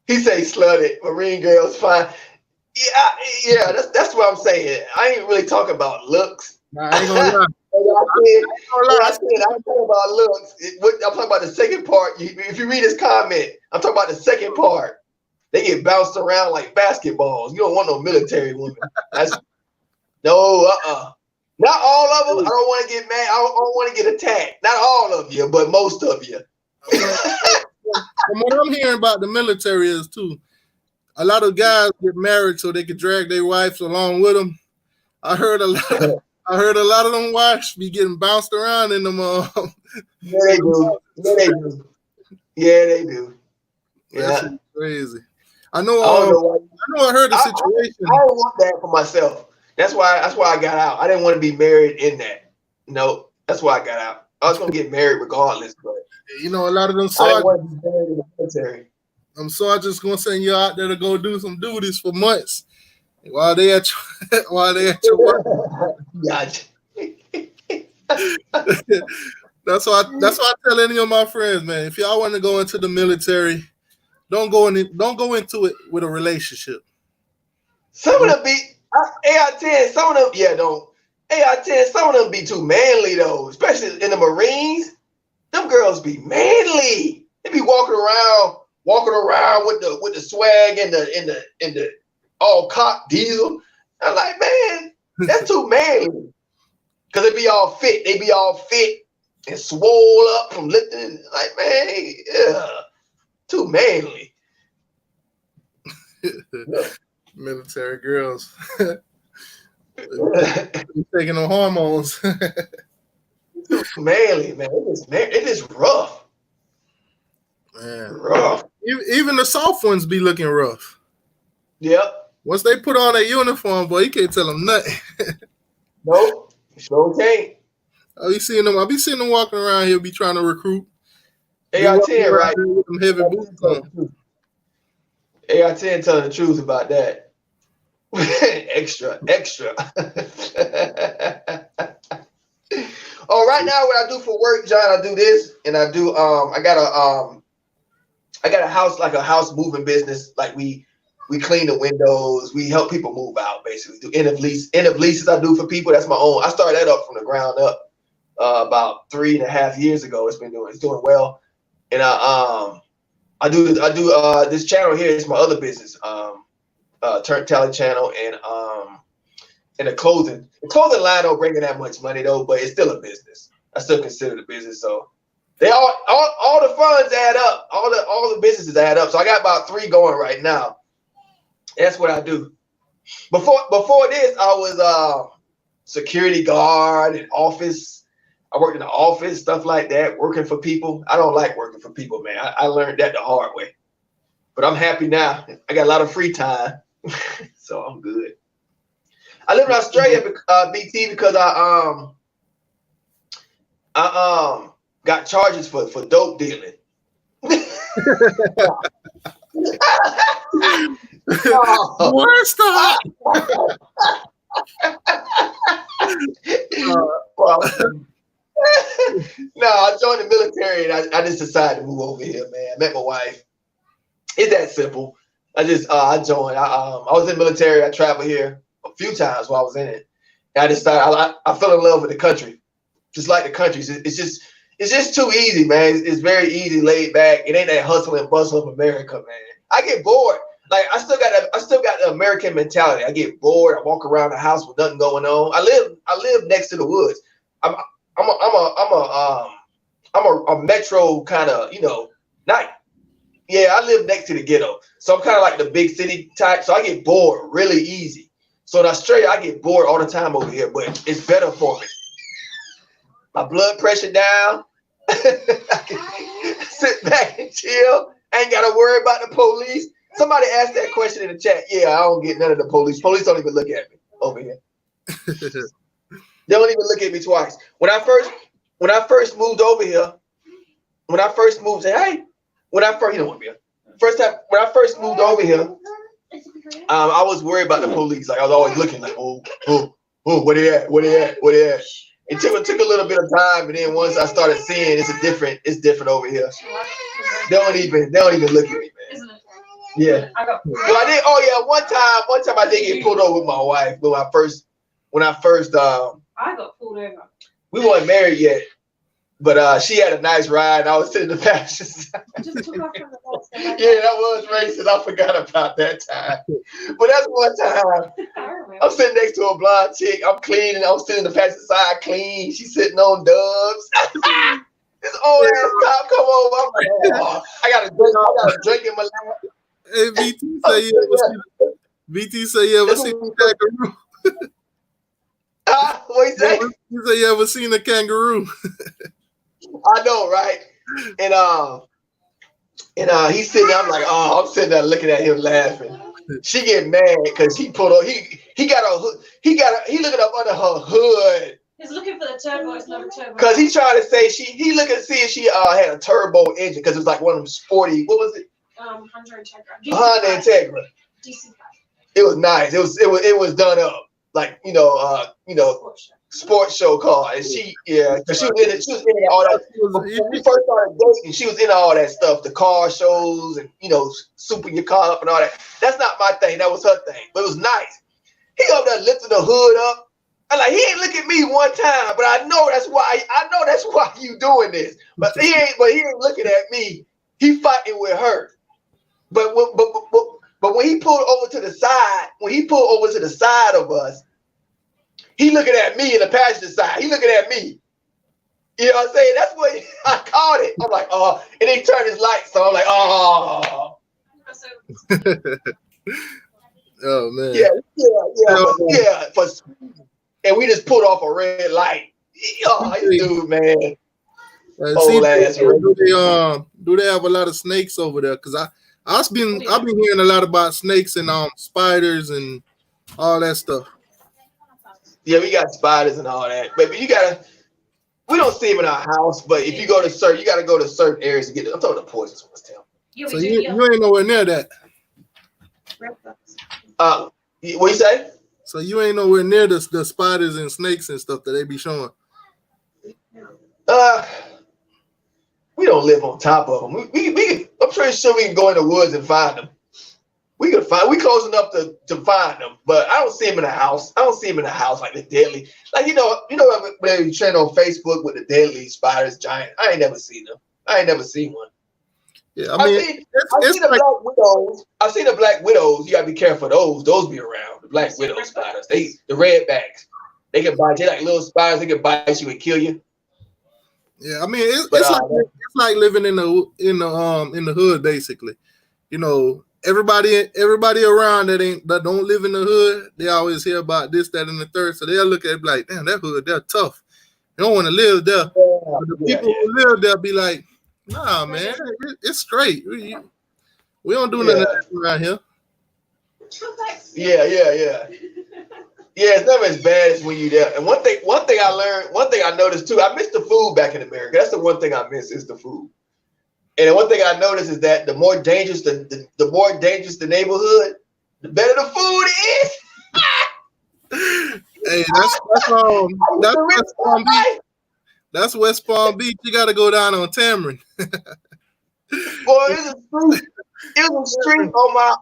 He say slutted. Marine girls fine. Yeah. That's what I'm saying. I ain't really talking about looks. Nah, I ain't gonna lie. I ain't talking about looks. I'm talking about the second part. If you read his comment, I'm talking about the second part. They get bounced around like basketballs. You don't want no military women. Not all of them. I don't want to get mad. I don't want to get attacked. Not all of you, but most of you. From what I'm hearing about the military is too, a lot of guys get married so they can drag their wives along with them. I heard a lot of them wives be getting bounced around in them. Yeah, they do. Yeah, they do. Yeah, that's crazy. I know. I heard the situation. I don't want that for myself. That's why I got out. I didn't want to be married in that. No, that's why I got out. I was gonna get married regardless, but a lot of them I didn't want to be married in the military. I'm just gonna send you out there to go do some duties for months while they at your work. Gotcha. That's why I tell any of my friends, man. If y'all want to go into the military, don't go into it with a relationship. Some of them be AI-10. Some of them, don't. AI-10. Some of them be too manly though, especially in the Marines. Them girls be manly. They be walking around with the swag and the all cock diesel. I'm like, man, that's too manly. Cause they be all fit. They be all fit and swole up from lifting. Like, man, too manly. Military girls. Taking them hormones. Manly, man. It is rough. Man. Rough. Even the soft ones be looking rough. Yep. Once they put on their uniform, boy, you can't tell them nothing. Nope. Sure can't. I be seeing them walking around here, be trying to recruit. AI-10, right? With them heavy boots on. AI-10 telling the truth about that. extra. Oh, right now what I do for work, John, I do this, and I do I got a house, like a house moving business. Like we clean the windows, we help people move out, basically. Do end of leases I do for people. That's my own. I started that up from the ground up about 3.5 years ago. It's doing well. And I do this channel here. It's my other business, Turnt Tally channel, and the clothing line don't bring in that much money though, but it's still a business. I still consider it a business. So they all the funds add up. All the businesses add up. So I got about 3 going right now. That's what I do. Before this, I was security guard in office. I worked in the office, stuff like that, working for people. I don't like working for people, man. I learned that the hard way. But I'm happy now. I got a lot of free time, so I'm good. I live in Australia, BT, because I got charges for dope dealing. Worst off. No, I joined the military and I just decided to move over here, man. I met my wife. It's that simple. I joined. I was in the military. I traveled here a few times while I was in it. And I decided I fell in love with the country, just like the countries. It's just too easy, man. It's very easy, laid back. It ain't that hustle and bustle of America, man. I get bored. Like I still got the American mentality. I get bored. I walk around the house with nothing going on. I live next to the woods. I'm a metro kind of, not. Yeah, I live next to the ghetto. So I'm kind of like the big city type. So I get bored really easy. So in Australia, I get bored all the time over here, but it's better for me. My blood pressure down. I can sit back and chill. I ain't got to worry about the police. Somebody asked that question in the chat. Yeah, I don't get none of the police. Police don't even look at me over here. They don't even look at me twice. When I first moved over here, say, hey, when I first, when I first moved over here, I was worried about the police. Like I was always looking like, oh, where they at? Where they at? Where they at? It took a little bit of time, and then once I started seeing it's different over here. They don't even look at me, man. Yeah. Well, I did. Oh yeah, one time I did get pulled over with my wife. But when I first I got pulled over. We weren't married yet, but she had a nice ride. And I was sitting in the passenger side. Just took off from the box. Yeah, that was racist. I forgot about that time. But that's one time. I'm sitting next to a blonde chick. I'm cleaning. I'm sitting in the passenger side clean. She's sitting on dubs. This old ass cop come over. I'm like, oh, I got a drink in my lap. Hey, BT say you ever seen a kangaroo? What you say? You say you ever seen a kangaroo? I know, right? And he's sitting there. I'm like, oh, I'm sitting there looking at him laughing. She get mad because he pulled up. He looking up under her hood. He's looking for the turbo. It's not a turbo. Because he trying to say he looking to see if she had a turbo engine because it was like one of them sporty. What was it? Honda Integra. Honda Integra. DC5. It was nice. It was done up like sports show car. And she because she was in all that. When we first started dating, she was in all that stuff, the car shows and souping your car up and all that. That's not my thing. That was her thing. But it was nice. He up there lifting the hood up. I'm like, he ain't look at me one time, but I know that's why you doing this. But he ain't looking at me. He fighting with her. But when he pulled over to the side, of us, he looking at me in the passenger side. He looking at me. You know what I'm saying? That's what I caught it. I'm like, oh, and he turned his lights on. I'm like, oh. Oh man. Yeah. And we just pulled off a red light. Oh, this dude, man. Do they have a lot of snakes over there? Because I've been hearing a lot about snakes and spiders and all that stuff. Yeah, we got spiders and all that. But we don't see them in our house, but if you go to you got to go to certain areas to get it. I'm talking the poisonous ones, tell. So you ain't nowhere near that. What you say? So you ain't nowhere near the spiders and snakes and stuff that they be showing. We don't live on top of them. I'm pretty sure we can go in the woods and find them. We close enough to find them, but I don't see them in the house. I don't see them in the house like the deadly. Like when you trend on Facebook with the deadly spiders, giant. I ain't never seen them. I ain't never seen one. Yeah, I've seen the black widows. I've seen the black widows. You gotta be careful of those. Those be around. The black widow spiders. The redbacks. They can bite you like little spiders. They can bite you and kill you. Yeah, I mean it's like living in the hood basically. Everybody around that don't live in the hood, they always hear about this, that, and the third. So they'll look at it like, damn, that hood, they're tough. They don't want to live there. Yeah, but the people who live there be like, nah, man, it's straight. We don't do nothing around here. Yeah. Yeah, it's never as bad as when you there. And one thing I noticed too, I miss the food back in America. That's the one thing I miss is the food. And one thing I noticed is that the more dangerous the neighborhood, the better the food is. Hey, that's West Palm Beach. That's West Palm Beach. You got to go down on Tamarind. Boy, it was a street on my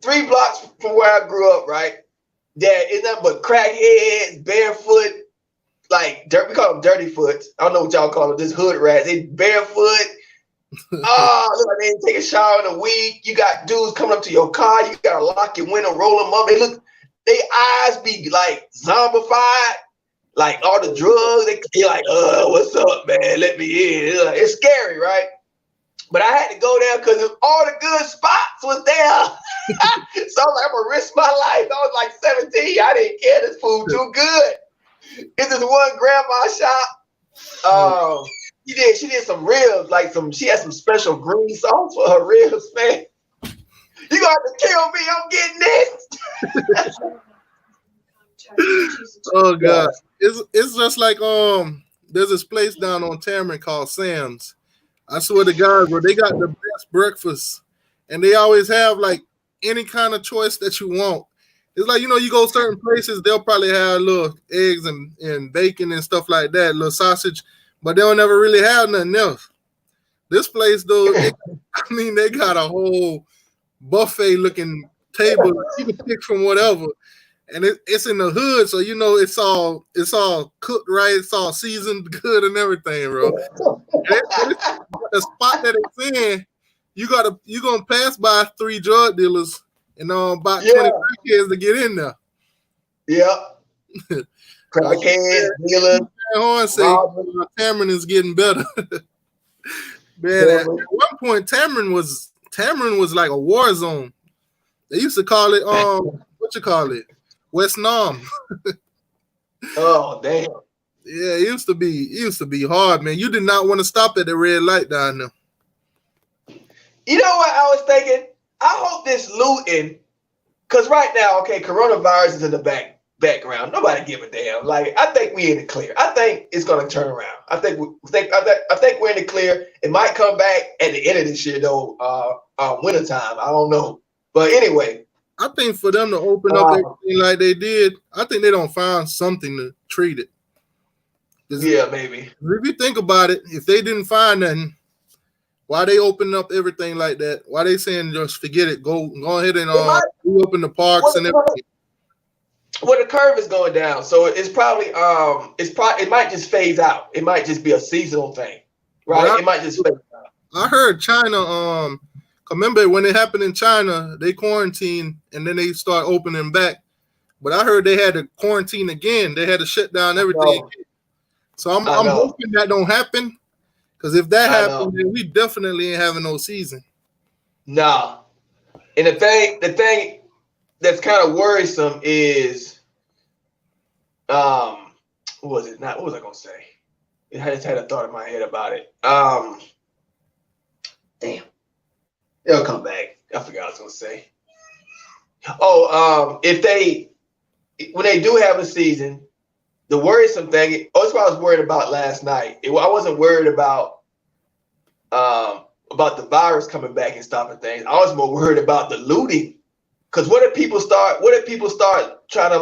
3 blocks from where I grew up, right? That is nothing but crackheads, barefoot, like dirt. We call them dirty foot. I don't know what y'all call them. Just hood rats. They barefoot. Oh, look like they didn't take a shower in a week. You got dudes coming up to your car. You gotta lock your window, roll them up. They eyes be like zombified, like all the drugs. They like, what's up, man? Let me in. It's scary, right? But I had to go there because all the good spots was there. So I'm like, I'm gonna risk my life. I was like 17. I didn't care. This food too good. It's this one grandma shop. She did some ribs, she had some special green sauce for her ribs, man. You gonna have to kill me, I'm getting this. Oh God. It's just like there's this place down on Tamarind called Sam's. I swear to God, bro, they got the best breakfast, and they always have like any kind of choice that you want. It's like, you go certain places, they'll probably have little eggs and bacon and stuff like that, little sausage, but they'll never really have nothing else. This place, though, they got a whole buffet looking table. You can pick from whatever, and it's in the hood, so it's all cooked right, it's all seasoned good and everything, bro. The spot that it's in, you gonna pass by 3 drug dealers and about 20 kids to get in there. Yep. Crackheads, dealers. Horn say Tamron is getting better. Man, at one point Tamron was like a war zone. They used to call it West Nam. Oh damn. Yeah, it used to be hard, man. You did not want to stop at the red light down there. You know what I was thinking? I hope this looting, because right now, okay, coronavirus is in the background. Nobody give a damn. Like, I think we in the clear. I think it's gonna turn around. I think we're in the clear. It might come back at the end of this year though, wintertime. I don't know. But anyway. I think for them to open up everything like they did, I think they don't find something to treat it. Yeah, maybe. If you think about it, if they didn't find nothing, why they open up everything like that? Why they saying just forget it? Go ahead and reopen the parks and everything. Well, the curve is going down, so it's probably it might just phase out. It might just be a seasonal thing, right? It might just phase out. I heard China. Remember when it happened in China, they quarantined and then they start opening back. But I heard they had to quarantine again. They had to shut down everything. So I'm hoping that don't happen. Because if that happens, then we definitely ain't having no season. No. And the thing that's kind of worrisome is what was it? What was I gonna say? I just had a thought in my head about it. Damn. It'll come back. I forgot what I was gonna say. When they do have a season, the worrisome thing, that's what I was worried about last night. I wasn't worried about the virus coming back and stopping things. I was more worried about the looting. Because what if people start trying to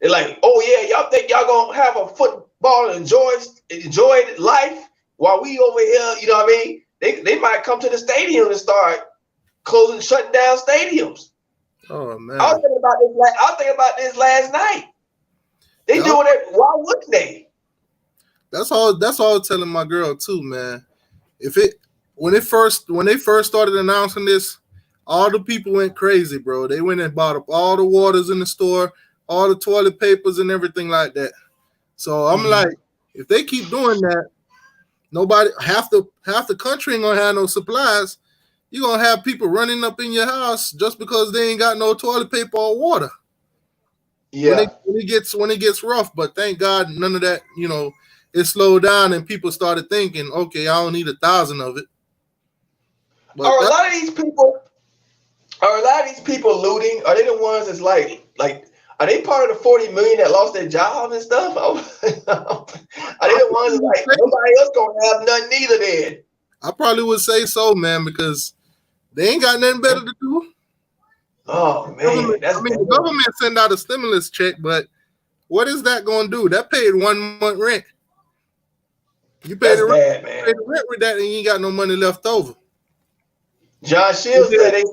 they're like, oh yeah, y'all think y'all gonna have a football and enjoy life while we over here, you know what I mean? They might come to the stadium and start shutting down stadiums. Oh man. I was thinking about this last night. They doing it. Why wouldn't they? That's all I was telling my girl too, man. When they first started announcing this, all the people went crazy, bro. They went and bought up all the waters in the store, all the toilet papers and everything like that. So I'm like, if they keep doing that, half the country ain't gonna have no supplies. You're gonna have people running up in your house just because they ain't got no toilet paper or water. Yeah. When it gets rough, but thank God none of that, it slowed down and people started thinking, okay, I don't need 1,000 of it. But are a lot of these people looting? Are they the ones that's like are they part of the 40 million that lost their jobs and stuff? Are they the ones that nobody else gonna have nothing either then? I probably would say so, man, because they ain't got nothing better to do. Oh man, the government send out a stimulus check, but what is that going to do? That paid 1 month rent. You pay the rent with that, and you ain't got no money left over. John Shields said they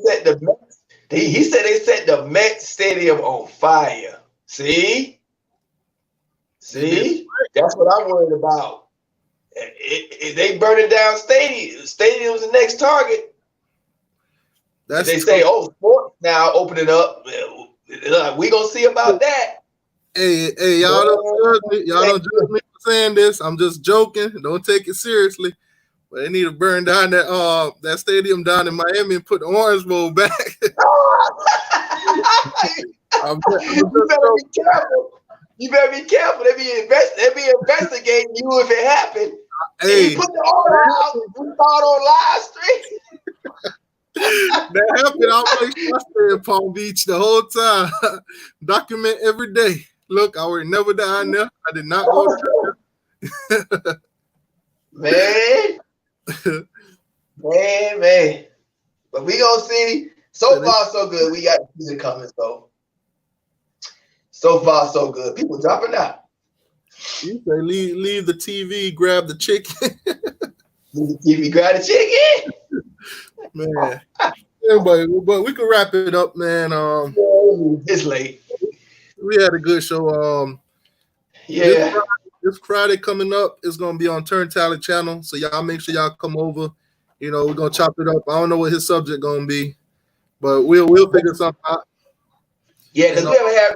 set the Met Stadium on fire. See, that's what I'm worried about. If they burning down stadium's the next target. They say, sports now opening up. We gonna see about that. Hey, y'all don't judge me. Y'all don't judge me for saying this. I'm just joking. Don't take it seriously. But they need to burn down that stadium down in Miami and put the Orange Bowl back. You better be careful. They be investigating you if it happened. Hey, you put the order out. We thought on live stream. That happened. I was in Palm Beach the whole time. Document every day. Look, I would never down there. I did not go there. Man. Man. But we gonna see. So far, so good. We got the season coming, so far, so good. People dropping out. You say leave the TV, grab the chicken. If you grab the chicken. Man. Yeah, but we can wrap it up, man. It's late. We had a good show. Yeah. This Friday coming up is gonna be on Turnt Tally channel. So y'all make sure y'all come over. You know, we're gonna chop it up. I don't know what his subject gonna be, but we'll figure something out. Yeah, because we haven't had.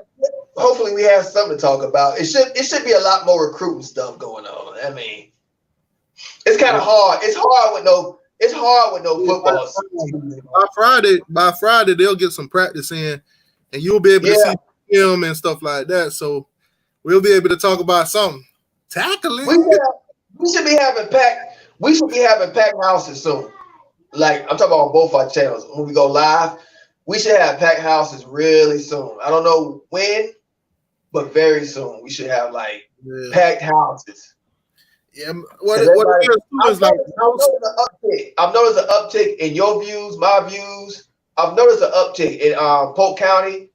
Hopefully, we have something to talk about. It should be a lot more recruiting stuff going on. I mean, it's kind of hard. It's hard with no football. By Friday they'll get some practice in, and you'll be able to see film and stuff like that. So we'll be able to talk about something. Tackling. We should be having packed houses soon. Like I'm talking about on both our channels. When we go live, we should have packed houses really soon. I don't know when, but very soon we should have packed houses. Yeah, what it is like. I've noticed an uptick in your views, my views. I've noticed an uptick in Polk County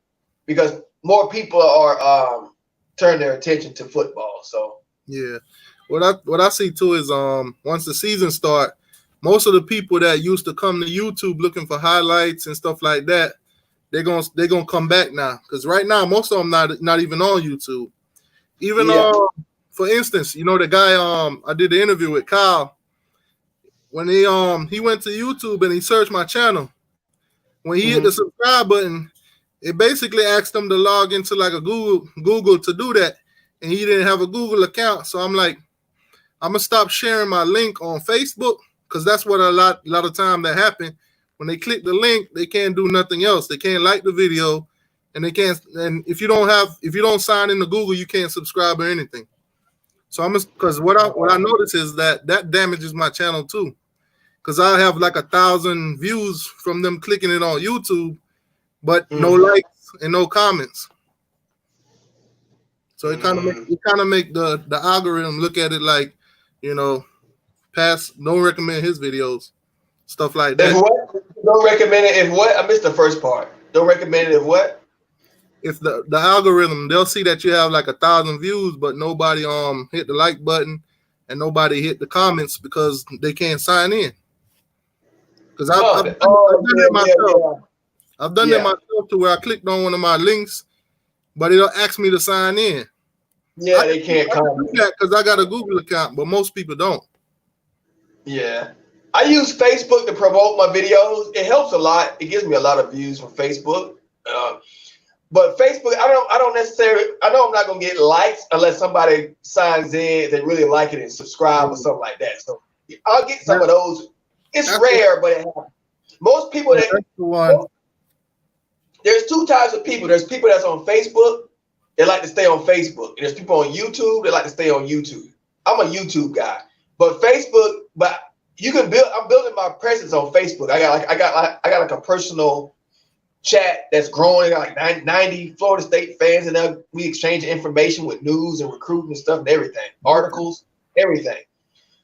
because more people are turning their attention to football. So yeah, what I see too is once the season start, most of the people that used to come to YouTube looking for highlights and stuff like that, they're gonna come back now because right now most of them not even on YouTube. Even for instance, you know the guy I did the interview with Kyle when he went to YouTube and he searched my channel. When he hit the subscribe button, it basically asked him to log into like a Google to do that, and he didn't have a Google account. So I'm like, I'm gonna stop sharing my link on Facebook because that's what a lot of time that happen. When they click the link, they can't do nothing else. They can't like the video, and they can't. And if you don't sign into Google, you can't subscribe or anything. So because what I notice is that damages my channel too, because I have like 1,000 views from them clicking it on YouTube, but no likes and no comments. So it kind of make the algorithm look at it like, you know, don't recommend his videos, stuff like that. If what? Don't recommend it if what? I missed the first part. Don't recommend it if what? If the algorithm, they'll see that you have like 1,000 views, but nobody hit the like button and nobody hit the comments because they can't sign in. Because I've done it myself. I've done it myself to where I clicked on one of my links, but it'll ask me to sign in. Yeah, they can't comment because I got a Google account, but most people don't. Yeah, I use Facebook to promote my videos. It helps a lot. It gives me a lot of views from Facebook. But Facebook, I don't necessarily. I know I'm not gonna get likes unless somebody signs in, they really like it and subscribe or something like that. So I'll get some of those. It's rare, but it happens. Most people there's two types of people. There's people that's on Facebook. They like to stay on Facebook. And there's people on YouTube. They like to stay on YouTube. I'm a YouTube guy, but Facebook. But you can build. I'm building my presence on Facebook. I got like a personal chat that's growing, like 90 Florida State fans, and we exchange information with news and recruiting and stuff and everything, articles, everything.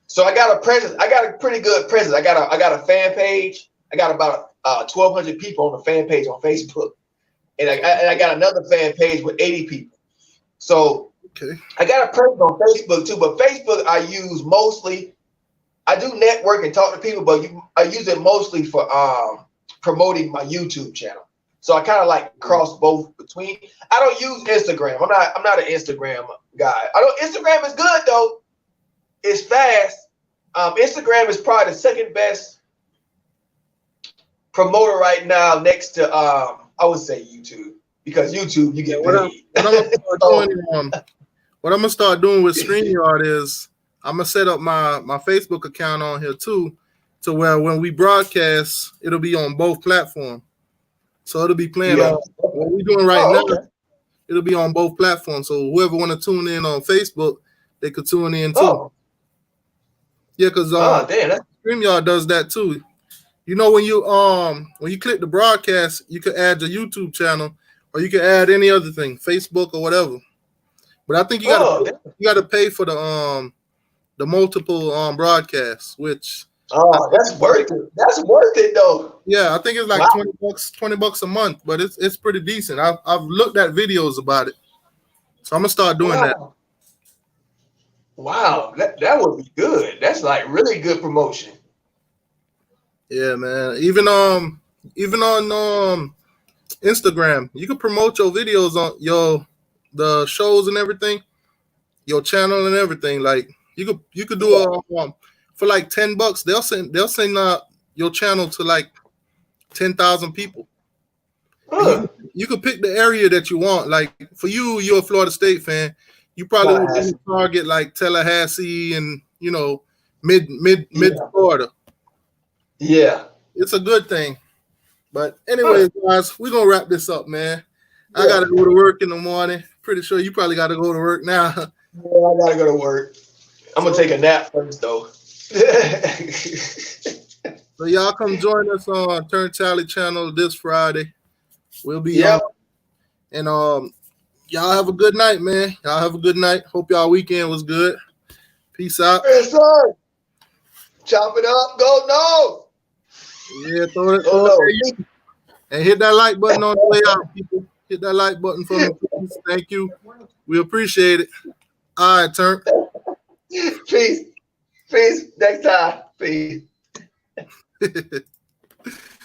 So I got a presence. I got a pretty good presence. I got a fan page. I got about 1,200 people on the fan page on Facebook, and I got another fan page with 80 people. So I got a presence on Facebook too, but Facebook I use mostly. I do network and talk to people, but I use it mostly for promoting my YouTube channel. So I kind of like cross both between. I don't use Instagram. I'm not an Instagram guy. Instagram is good though. It's fast. Instagram is probably the second best promoter right now, next to I would say YouTube, because YouTube you get paid. What I'm gonna start doing with StreamYard is I'm gonna set up my Facebook account on here too, to where when we broadcast, it'll be on both platforms. So it'll be playing on what we're doing right now. Okay. It'll be on both platforms. So whoever want to tune in on Facebook, they could tune in too. Yeah, because StreamYard does that too. You know, when you click the broadcast, you can add your YouTube channel, or you can add any other thing, Facebook or whatever. But I think you gotta pay for the multiple broadcasts, which Oh, that's worth it. That's worth it though. Yeah, I think it's like Wow. $20 a month, but it's pretty decent. I've looked at videos about it, so I'm gonna start doing that. Wow. Wow. That would be good. That's like really good promotion. Yeah, man. Even on Instagram, you can promote your videos on the shows and everything, your channel and everything. Like you could do for like $10. They'll send your channel to like 10,000 people. And you could pick the area that you want. Like for you, you're a Florida State fan. You probably would target like Tallahassee and mid Florida. Yeah. It's a good thing. But anyways, guys, we're gonna wrap this up, man. I gotta go to work in the morning. Pretty sure you probably gotta go to work now. Yeah, I gotta go to work. I'm gonna take a nap first though. So y'all come join us on Turnt Tally channel this Friday. We'll be on. And y'all have a good night, man. Y'all have a good night. Hope y'all weekend was good. Peace out. Yes, sir. Chop it up. Go no. Yeah, throw it. And hit that like button on the way out, people. Hit that like button for me, please. Thank you. We appreciate it. All right, Turnt. Peace. Peace. Next time. Peace.